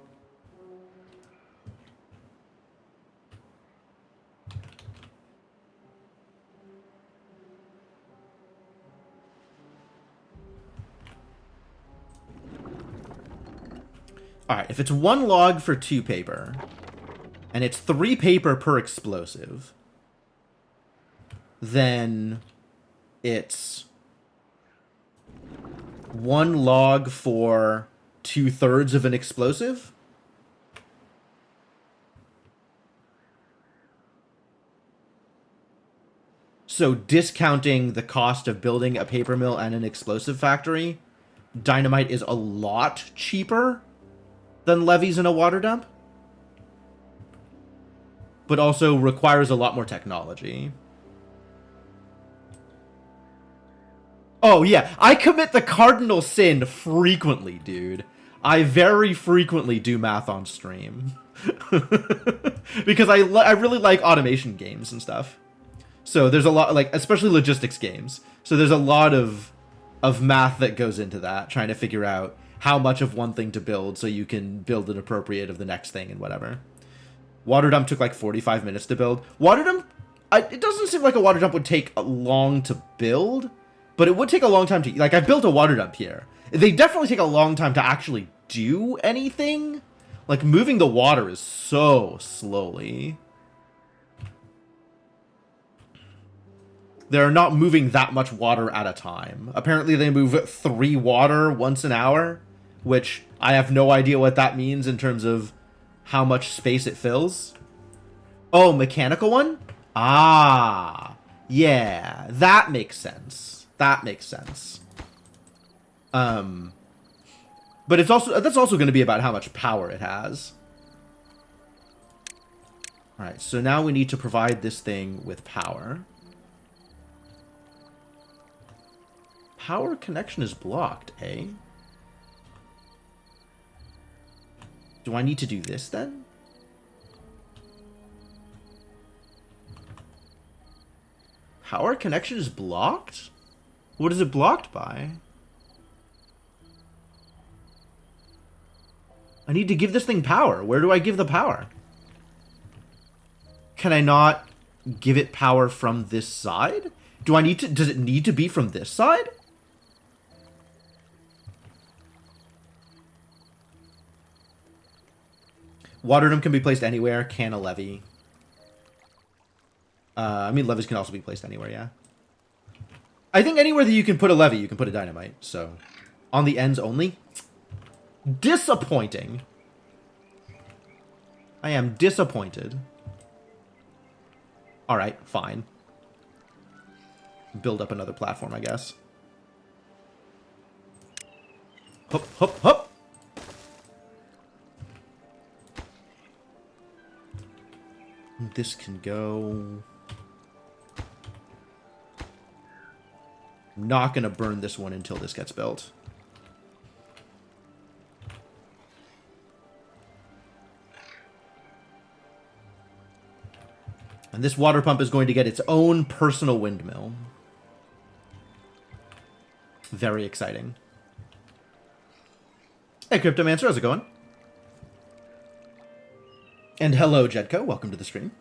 Alright, if it's 1 log for 2 paper, and it's 3 paper per explosive, then it's 1 log for 2/3 of an explosive? So discounting the cost of building a paper mill and an explosive factory, dynamite is a lot cheaper than levees in a water dump, but also requires a lot more technology. Oh, yeah. I commit the cardinal sin frequently, dude. I very frequently do math on stream. Because I really like automation games and stuff. So there's a lot, like, especially logistics games. So there's a lot of math that goes into that, trying to figure out how much of one thing to build so you can build an appropriate of the next thing and whatever. Water dump took like 45 minutes to build. Water dump, it doesn't seem like a water dump would take long to build. But it would take a long time to... Like, I've built a water dump here. They definitely take a long time to actually do anything. Like, moving the water is so slowly. They're not moving that much water at a time. Apparently they move 3 water once an hour, which I have no idea what that means in terms of how much space it fills. Oh, mechanical one? Ah, yeah, that makes sense. That makes sense. But it's also that's also going to be about how much power it has. All right, so now we need to provide this thing with power. Power connection is blocked, eh? Do I need to do this then? Power connection is blocked? What is it blocked by? I need to give this thing power. Where do I give the power? Can I not give it power from this side? Do I need to... Does it need to be from this side? Water dome can be placed anywhere. Can a levee? I mean, levees can also be placed anywhere, yeah. I think anywhere that you can put a levee, you can put a dynamite, so... On the ends only? Disappointing. I am disappointed. Alright, fine. Build up another platform, I guess. Hup, hup, hup! This can go... I'm not going to burn this one until this gets built. And this water pump is going to get its own personal windmill. Very exciting. Hey, Cryptomancer, how's it going? And hello, Jedko. Welcome to the stream.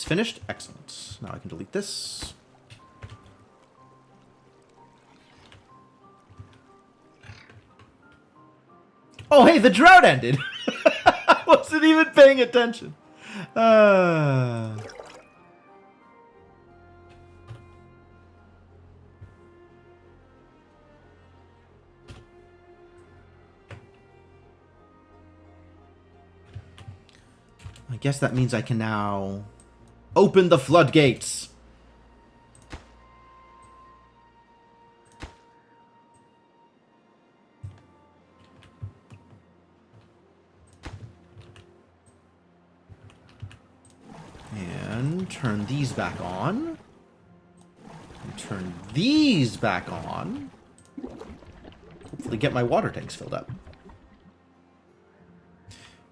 finished. Excellent. Now I can delete this. Oh, hey, the drought ended. I wasn't even paying attention. I guess that means I can now open the floodgates. And turn these back on. And turn these back on. Hopefully get my water tanks filled up.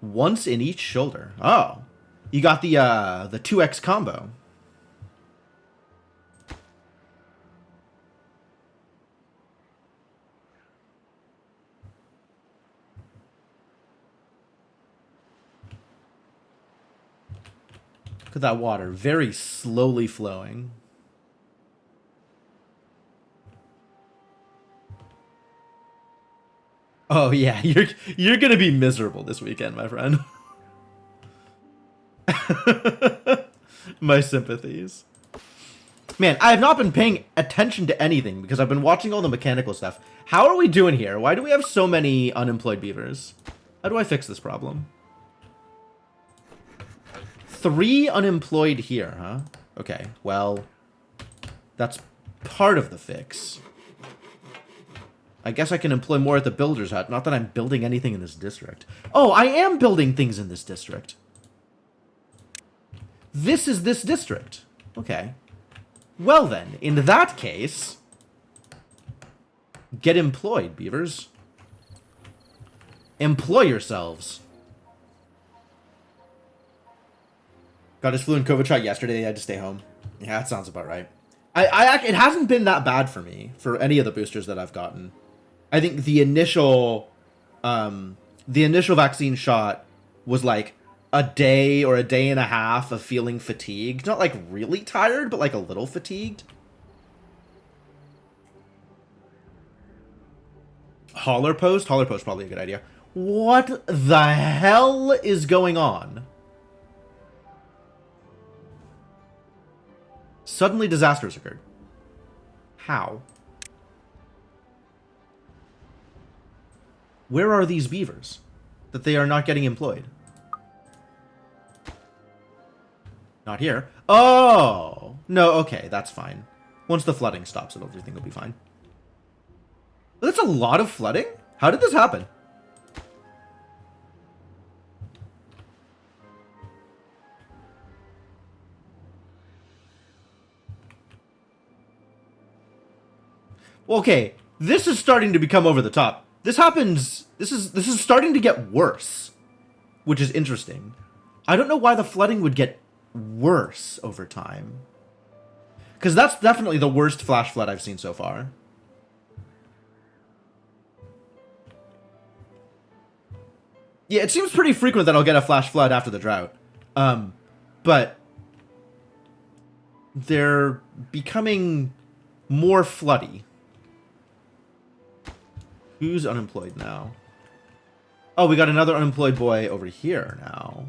Once in each shoulder. Oh. You got the 2x combo. Look at that water. Very slowly flowing. Oh yeah, you're gonna be miserable this weekend, my friend. My sympathies. Man, I have not been paying attention to anything because I've been watching all the mechanical stuff. How are we doing here? Why do we have so many unemployed beavers? How do I fix this problem? 3 unemployed here, huh? Okay, well, that's part of the fix. I guess I can employ more at the builder's hut. Not that I'm building anything in this district. Oh, I am building things in this district. This is this district. Okay. Well then, in that case, get employed, beavers. Employ yourselves. Got his flu and COVID shot yesterday. I had to stay home. Yeah, that sounds about right. It hasn't been that bad for me for any of the boosters that I've gotten. I think the initial vaccine shot was like a day or a day and a half of feeling fatigued. Not like really tired, but like a little fatigued. Hauler post? Hauler post probably a good idea. What the hell is going on? Suddenly disasters occurred. How? Where are these beavers that they are not getting employed? Not here. Oh! No, okay, that's fine. Once the flooding stops, everything will be fine. But that's a lot of flooding? How did this happen? Okay, this is starting to become over the top. This is starting to get worse, which is interesting. I don't know why the flooding would get worse over time. Because that's definitely the worst flash flood I've seen so far. Yeah, it seems pretty frequent that I'll get a flash flood after the drought. But they're becoming more floody. Who's unemployed now? Oh, we got another unemployed boy over here now.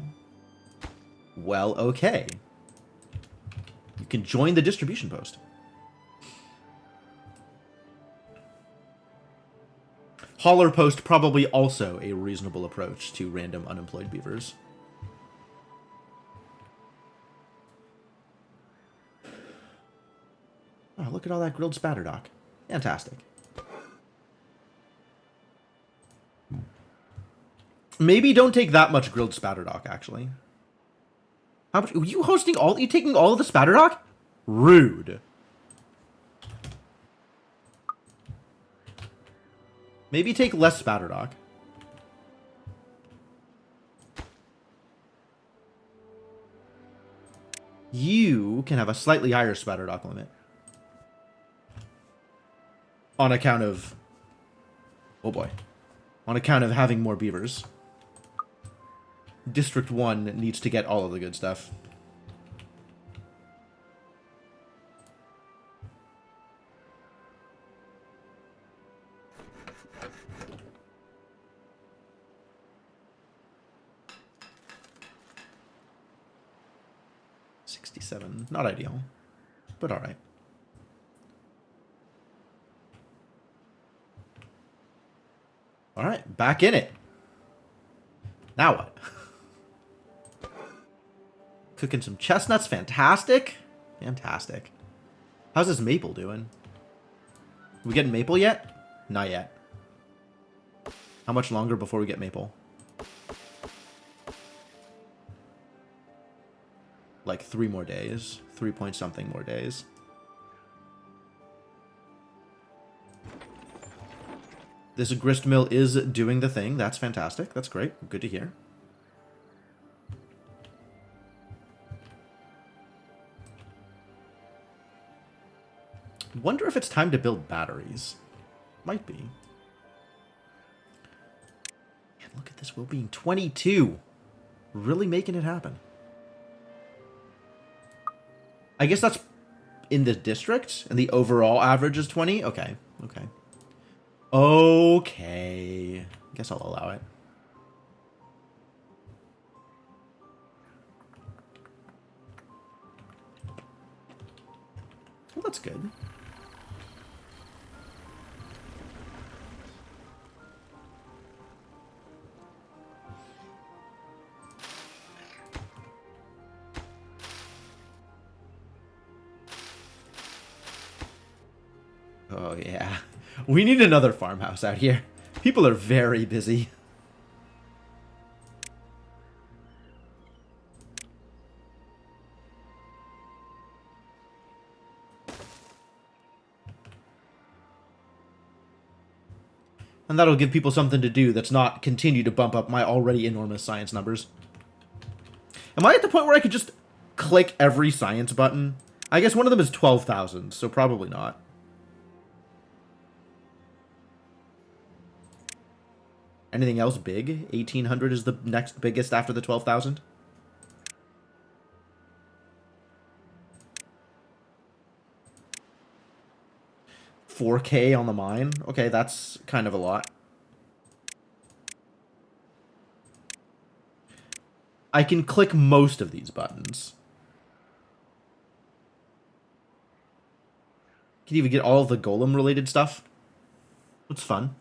Well, okay. You can join the distribution post. Hauler post probably also a reasonable approach to random unemployed beavers. Oh, look at all that grilled spatterdock. Fantastic. Maybe don't take that much grilled spatterdock, actually. How much? Are you hosting all? Are you taking all of the spatterdock? Rude. Maybe take less spatterdock. You can have a slightly higher spatterdock limit. On account of... Oh boy. On account of having more beavers. District 1 needs to get all of the good stuff. $67. Not ideal, but all right. All right, back in it. Now what? Cooking some chestnuts. Fantastic. Fantastic. How's this maple doing? We getting maple yet? Not yet. How much longer before we get maple? Like 3 more days. 3 point something more days. This grist mill is doing the thing. That's fantastic. That's great. Good to hear. Wonder if it's time to build batteries. Might be. Man, look at this well-being. 22. Really making it happen. I guess that's in the district, and the overall average is 20? Okay. Okay. Okay. Guess I'll allow it. Well, that's good. Oh, yeah. We need another farmhouse out here. People are very busy. And that'll give people something to do that's not continue to bump up my already enormous science numbers. Am I at the point where I could just click every science button? I guess one of them is 12,000, so probably not. Anything else big? 1,800 is the next biggest after the 12,000? $4K on the mine? Okay, that's kind of a lot. I can click most of these buttons. Can even get all of the golem-related stuff. It's fun.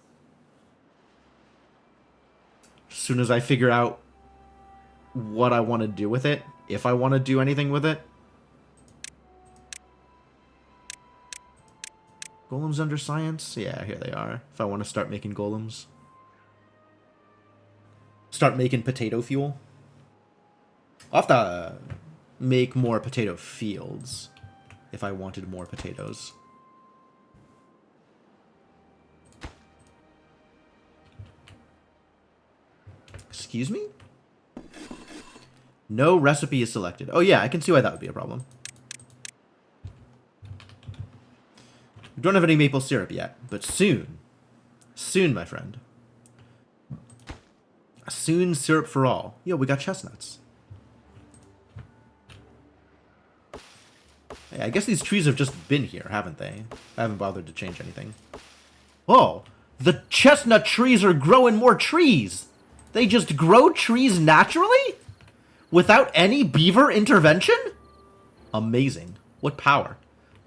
As soon as I figure out what I want to do with it, if I want to do anything with it. Golems under science? Yeah, here they are. If I want to start making golems. Start making potato fuel. I'll have to make more potato fields if I wanted more potatoes. Excuse me? No recipe is selected. Oh yeah, I can see why that would be a problem. We don't have any maple syrup yet, but soon. Soon, my friend. Soon syrup for all. Yo, we got chestnuts. Hey, I guess these trees have just been here, haven't they? I haven't bothered to change anything. Oh, the chestnut trees are growing more trees. They just grow trees naturally? Without any beaver intervention? Amazing. What power.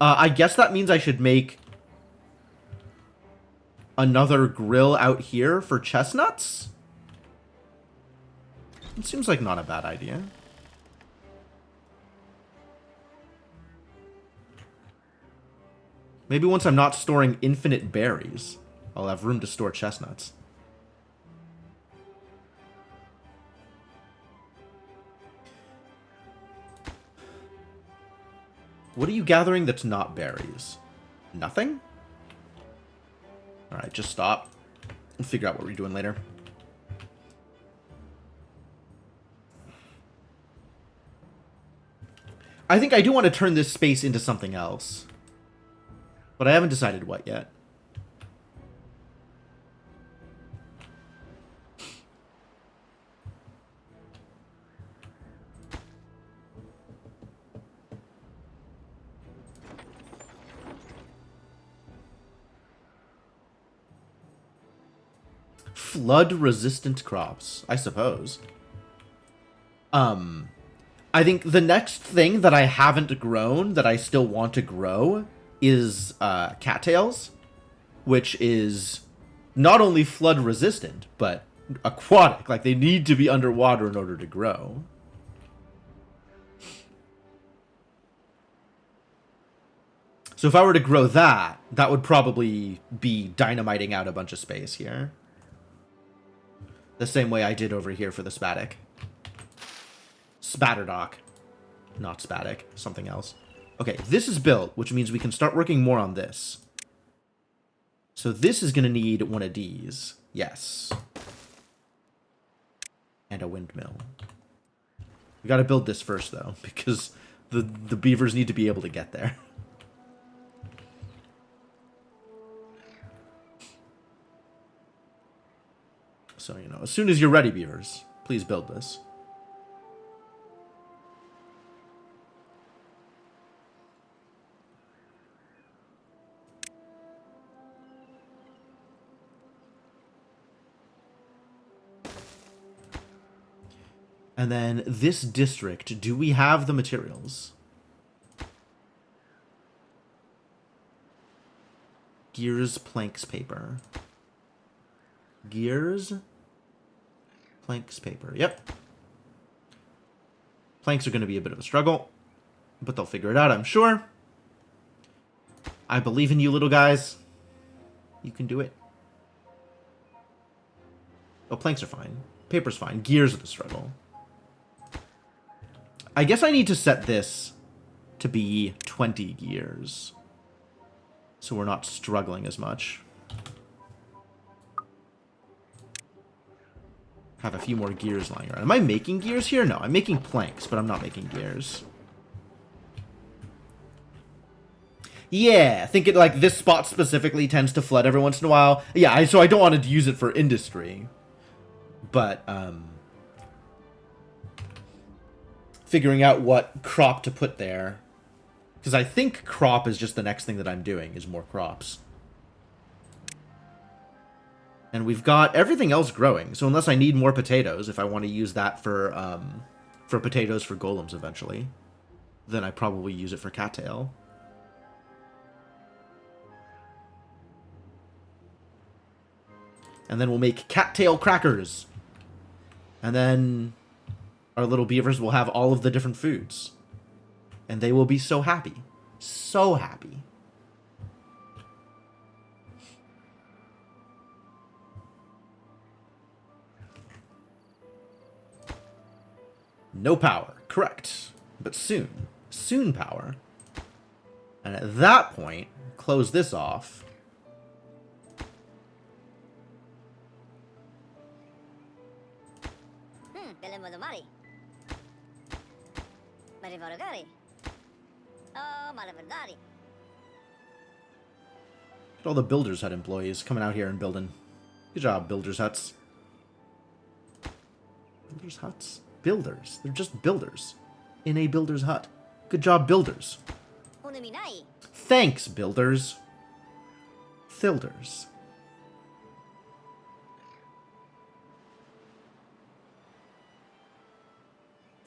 I guess that means I should make another grill out here for chestnuts? It seems like not a bad idea. Maybe once I'm not storing infinite berries, I'll have room to store chestnuts. What are you gathering that's not berries? Nothing? Alright, just stop. We'll figure out what we're doing later. I think I do want to turn this space into something else. But I haven't decided what yet. Flood-resistant crops, I suppose. I think the next thing that I haven't grown that I still want to grow is cattails, which is not only flood-resistant, but aquatic. Like, they need to be underwater in order to grow. So if I were to grow that, that would probably be dynamiting out a bunch of space here. The same way I did over here for the Spatic. Spatterdock. Not Spatic. Something else. Okay, this is built, which means we can start working more on this. So this is going to need one of these. Yes. And a windmill. We got to build this first, though, because the beavers need to be able to get there. So, you know, as soon as you're ready, beavers, please build this. And then this district, do we have the materials? Gears, planks, paper. Gears, planks, paper. Yep. Planks are going to be a bit of a struggle, but they'll figure it out, I'm sure. I believe in you, little guys. You can do it. Oh, planks are fine. Paper's fine. Gears are the struggle. I guess I need to set this to be 20 gears, so we're not struggling as much. Have a few more gears lying around. Am I making gears here? No, I'm making planks, but I'm not making gears. Yeah, I think it, like, this spot specifically tends to flood every once in a while. Yeah, so I don't want to use it for industry. But, figuring out what crop to put there. Because I think crop is just the next thing that I'm doing, is more crops. And we've got everything else growing. So unless I need more potatoes, if I want to use that for potatoes for golems eventually, then I probably use it for cattail. And then we'll make cattail crackers. And then our little beavers will have all of the different foods. And they will be so happy. So happy. No power. Correct. But soon. Soon power. And at that point, close this off. Look at all the Builders Hut employees coming out here and building. Good job, Builders Huts. Builders Huts? Builders. They're just builders. In a Builder's Hut. Good job, builders. Thanks, builders. Thilders.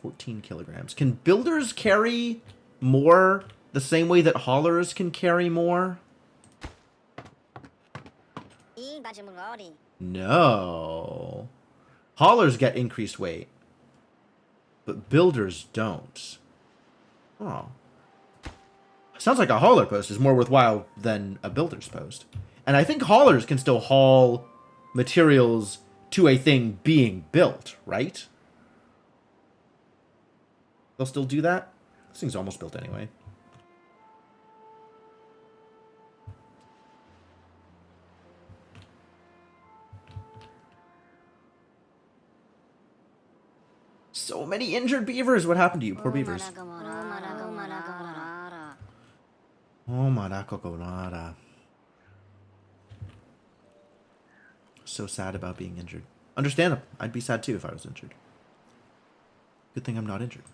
$14 kilograms. Can builders carry more the same way that haulers can carry more? No. Haulers get increased weight, but builders don't. Oh. Sounds like a hauler post is more worthwhile than a builder's post. And I think haulers can still haul materials to a thing being built, right? They'll still do that? This thing's almost built anyway. So many injured beavers. What happened to you? Poor beavers. Oh, Maracoconara. So sad about being injured. Understandable. I'd be sad too if I was injured. Good thing I'm not injured.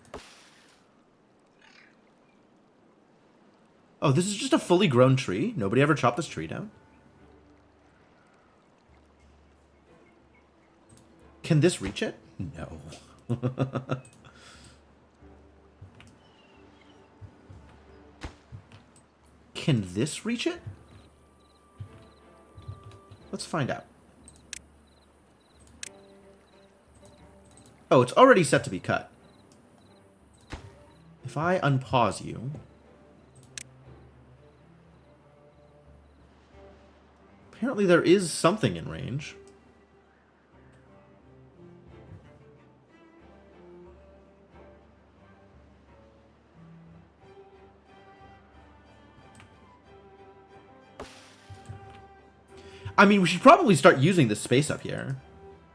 Oh, this is just a fully grown tree? Nobody ever chopped this tree down? Can this reach it? No. Can this reach it? Let's find out. Oh, it's already set to be cut. If I unpause you... Apparently there is something in range. I mean, we should probably start using this space up here,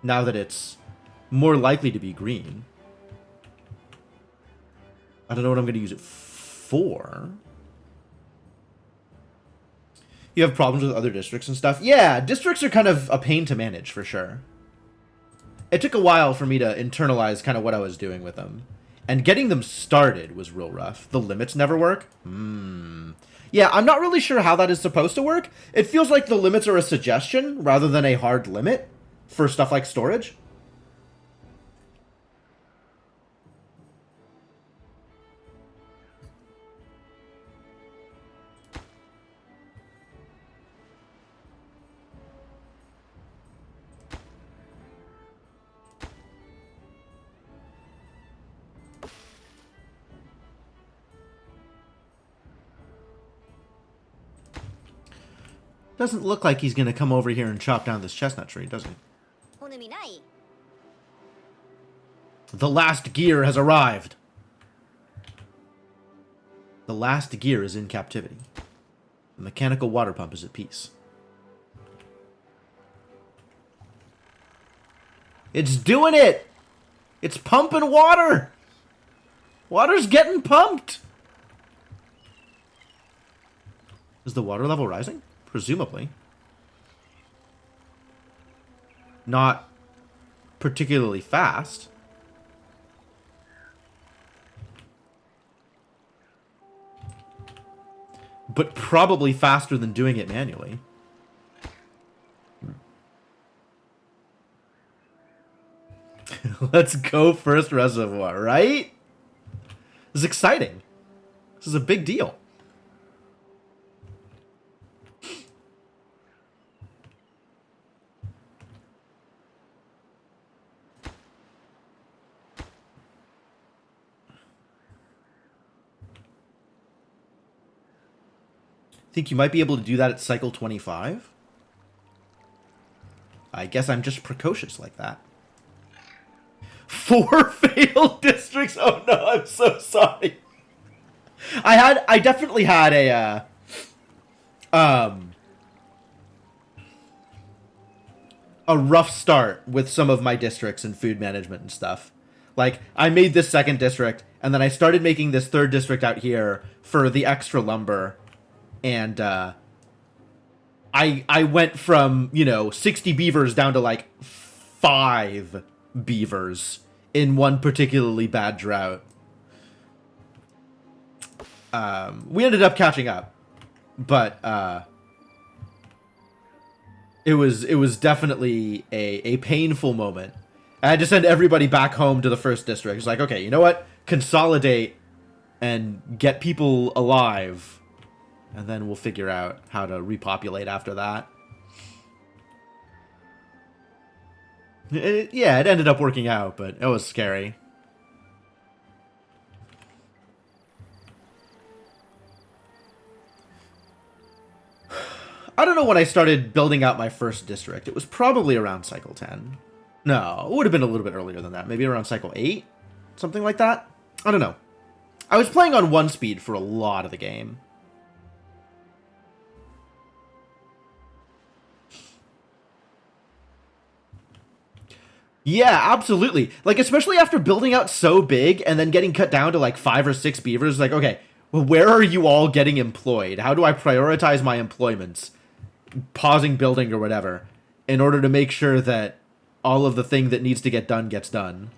now that it's more likely to be green. I don't know what I'm going to use it for. You have problems with other districts and stuff? Yeah, districts are kind of a pain to manage, for sure. It took a while for me to internalize kind of what I was doing with them. And getting them started was real rough. The limits never work? Yeah, I'm not really sure how that is supposed to work. It feels like the limits are a suggestion rather than a hard limit for stuff like storage. Doesn't look like he's going to come over here and chop down this chestnut tree, does he? The last gear has arrived. The last gear is in captivity. The mechanical water pump is at peace. It's doing it! It's pumping water! Water's getting pumped! Is the water level rising? Presumably. Not particularly fast. But probably faster than doing it manually. Let's go first reservoir, right? This is exciting. This is a big deal. Think you might be able to do that at cycle 25? I guess I'm just precocious like that. 4 failed districts? Oh no, I'm so sorry. I definitely had a rough start with some of my districts and food management and stuff. Like, I made this second district, and then I started making this third district out here for the extra lumber. And I went from, 60 beavers down to like 5 beavers in one particularly bad drought. We ended up catching up, but it was definitely a painful moment. I had to send everybody back home to the first district. It's like, okay, you know what? Consolidate and get people alive. And then we'll figure out how to repopulate after that. It ended up working out, but it was scary. I don't know when I started building out my first district. It was probably around cycle 10. No, it would have been a little bit earlier than that. Maybe around cycle 8? Something like that? I don't know. I was playing on 1 speed for a lot of the game. Yeah, absolutely. Like, especially after building out so big and then getting cut down to like 5 or 6 beavers, like, okay, well, where are you all getting employed? How do I prioritize my employments? Pausing building or whatever, in order to make sure that all of the thing that needs to get done gets done.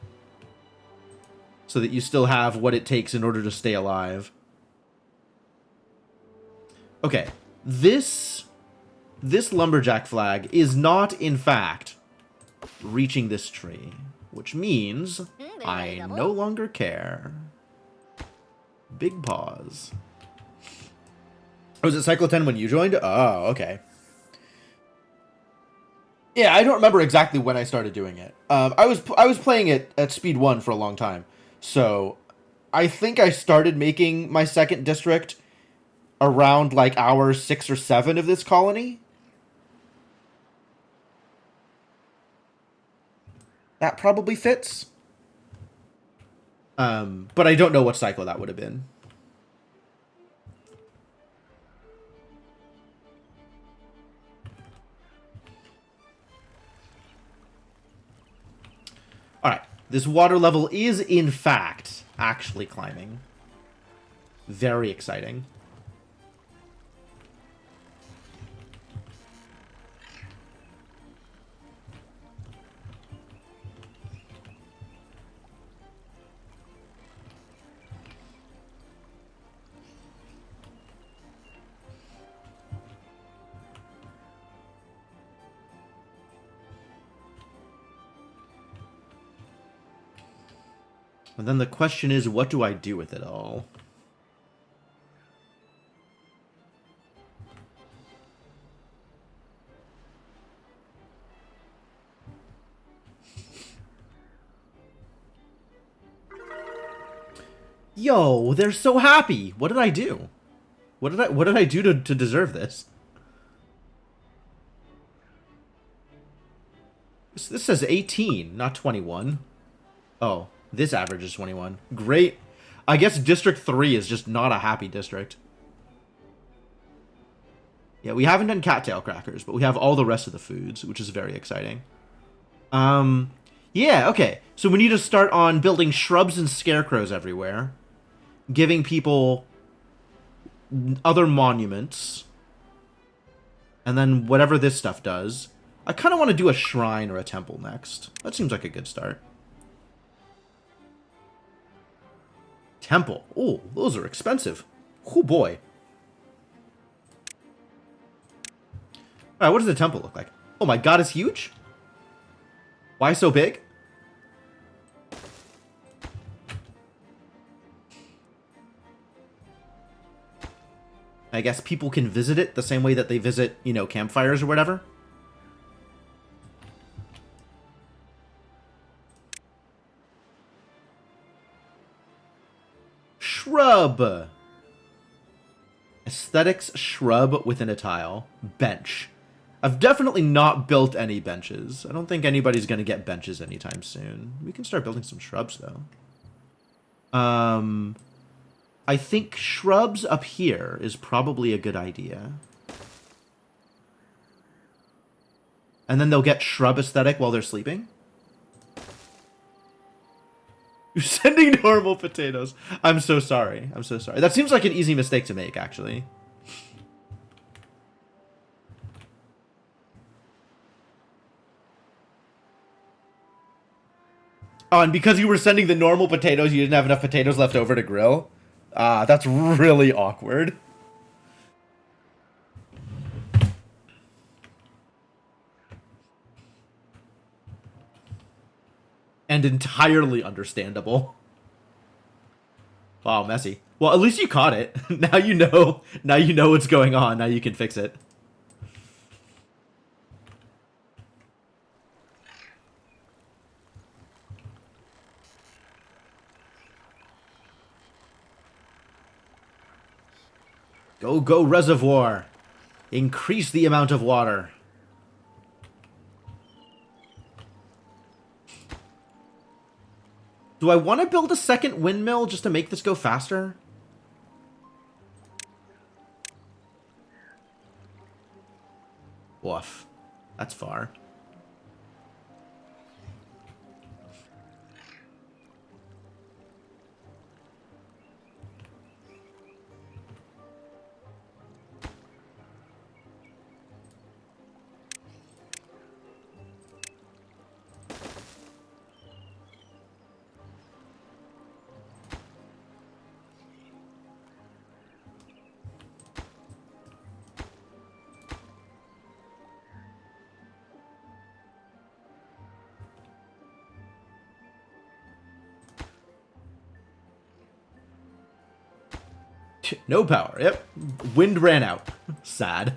So that you still have what it takes in order to stay alive. Okay, this lumberjack flag is not, in fact, reaching this tree, which means I no longer care. Big pause. Was it Cycle 10 when you joined? Oh, okay. Yeah, I don't remember exactly when I started doing it. I was playing it at speed 1 for a long time. So, I think I started making my second district around like hour 6 or 7 of this colony. That probably fits. But I don't know what cycle that would have been. Alright, this water level is, in fact, actually climbing. Very exciting. And then the question is, what do I do with it all? Yo, they're so happy. What did I do? What did I do to deserve this? This says 18, not 21. Oh, this average is 21. Great. I guess District 3 is just not a happy district. Yeah, we haven't done cattail crackers, but we have all the rest of the foods, which is very exciting. Yeah, okay. So we need to start on building shrubs and scarecrows everywhere. Giving people other monuments. And then whatever this stuff does. I kind of want to do a shrine or a temple next. That seems like a good start. Temple. Oh, those are expensive. Oh boy. Alright, what does the temple look like? Oh my god, it's huge? Why so big? I guess people can visit it the same way that they visit, you know, campfires or whatever. Shrub. Aesthetics shrub within a tile. Bench. I've definitely not built any benches. I don't think anybody's going to get benches anytime soon. We can start building some shrubs, though. I think shrubs up here is probably a good idea. And then they'll get shrub aesthetic while they're sleeping. You're sending normal potatoes. I'm so sorry. I'm so sorry. That seems like an easy mistake to make, actually. Oh, and because you were sending the normal potatoes, you didn't have enough potatoes left over to grill? That's really awkward. And entirely understandable. Wow, messy. Well, at least you caught it. Now you know. Now you know what's going on. Now you can fix it. Go, go, reservoir. Increase the amount of water. Do I want to build a second windmill just to make this go faster? Woof. That's far. No power. Yep. Wind ran out. Sad.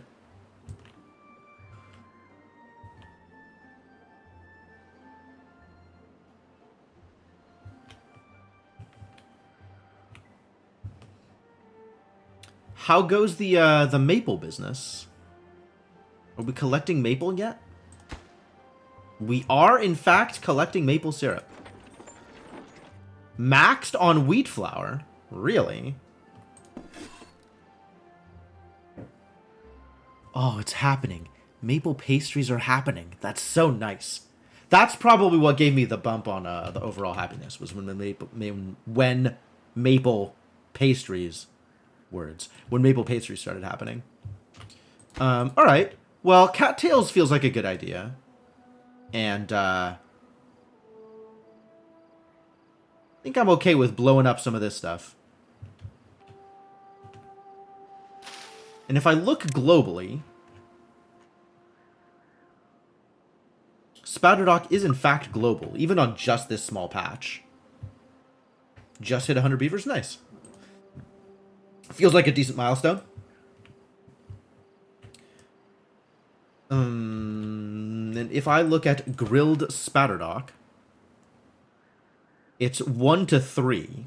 How goes the maple business? Are we collecting maple yet? We are, in fact, collecting maple syrup. Maxed on wheat flour? Really? Oh, it's happening. Maple pastries are happening. That's so nice. That's probably what gave me the bump on the overall happiness, was when maple pastries... when maple pastries started happening. All right. Well, cattails feels like a good idea. And, I think I'm okay with blowing up some of this stuff. And if I look globally, Spouted Dock is in fact global, even on just this small patch. Just hit 100 beavers, nice. Feels like a decent milestone. And if I look at grilled Spatterdock, it's 1 to 3.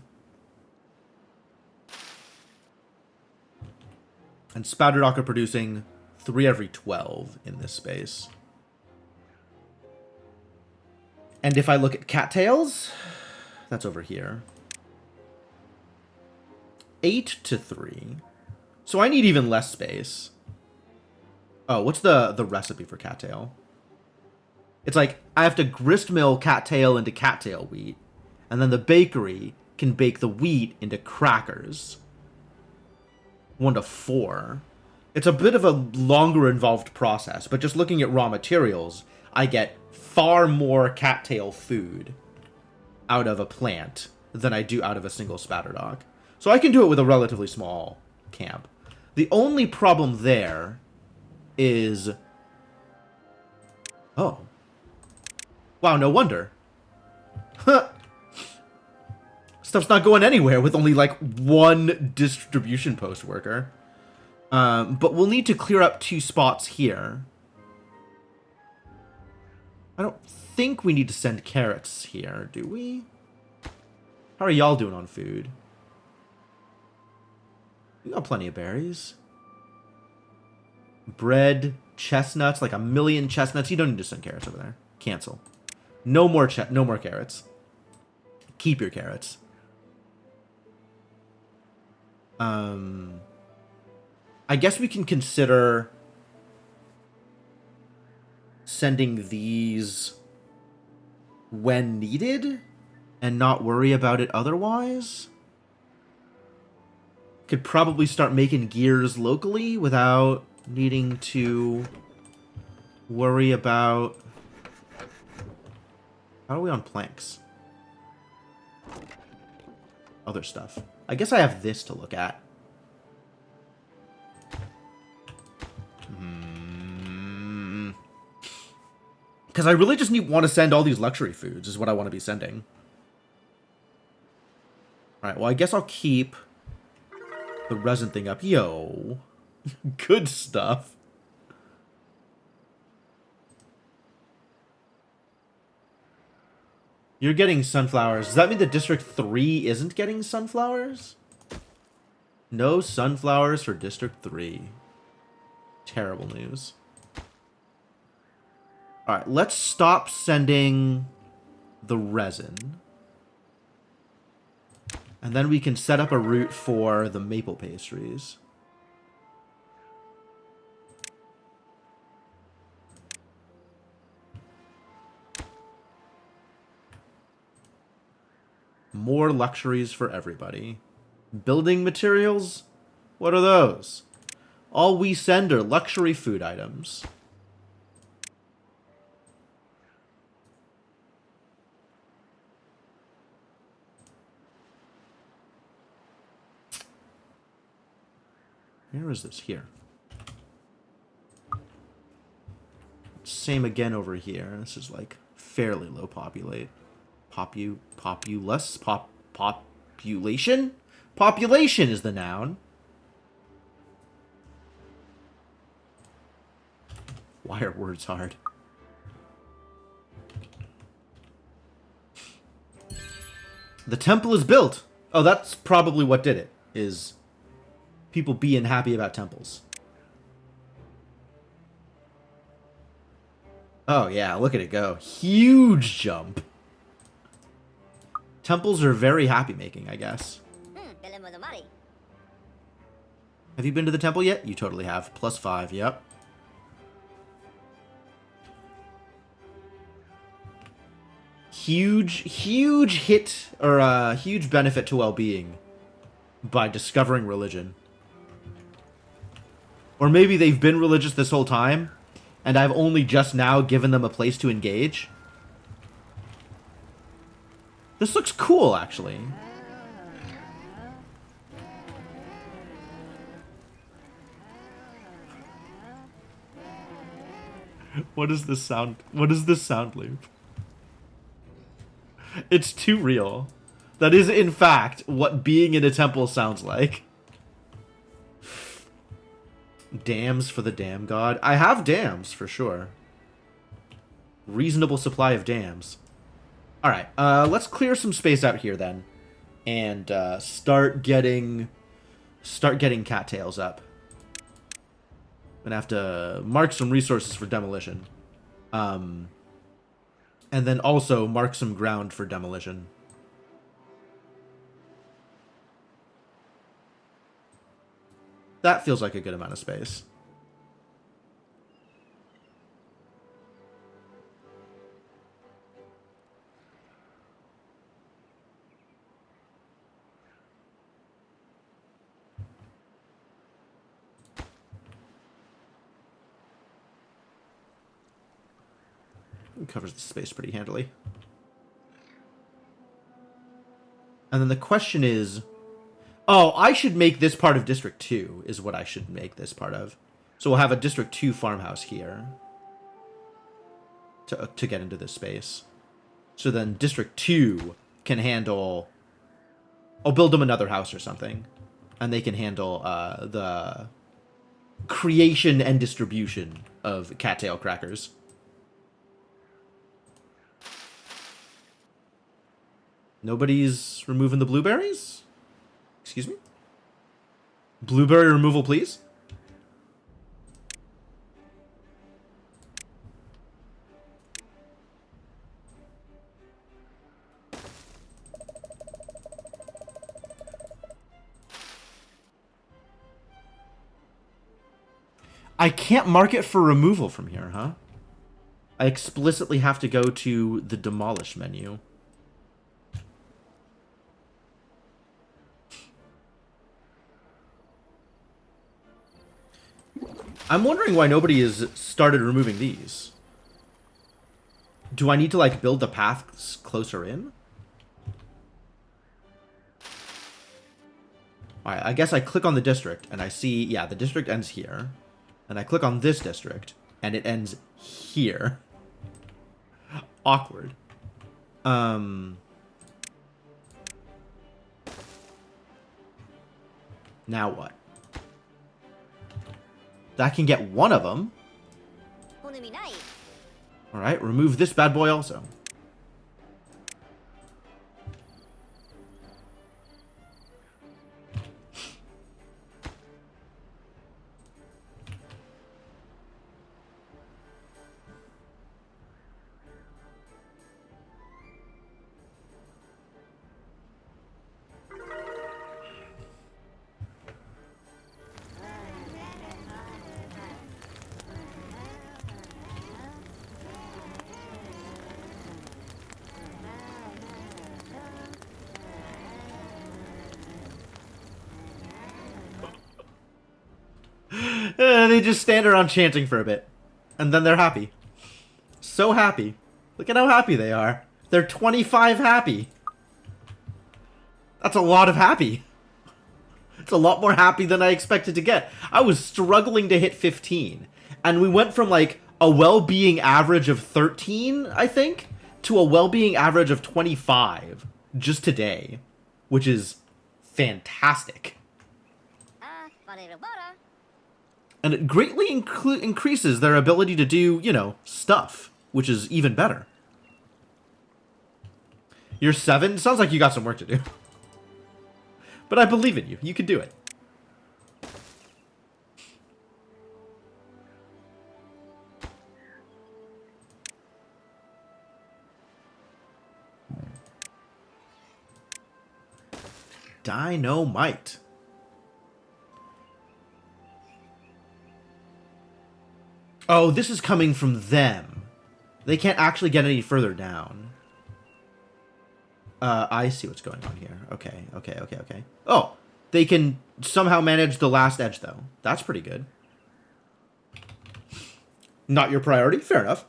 And Spatterdock are producing 3 every 12 in this space. And if I look at cattails, that's over here. 8 to 3. So I need even less space. Oh, what's the recipe for cattail? It's like, I have to grist mill cattail into cattail wheat, and then the bakery can bake the wheat into crackers. 1 to 4. It's a bit of a longer involved process, but just looking at raw materials, I get far more cattail food out of a plant than I do out of a single Spatterdock. So I can do it with a relatively small camp. The only problem there is... Oh. Wow, no wonder. Huh. Stuff's not going anywhere with only, like, 1 distribution post worker. But we'll need to clear up 2 spots here. I don't think we need to send carrots here, do we? How are y'all doing on food? We got plenty of berries. Bread, chestnuts, like 1 million chestnuts. You don't need to send carrots over there. Cancel. No more carrots. Keep your carrots. I guess we can consider sending these when needed and not worry about it otherwise. Could probably start making gears locally without needing to worry about... How are we on planks? Other stuff. I guess I have this to look at. Because I really just want to send all these luxury foods is what I want to be sending. Alright, well I guess I'll keep the resin thing up. Yo. Good stuff. You're getting sunflowers. Does that mean that District 3 isn't getting sunflowers? No sunflowers for District 3. Terrible news. Alright, let's stop sending the resin. And then we can set up a route for the maple pastries. More luxuries for everybody. Building materials? What are those? All we send are luxury food items. Where is this? Here. Same again over here. This is like fairly low population? Population? Population is the noun. Why are words hard? The temple is built. Oh, that's probably what did it, is people being happy about temples. Oh, yeah, look at it go. Huge jump. Temples are very happy-making, I guess. Have you been to the temple yet? You totally have. +5, yep. Huge hit, or huge benefit to well-being by discovering religion. Or maybe they've been religious this whole time, and I've only just now given them a place to engage. This looks cool, actually. What is this sound? What is this sound loop? It's too real. That is, in fact, what being in a temple sounds like. Dams for the dam god. I have dams, for sure. Reasonable supply of dams. Alright, let's clear some space out here, then. And, start getting cattails up. Gonna have to mark some resources for demolition. And then also mark some ground for demolition. That feels like a good amount of space. It covers the space pretty handily. And then the question is... Oh, I should make this part of District 2, is what I should make this part of. So we'll have a District 2 farmhouse here. To get into this space. So then District 2 can handle... I'll build them another house or something. And they can handle the creation and distribution of cattail crackers. Nobody's removing the blueberries? Excuse me? Blueberry removal, please? I can't mark it for removal from here, huh? I explicitly have to go to the demolish menu. I'm wondering why nobody has started removing these. Do I need to, like, build the paths closer in? Alright, I guess I click on the district, and I see, yeah, the district ends here. And I click on this district, and it ends here. Awkward. Now what? That can get one of them. Alright, remove this bad boy also. They just stand around chanting for a bit. And then they're happy. So happy. Look at how happy they are. They're 25 happy. That's a lot of happy. It's a lot more happy than I expected to get. I was struggling to hit 15. And we went from, like, a well-being average of 13, I think, to a well-being average of 25 just today. Which is fantastic. And it greatly increases their ability to do, you know, stuff, which is even better. You're 7? Sounds like you got some work to do. But I believe in you. You can do it. Dynamite. Oh, this is coming from them. They can't actually get any further down. I see what's going on here. Okay. Oh, they can somehow manage the last edge, though. That's pretty good. Not your priority? Fair enough.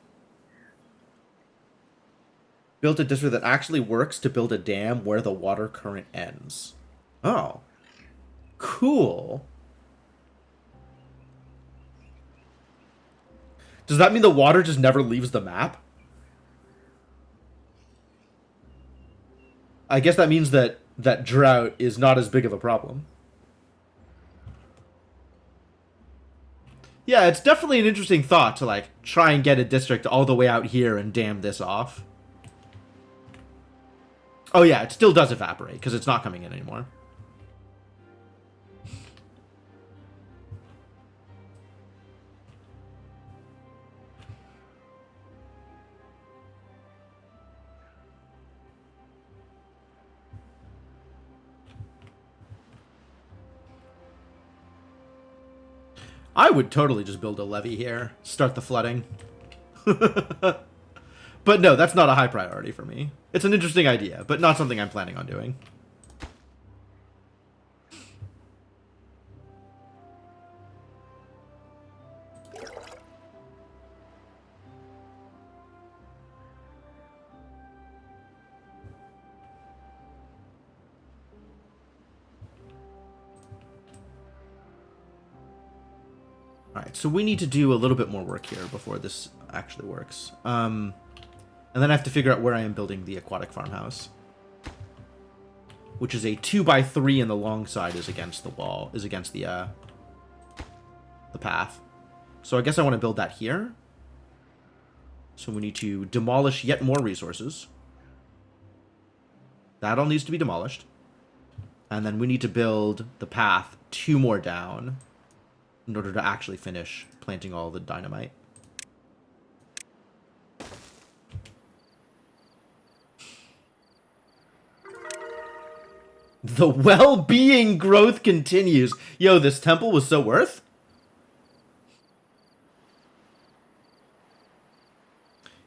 Built a district that actually works to build a dam where the water current ends. Oh. Cool. Does that mean the water just never leaves the map? I guess that means that drought is not as big of a problem. Yeah, it's definitely an interesting thought to, like, try and get a district all the way out here and dam this off. Oh yeah, it still does evaporate, because it's not coming in anymore. I would totally just build a levee here. Start the flooding. But no, that's not a high priority for me. It's an interesting idea, but not something I'm planning on doing. Alright, so we need to do a little bit more work here before this actually works. And then I have to figure out where I am building the aquatic farmhouse. Which is a 2x3 and the long side is against the wall, is against the path. So I guess I want to build that here. So we need to demolish yet more resources. That all needs to be demolished. And then we need to build the path 2 more down in order to actually finish planting all the dynamite. The well-being growth continues. Yo, this temple was so worth.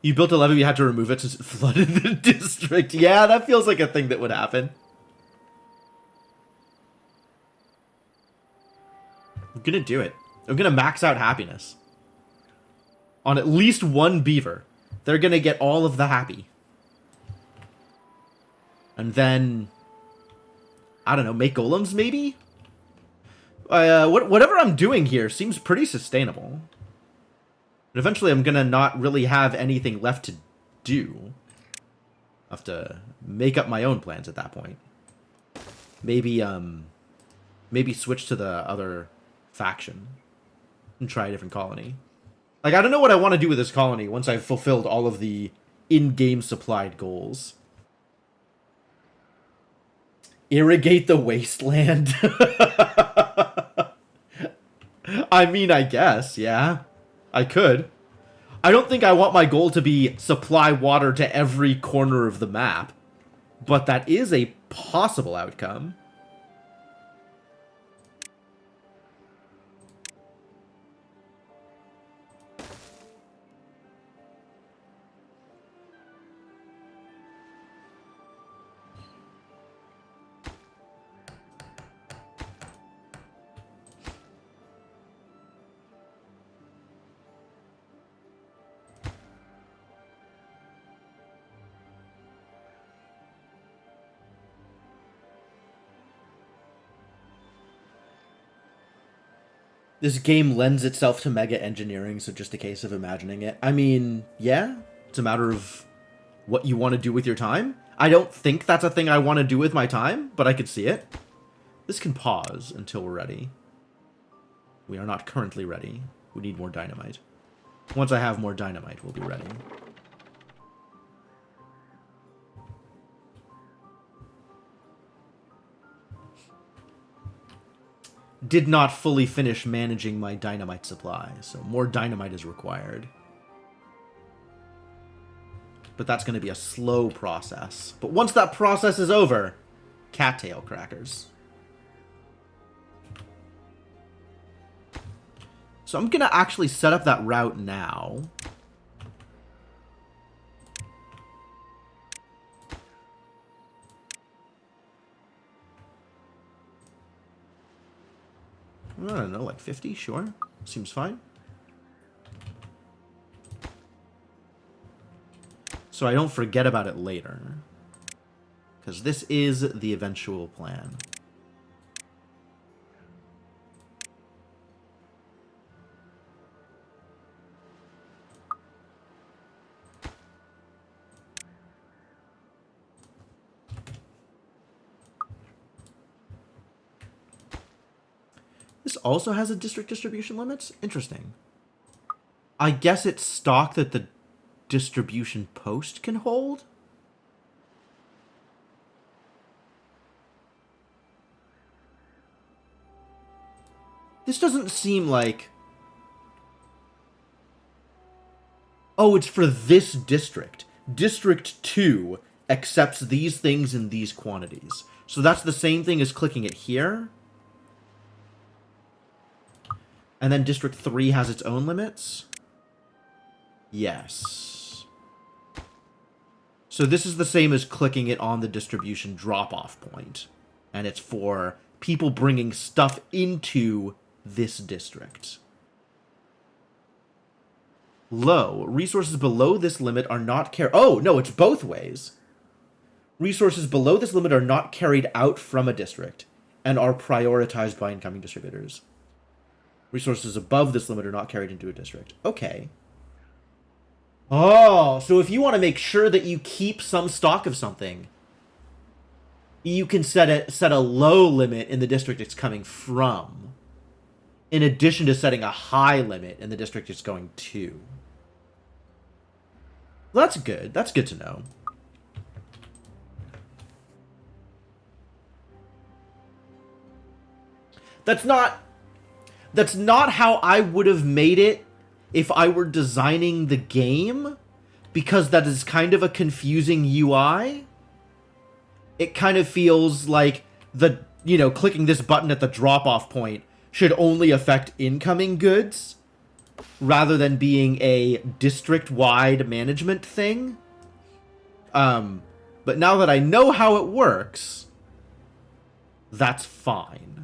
You built a levee, you had to remove it since it flooded the district. Yeah, that feels like a thing that would happen. I'm gonna do it. I'm gonna max out happiness. On at least one beaver. They're gonna get all of the happy. And then... I don't know, make golems, maybe? Whatever I'm doing here seems pretty sustainable. But eventually I'm gonna not really have anything left to do. I'll have to make up my own plans at that point. Maybe, maybe switch to the other faction. And try a different colony. Like, I don't know what I want to do with this colony once I've fulfilled all of the in-game supplied goals. Irrigate the wasteland. I mean, I guess, yeah. I could. I don't think I want my goal to be supply water to every corner of the map. But that is a possible outcome. This game lends itself to mega engineering, so just a case of imagining it. I mean, yeah, it's a matter of what you want to do with your time. I don't think that's a thing I want to do with my time, but I could see it. This can pause until we're ready. We are not currently ready. We need more dynamite. Once I have more dynamite, we'll be ready. Did not fully finish managing my dynamite supply, so more dynamite is required. But that's going to be a slow process. But once that process is over, cattail crackers. So I'm going to actually set up that route now. I don't know, like 50? Sure. Seems fine. So I don't forget about it later. Because this is the eventual plan. This also has a district distribution limits? Interesting. I guess it's stock that the distribution post can hold? This doesn't seem like... Oh, it's for this district. District 2 accepts these things in these quantities. So that's the same thing as clicking it here. And then District 3 has its own limits? Yes. So this is the same as clicking it on the distribution drop-off point. And it's for people bringing stuff into this district. Low. Resources below this limit are not carried... Oh, no, it's both ways. Resources below this limit are not carried out from a district and are prioritized by incoming distributors. Resources above this limit are not carried into a district. Okay. Oh, so if you want to make sure that you keep some stock of something, you can set a low limit in the district it's coming from, in addition to setting a high limit in the district it's going to. Well, that's good. That's good to know. That's not how I would have made it if I were designing the game, because that is kind of a confusing UI. It kind of feels like clicking this button at the drop-off point should only affect incoming goods, rather than being a district-wide management thing. But now that I know how it works, that's fine.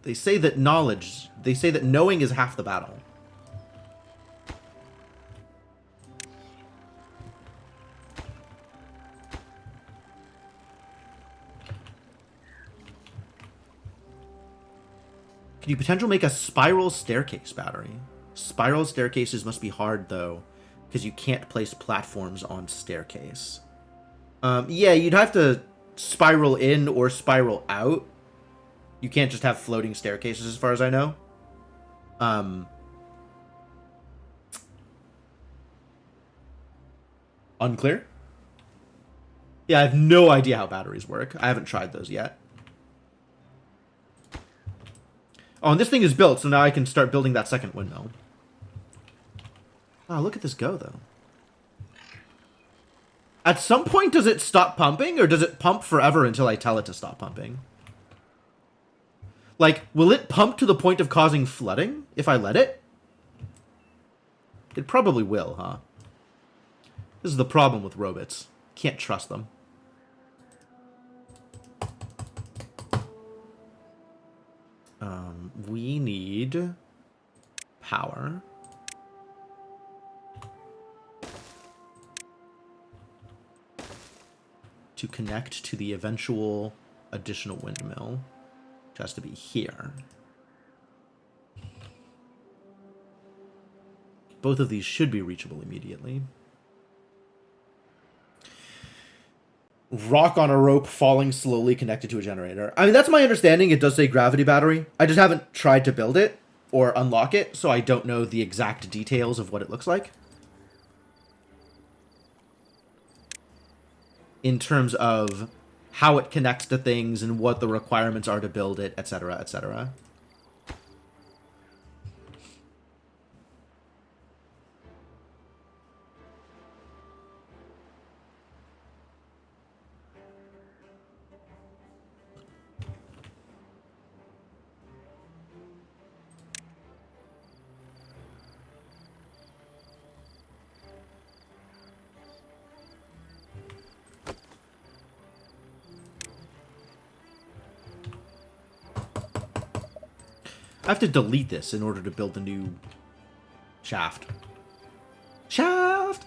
They say that knowing is half the battle. Can you potentially make a spiral staircase battery? Spiral staircases must be hard, though, because you can't place platforms on staircase. Yeah, you'd have to spiral in or spiral out. You can't just have floating staircases, as far as I know. Unclear? Yeah, I have no idea how batteries work. I haven't tried those yet. Oh, and this thing is built, so now I can start building that second windmill. Oh, look at this go, though. At some point, does it stop pumping, or does it pump forever until I tell it to stop pumping? Like, will it pump to the point of causing flooding if I let it? It probably will, huh? This is the problem with robots. Can't trust them. We need power. To connect to the eventual additional windmill. Which has to be here. Both of these should be reachable immediately. Rock on a rope falling slowly connected to a generator. I mean, that's my understanding. It does say gravity battery. I just haven't tried to build it or unlock it, so I don't know the exact details of what it looks like. In terms of how it connects to things and what the requirements are to build it, etc., etc. I have to delete this in order to build a new shaft. Shaft!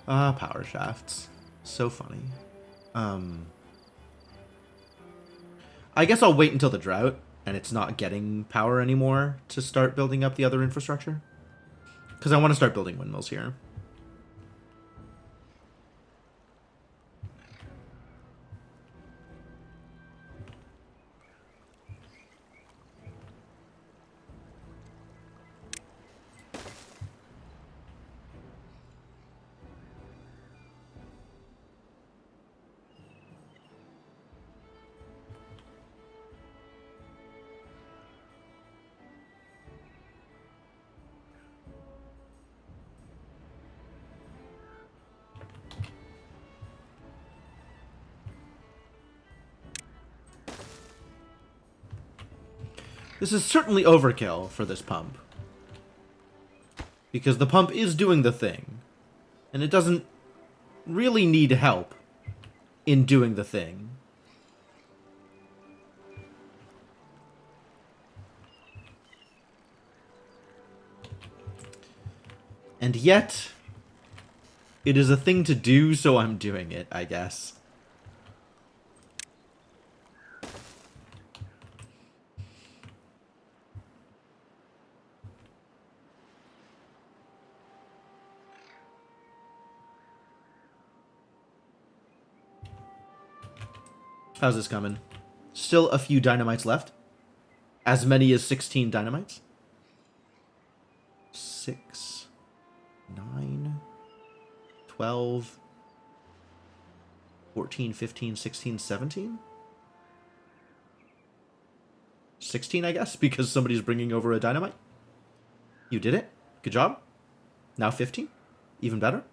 Power shafts. So funny. I guess I'll wait until the drought and it's not getting power anymore to start building up the other infrastructure. Because I want to start building windmills here. This is certainly overkill for this pump. Because the pump is doing the thing. And it doesn't really need help in doing the thing. And yet, it is a thing to do, so I'm doing it, I guess. How's this coming? Still a few dynamites left. As many as 16 dynamites. 6, 9, 12, 14, 15, 16, 17? 16, I guess, because somebody's bringing over a dynamite. You did it. Good job. Now 15. Even better.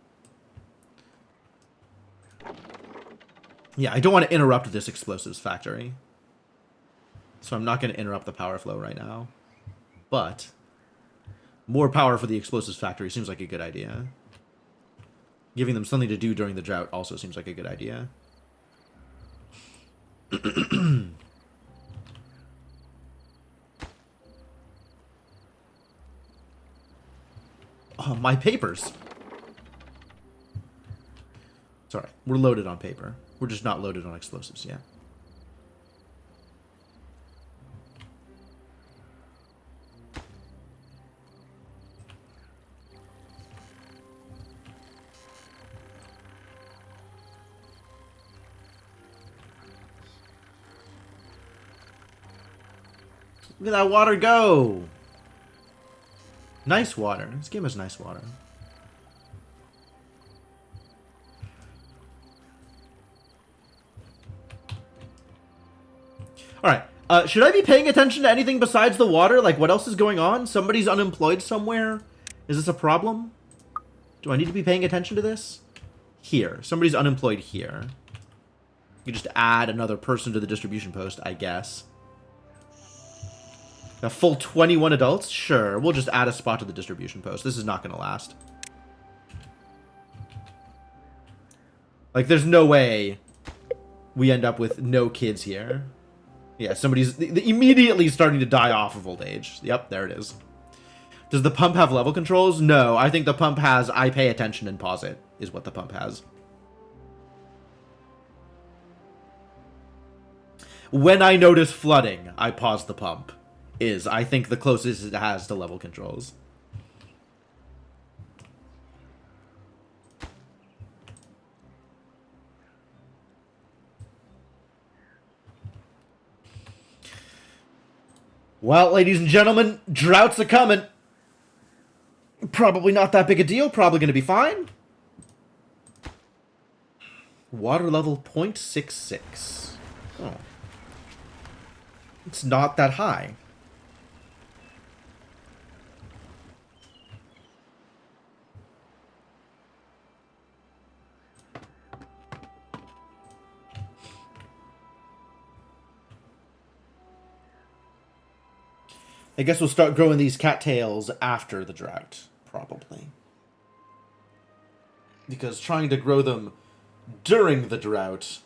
Yeah, I don't want to interrupt this explosives factory. So I'm not going to interrupt the power flow right now. But more power for the explosives factory seems like a good idea. Giving them something to do during the drought also seems like a good idea. Oh, my papers. Sorry, we're loaded on paper. We're just not loaded on explosives yet. Look at that water go! Nice water. This game has nice water. Alright. Should I be paying attention to anything besides the water? Like, what else is going on? Somebody's unemployed somewhere? Is this a problem? Do I need to be paying attention to this? Here. Somebody's unemployed here. You just add another person to the distribution post, I guess. A full 21 adults? Sure. We'll just add a spot to the distribution post. This is not going to last. Like, there's no way we end up with no kids here. Yeah, somebody's immediately starting to die off of old age. Yep, there it is. Does the pump have level controls? No, I think the pump has I pay attention and pause it, is what the pump has. When I notice flooding, I pause the pump. I think the closest it has to level controls. Well, ladies and gentlemen, droughts are coming. Probably not that big a deal. Probably going to be fine. Water level 0.66. Oh. It's not that high. I guess we'll start growing these cattails after the drought, probably. Because trying to grow them during the drought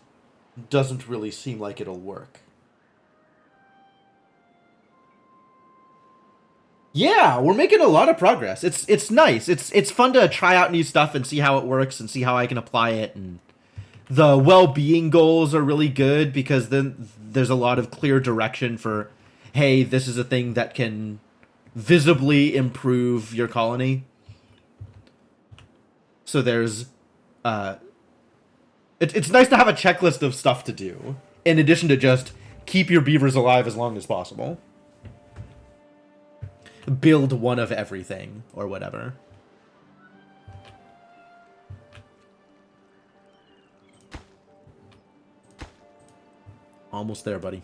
doesn't really seem like it'll work. Yeah, we're making a lot of progress. It's nice. It's fun to try out new stuff and see how it works and see how I can apply it. And the well-being goals are really good because then there's a lot of clear direction for, hey, this is a thing that can visibly improve your colony. So there's it's nice to have a checklist of stuff to do in addition to just keep your beavers alive as long as possible. Build one of everything or whatever. Almost there, buddy.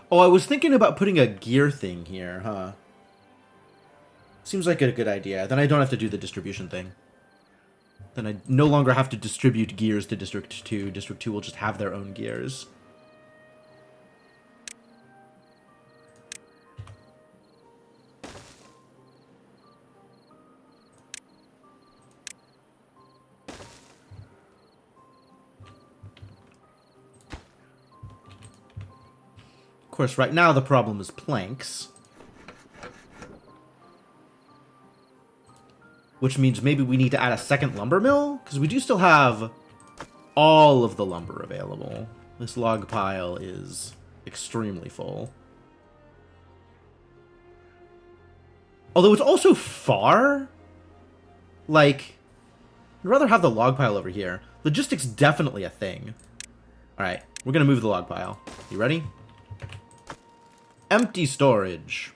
Oh, I was thinking about putting a gear thing here, huh? Seems like a good idea. Then I don't have to do the distribution thing. Then I no longer have to distribute gears to District 2. District 2 will just have their own gears. Of course, right now the problem is planks. Which means maybe we need to add a second lumber mill? Because we do still have all of the lumber available. This log pile is extremely full. Although it's also far. Like, I'd rather have the log pile over here. Logistics definitely a thing. Alright, we're going to move the log pile. You ready? Empty storage.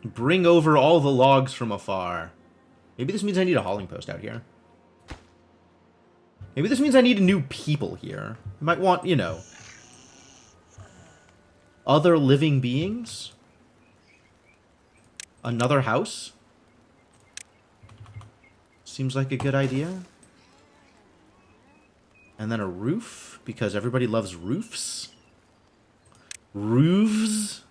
Bring over all the logs from afar. Maybe this means I need a hauling post out here. Maybe this means I need new people here. I might want, you know, other living beings? Another house? Seems like a good idea. And then a roof, because everybody loves roofs. Roofs?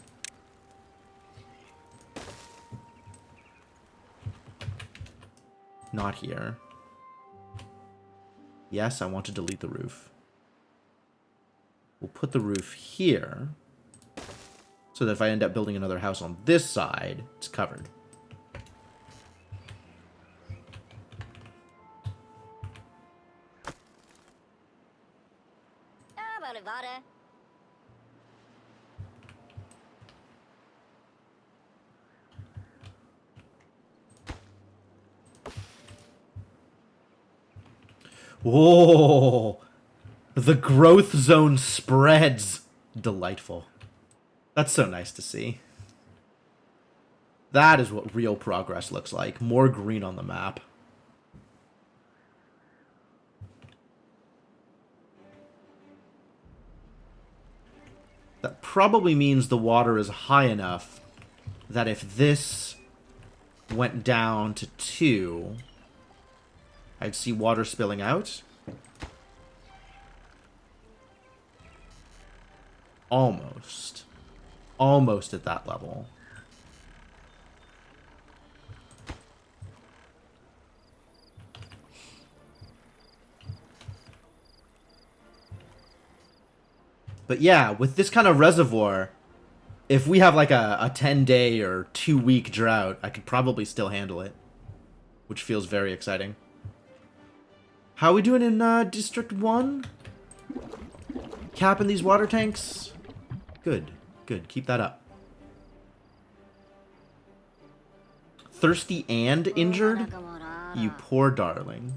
Not here. Yes, I want to delete the roof. We'll put the roof here, so that if I end up building another house on this side, it's covered. Whoa! The growth zone spreads. Delightful. That's so nice to see. That is what real progress looks like. More green on the map. That probably means the water is high enough that if this went down to 2, I'd see water spilling out. Almost. Almost at that level. But yeah, with this kind of reservoir, if we have like a 10-day or 2-week drought, I could probably still handle it, which feels very exciting. How are we doing in District 1? Capping these water tanks? Good, good. Keep that up. Thirsty and injured? You poor darling.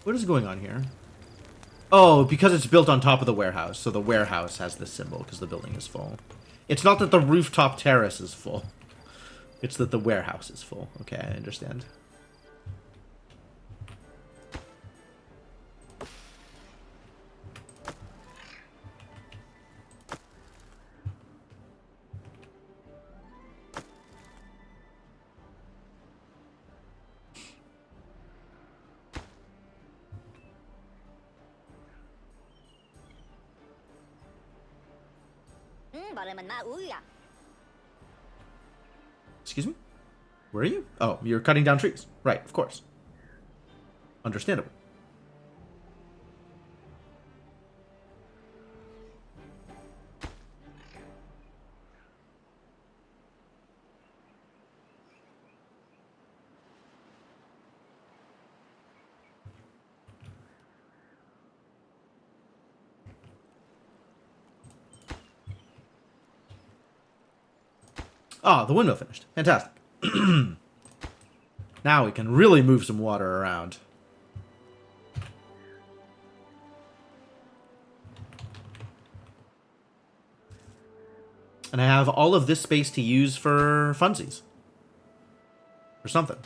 What is going on here? Oh, because it's built on top of the warehouse, so the warehouse has this symbol because the building is full. It's not that the rooftop terrace is full. It's that the warehouse is full. Okay, I understand. Excuse me? Where are you? Oh, you're cutting down trees. Right, of course. Understandable. Ah, the windmill finished. Fantastic. Now we can really move some water around. And I have all of this space to use for funsies. Or something.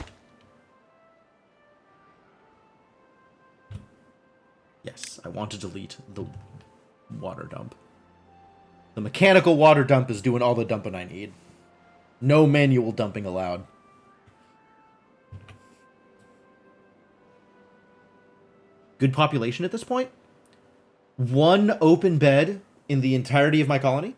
Yes, I want to delete the water dump. The mechanical water dump is doing all the dumping I need. No manual dumping allowed. Good population at this point. 1 open bed in the entirety of my colony.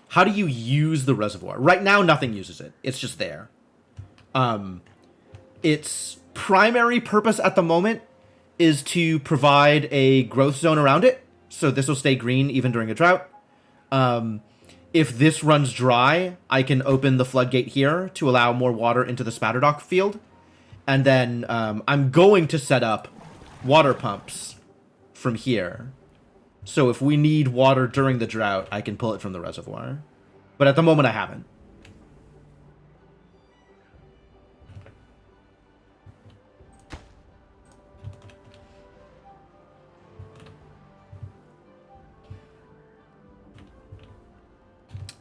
How do you use the reservoir? Right now, nothing uses it. It's just there. Its primary purpose at the moment is to provide a growth zone around it. So this will stay green even during a drought. If this runs dry, I can open the floodgate here to allow more water into the Spatterdock field. And then I'm going to set up water pumps from here. So if we need water during the drought, I can pull it from the reservoir. But at the moment, I haven't.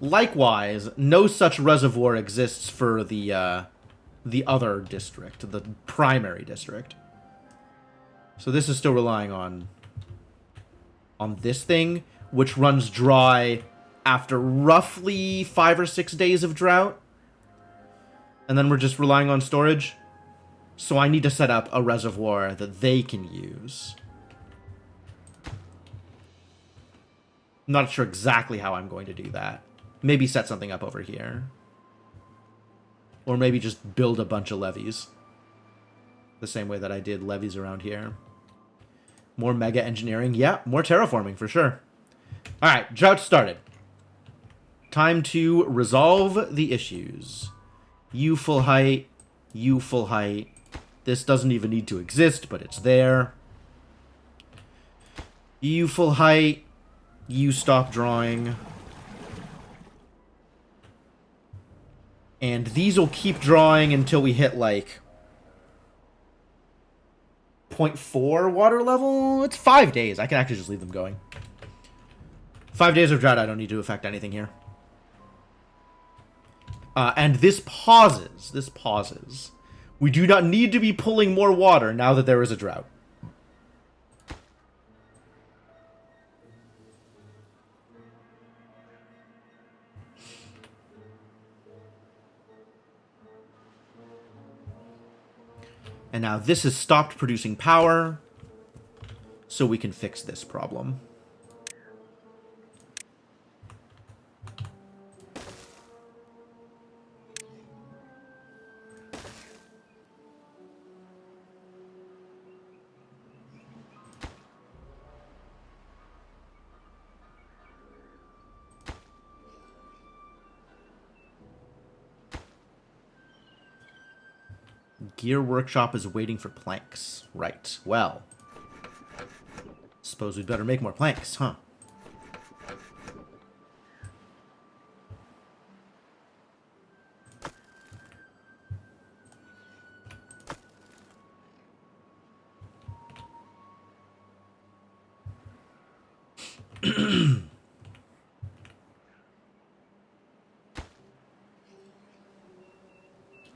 Likewise, no such reservoir exists for the other district, the primary district. So this is still relying on this thing, which runs dry after roughly 5 or 6 days of drought. And then we're just relying on storage. So I need to set up a reservoir that they can use. I'm not sure exactly how I'm going to do that. Maybe set something up over here. Or maybe just build a bunch of levees. The same way that I did levees around here. More mega engineering. Yeah, more terraforming for sure. Alright, drought started. Time to resolve the issues. You full height. You full height. This doesn't even need to exist, but it's there. You full height. You stop drawing. And these will keep drawing until we hit, like, 0.4 water level. It's 5 days. I can actually just leave them going. 5 days of drought, I don't need to affect anything here. And this pauses. This pauses. We do not need to be pulling more water now that there is a drought. And now this has stopped producing power, so we can fix this problem. Gear Workshop is waiting for planks. Right. Well, suppose we'd better make more planks, huh?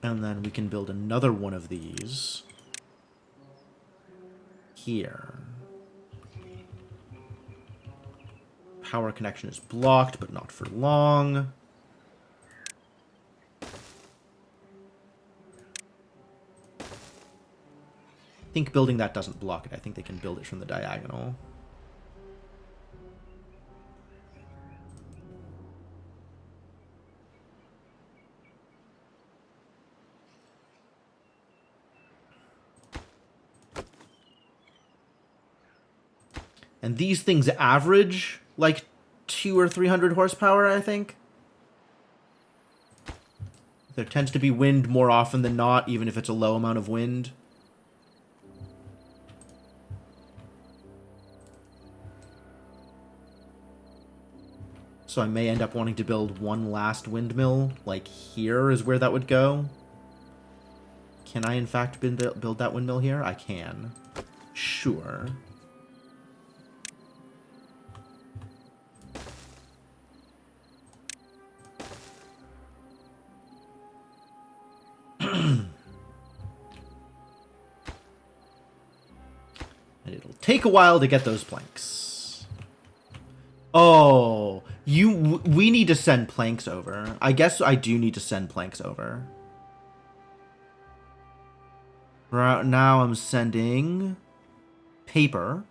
And then we can build another one of these here. Power connection is blocked, but not for long. I think building that doesn't block it. I think they can build it from the diagonal. And these things average like 200 or 300 horsepower, I think. There tends to be wind more often than not, even if it's a low amount of wind. So I may end up wanting to build one last windmill. Like here is where that would go. Can I in fact build that windmill here? I can. Sure. And it'll take a while to get those planks. Oh, we need to send planks over. I guess I do need to send planks over. Right now I'm sending paper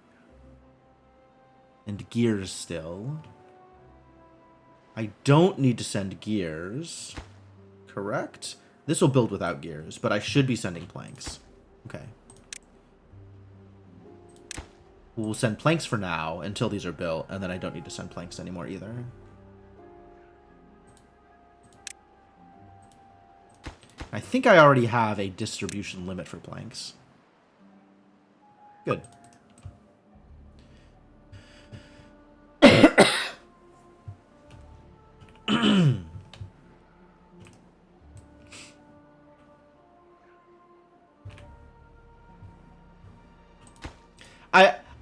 and gears still. I don't need to send gears. Correct? This will build without gears, but I should be sending planks. Okay. We'll send planks for now until these are built, and then I don't need to send planks anymore either. I think I already have a distribution limit for planks. Good.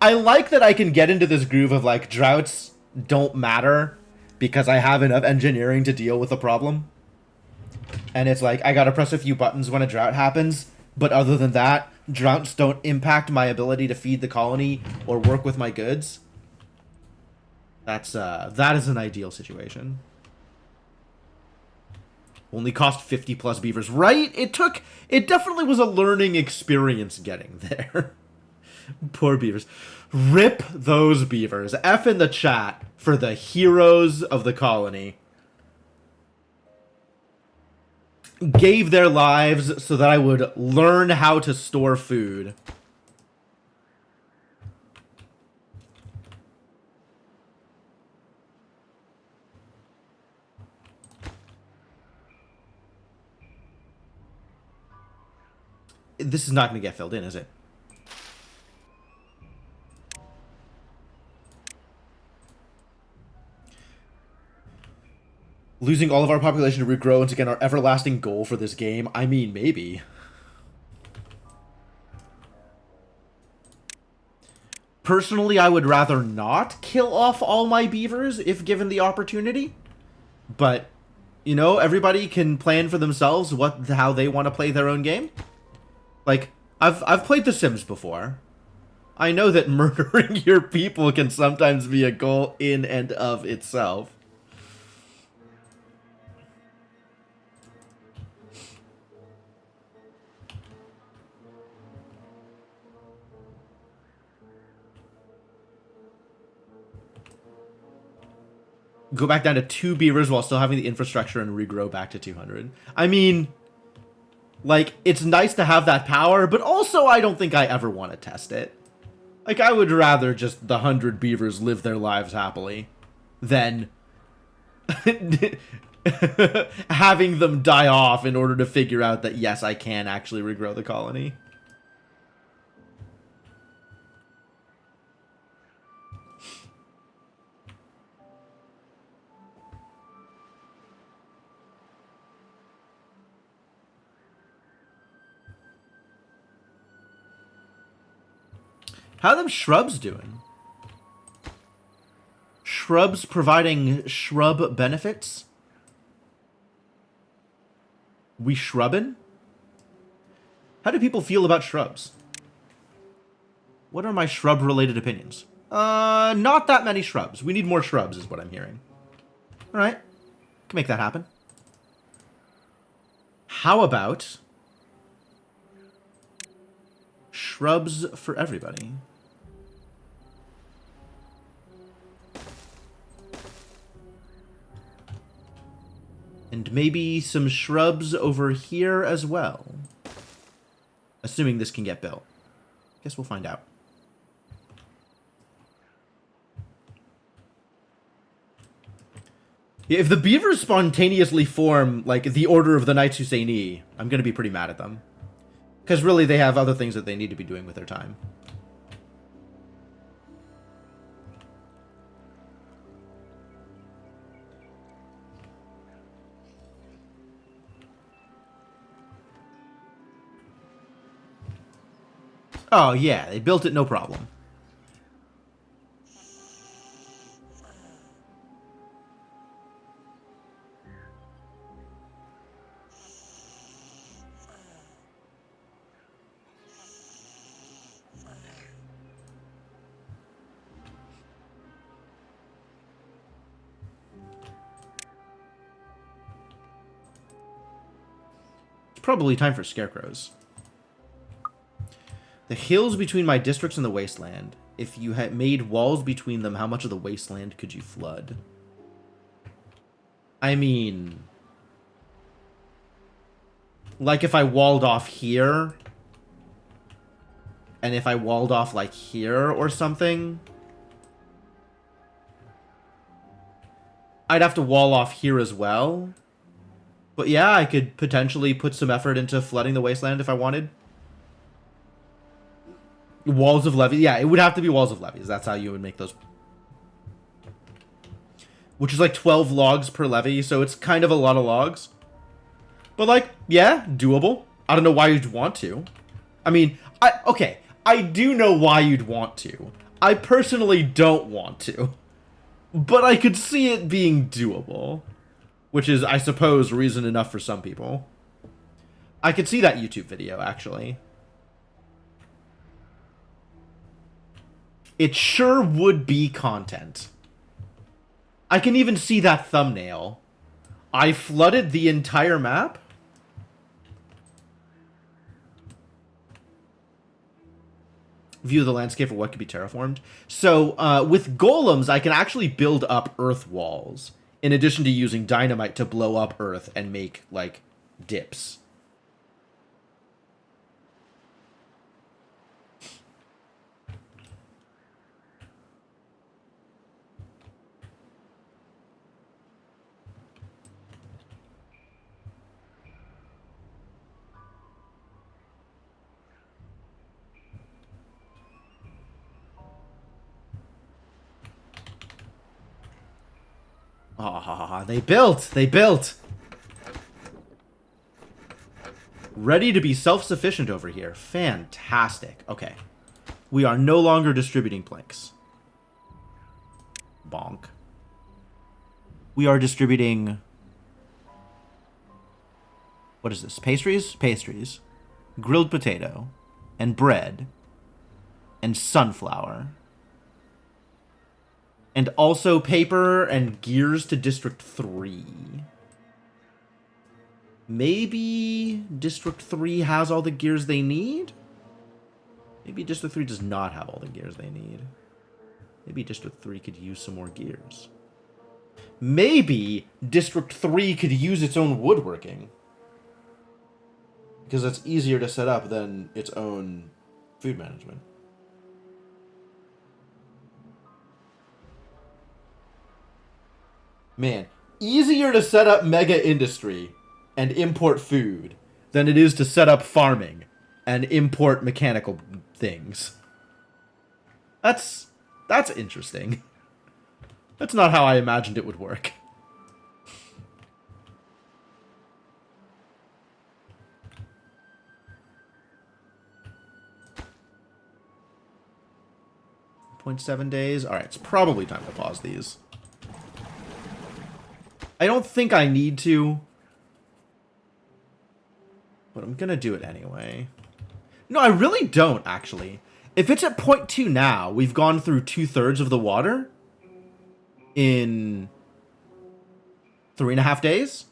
I like that I can get into this groove of like droughts don't matter because I have enough engineering to deal with the problem. And it's like I gotta press a few buttons when a drought happens, but other than that, droughts don't impact my ability to feed the colony or work with my goods. That is an ideal situation. Only cost 50 plus beavers, right? It definitely was a learning experience getting there. Poor beavers. Rip those beavers. F in the chat for the heroes of the colony. Gave their lives so that I would learn how to store food. This is not going to get filled in, is it? Losing all of our population to regrow is again our everlasting goal for this game. I mean, maybe. Personally, I would rather not kill off all my beavers if given the opportunity. But, you know, everybody can plan for themselves how they want to play their own game. Like, I've played The Sims before. I know that murdering your people can sometimes be a goal in and of itself. Go back down to 2 beavers while still having the infrastructure and regrow back to 200. I mean, like, it's nice to have that power, but also I don't think I ever want to test it. Like, I would rather just the 100 beavers live their lives happily than having them die off in order to figure out that, yes, I can actually regrow the colony. How are them shrubs doing? Shrubs providing shrub benefits? We shrubbin'? How do people feel about shrubs? What are my shrub-related opinions? Not that many shrubs. We need more shrubs, is what I'm hearing. Alright. Can make that happen. How about shrubs for everybody? And maybe some shrubs over here as well. Assuming this can get built. Guess we'll find out. Yeah, if the beavers spontaneously form, like, the Order of the Knights Husseini, I'm gonna be pretty mad at them. Because really, they have other things that they need to be doing with their time. Oh, yeah, they built it no problem. It's probably time for scarecrows. The hills between my districts and the wasteland. If you had made walls between them, how much of the wasteland could you flood? I mean, like if I walled off here, and if I walled off like here or something, I'd have to wall off here as well. But yeah, I could potentially put some effort into flooding the wasteland if I wanted. Walls of levees. Yeah, it would have to be walls of levees. That's how you would make those. Which is like 12 logs per levy, so it's kind of a lot of logs. But like, yeah, doable. I don't know why you'd want to. I mean, okay, I do know why you'd want to. I personally don't want to. But I could see it being doable. Which is, I suppose, reason enough for some people. I could see that YouTube video, actually. It sure would be content. I can even see that thumbnail. I flooded the entire map? View of the landscape of what could be terraformed. So, with golems, I can actually build up earth walls. In addition to using dynamite to blow up earth and make, like, dips. Ah, they built! They built! Ready to be self-sufficient over here. Fantastic. Okay. We are no longer distributing planks. Bonk. We are distributing... What is this? Pastries? Pastries. Grilled potato. And bread. And sunflower. And also paper and gears to District 3. Maybe District 3 has all the gears they need? Maybe District 3 does not have all the gears they need. Maybe District 3 could use some more gears. Maybe District 3 could use its own woodworking. Because that's easier to set up than its own food management. Man, easier to set up mega industry and import food than it is to set up farming and import mechanical things. That's interesting. That's not how I imagined it would work. .7 days. All right, it's probably time to pause these. I don't think I need to, but I'm gonna do it anyway. No, I really don't, actually. If it's at 0.2 now, we've gone through 2/3 of the water in 3.5 days.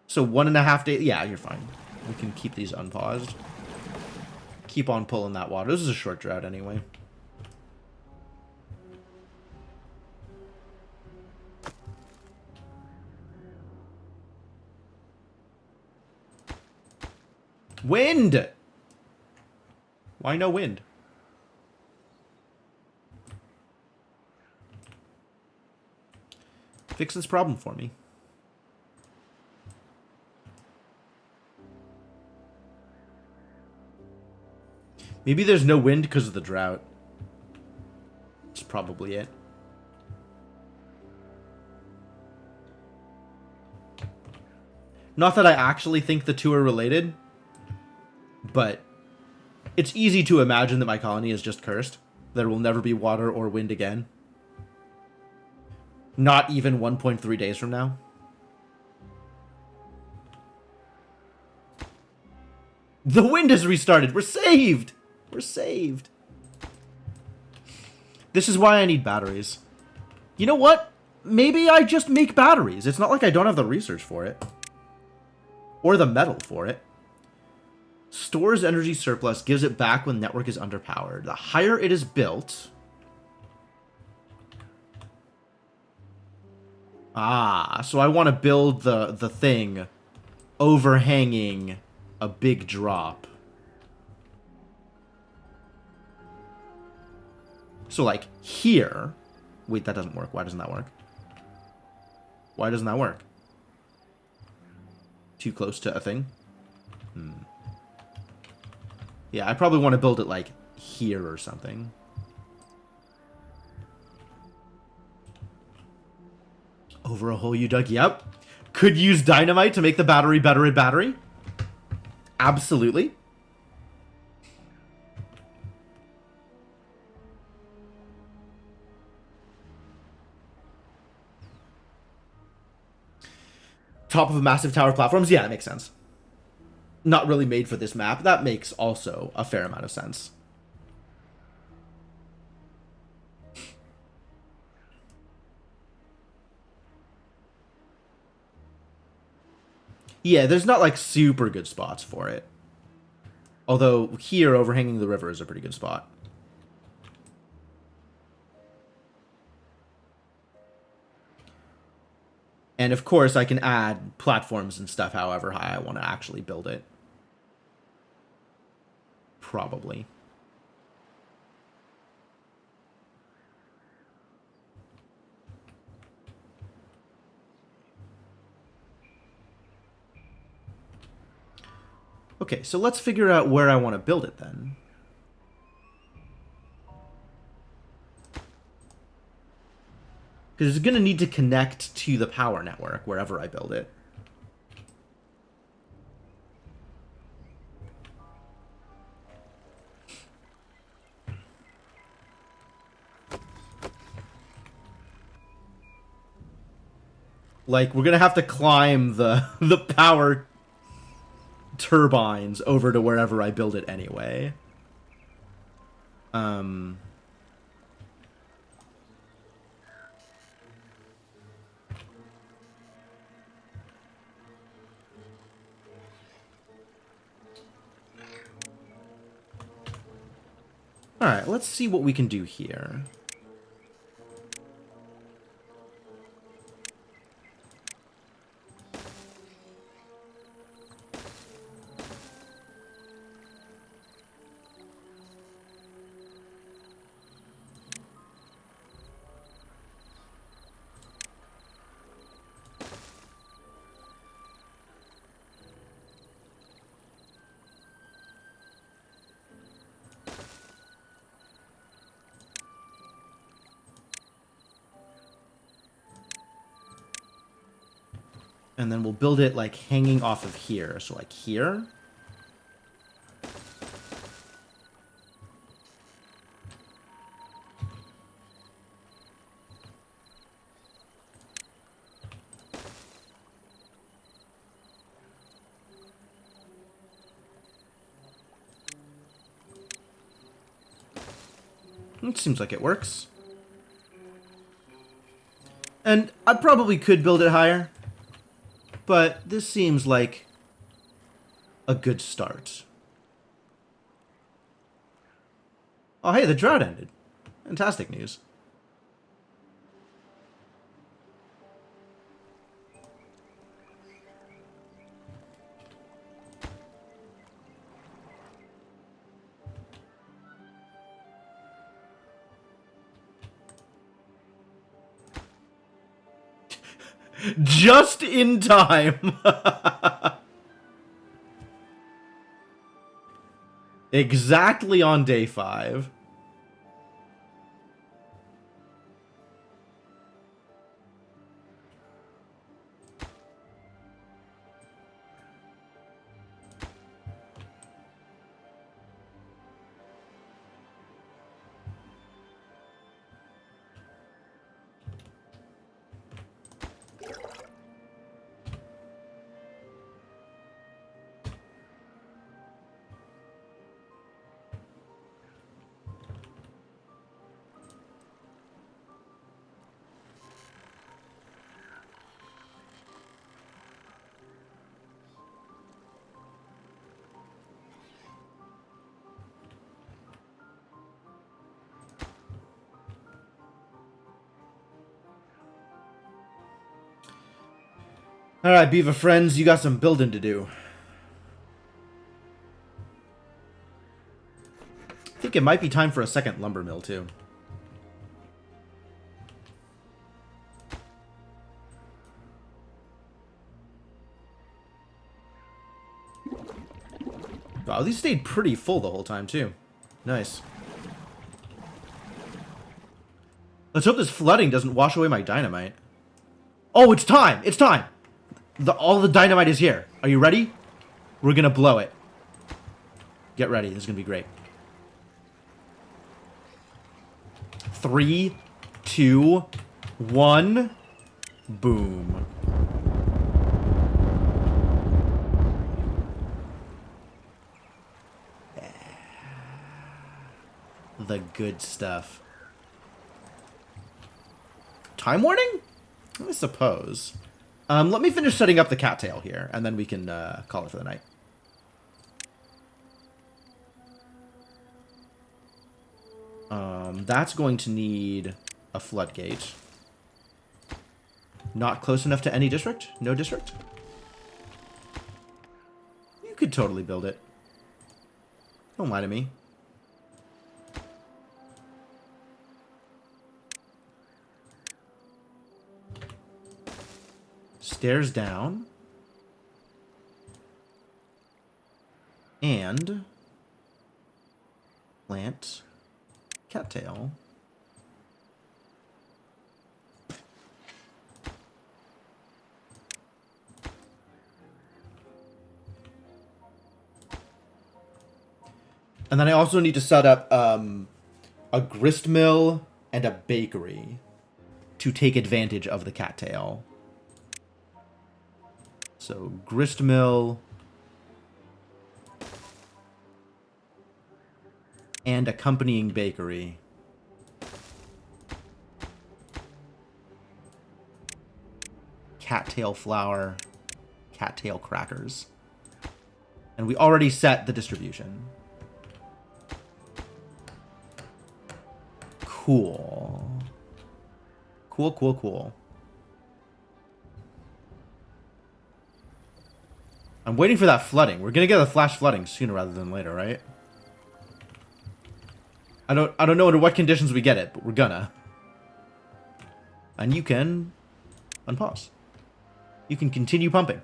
So 1.5 days. Yeah, you're fine. We can keep these unpaused. Keep on pulling that water. This is a short drought anyway. Wind! Why no wind? Fix this problem for me. Maybe there's no wind because of the drought. That's probably it. Not that I actually think the two are related, but it's easy to imagine that my colony is just cursed. There will never be water or wind again. Not even 1.3 days from now. The wind has restarted. We're saved. We're saved. This is why I need batteries. You know what? Maybe I just make batteries. It's not like I don't have the research for it. Or the metal for it. Stores energy surplus, gives it back when network is underpowered. The higher it is built... Ah, so I want to build the thing overhanging a big drop. So, like, here... Wait, that doesn't work. Why doesn't that work? Why doesn't that work? Too close to a thing? Yeah, I probably want to build it, like, here or something. Over a hole you dug? Yep. Could use dynamite to make the battery better at battery? Absolutely. Top of a massive tower platforms? Yeah, that makes sense. Not really made for this map. That makes also a fair amount of sense. Yeah, there's not like super good spots for it. Although here, overhanging the river is a pretty good spot. And of course, I can add platforms and stuff however high I want to actually build it. Probably. Okay, so let's figure out where I want to build it then. Because it's going to need to connect to the power network wherever I build it. Like, we're going to have to climb the power turbines over to wherever I build it anyway. Alright, let's see what we can do here. And then we'll build it, like, hanging off of here. So, like, here. It seems like it works. And I probably could build it higher, but this seems like a good start. Oh, hey, the drought ended. Fantastic news. Just in time. Exactly on day 5. Alright, Beaver friends, you got some building to do. I think it might be time for a second lumber mill, too. Wow, these stayed pretty full the whole time, too. Nice. Let's hope this flooding doesn't wash away my dynamite. Oh, it's time! It's time! All the dynamite is here. Are you ready? We're gonna blow it. Get ready. This is gonna be great. 3, 2, 1. Boom. The good stuff. Time warning? I suppose. Let me finish setting up the cattail here, and then we can call it for the night. That's going to need a floodgate. Not close enough to any district? No district? You could totally build it. Don't lie to me. Stairs down. And plant cattail. And then I also need to set up a grist mill and a bakery to take advantage of the cattail. So, grist mill and accompanying bakery. Cattail flour, cattail crackers. And we already set the distribution. Cool. Cool, cool, cool. I'm waiting for that flooding. We're gonna get a flash flooding sooner rather than later, right? I don't know under what conditions we get it, but we're gonna. And you can unpause. You can continue pumping.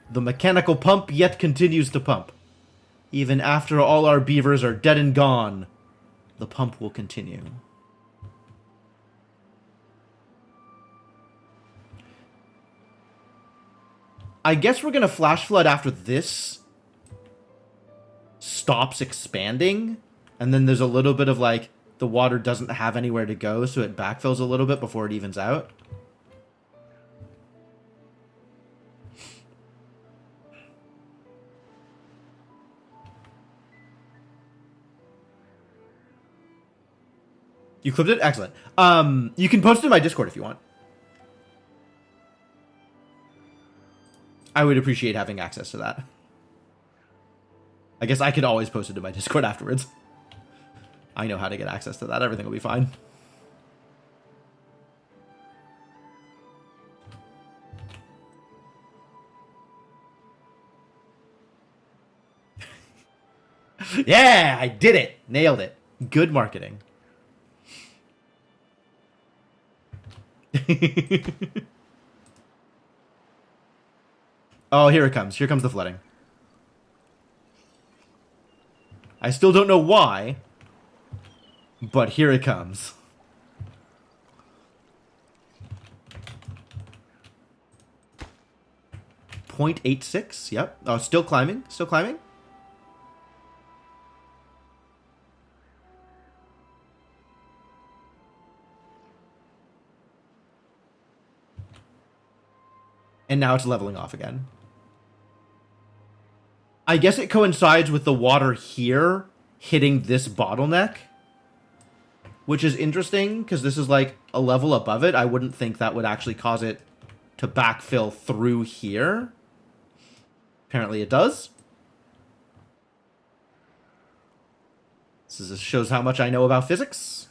The mechanical pump yet continues to pump. Even after all our beavers are dead and gone, the pump will continue. I guess we're going to flash flood after this stops expanding. And then there's a little bit of like the water doesn't have anywhere to go, so it backfills a little bit before it evens out. You clipped it? Excellent. You can post it in my Discord if you want. I would appreciate having access to that. I guess I could always post it in my Discord afterwards. I know how to get access to that. Everything will be fine. Yeah, I did it. Nailed it. Good marketing. Oh, here it comes. Here comes the flooding. I still don't know why, but here it comes. .86. Yep. Oh, still climbing. Still climbing. And now it's leveling off again. I guess it coincides with the water here hitting this bottleneck, which is interesting because this is like a level above it. I wouldn't think that would actually cause it to backfill through here. Apparently it does. This shows how much I know about physics.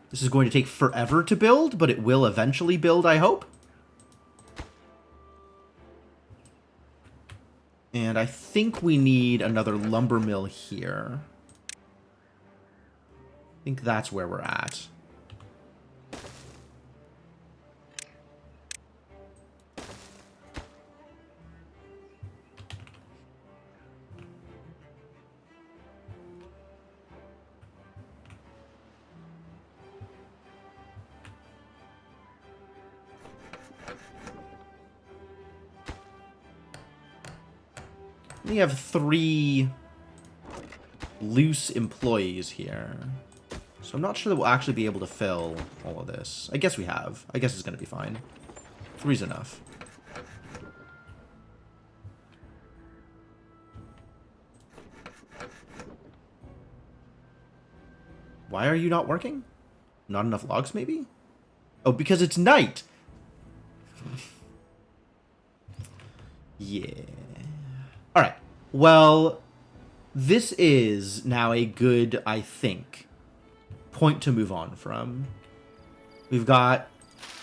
This is going to take forever to build, but it will eventually build, I hope. And I think we need another lumber mill here. I think that's where we're at. We have 3 loose employees here. So I'm not sure that we'll actually be able to fill all of this. I guess we have. I guess it's going to be fine. 3's enough. Why are you not working? Not enough logs, maybe? Oh, because it's night! Yeah. Alright, well, this is now a good, I think, point to move on from. We've got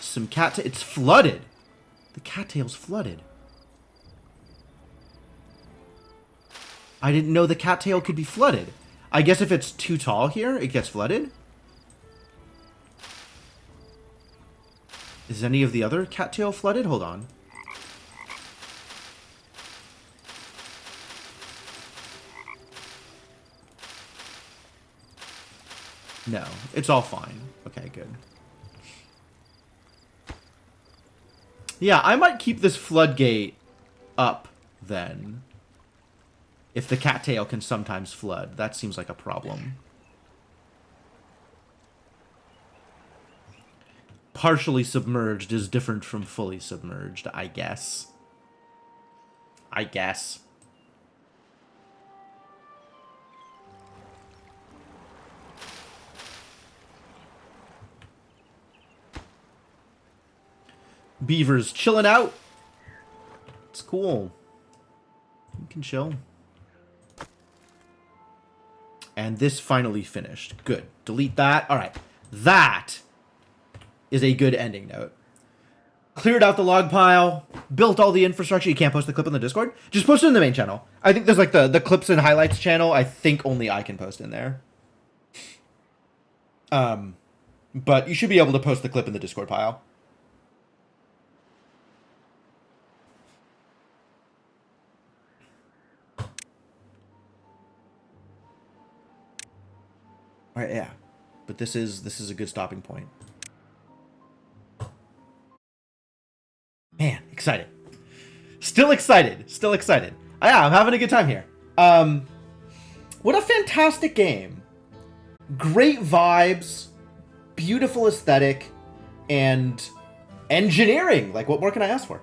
some it's flooded. The cattail's flooded. I didn't know the cattail could be flooded. I guess if it's too tall here, it gets flooded. Is any of the other cattail flooded? Hold on. No, it's all fine. Okay, good. Yeah, I might keep this floodgate up then. If the cattail can sometimes flood. That seems like a problem. Partially submerged is different from fully submerged, I guess. I guess. Beaver's chilling out. It's cool. You can chill. And this finally finished. Good. Delete that. All right. That is a good ending note. Cleared out the log pile. Built all the infrastructure. You can't post the clip on the Discord. Just post it in the main channel. I think there's like the clips and highlights channel. I think only I can post in there. But you should be able to post the clip in the Discord pile. All right, yeah. But this is a good stopping point. Man, excited. Still excited. Still excited. Yeah, I'm having a good time here. What a fantastic game. Great vibes, beautiful aesthetic, and engineering. Like, what more can I ask for?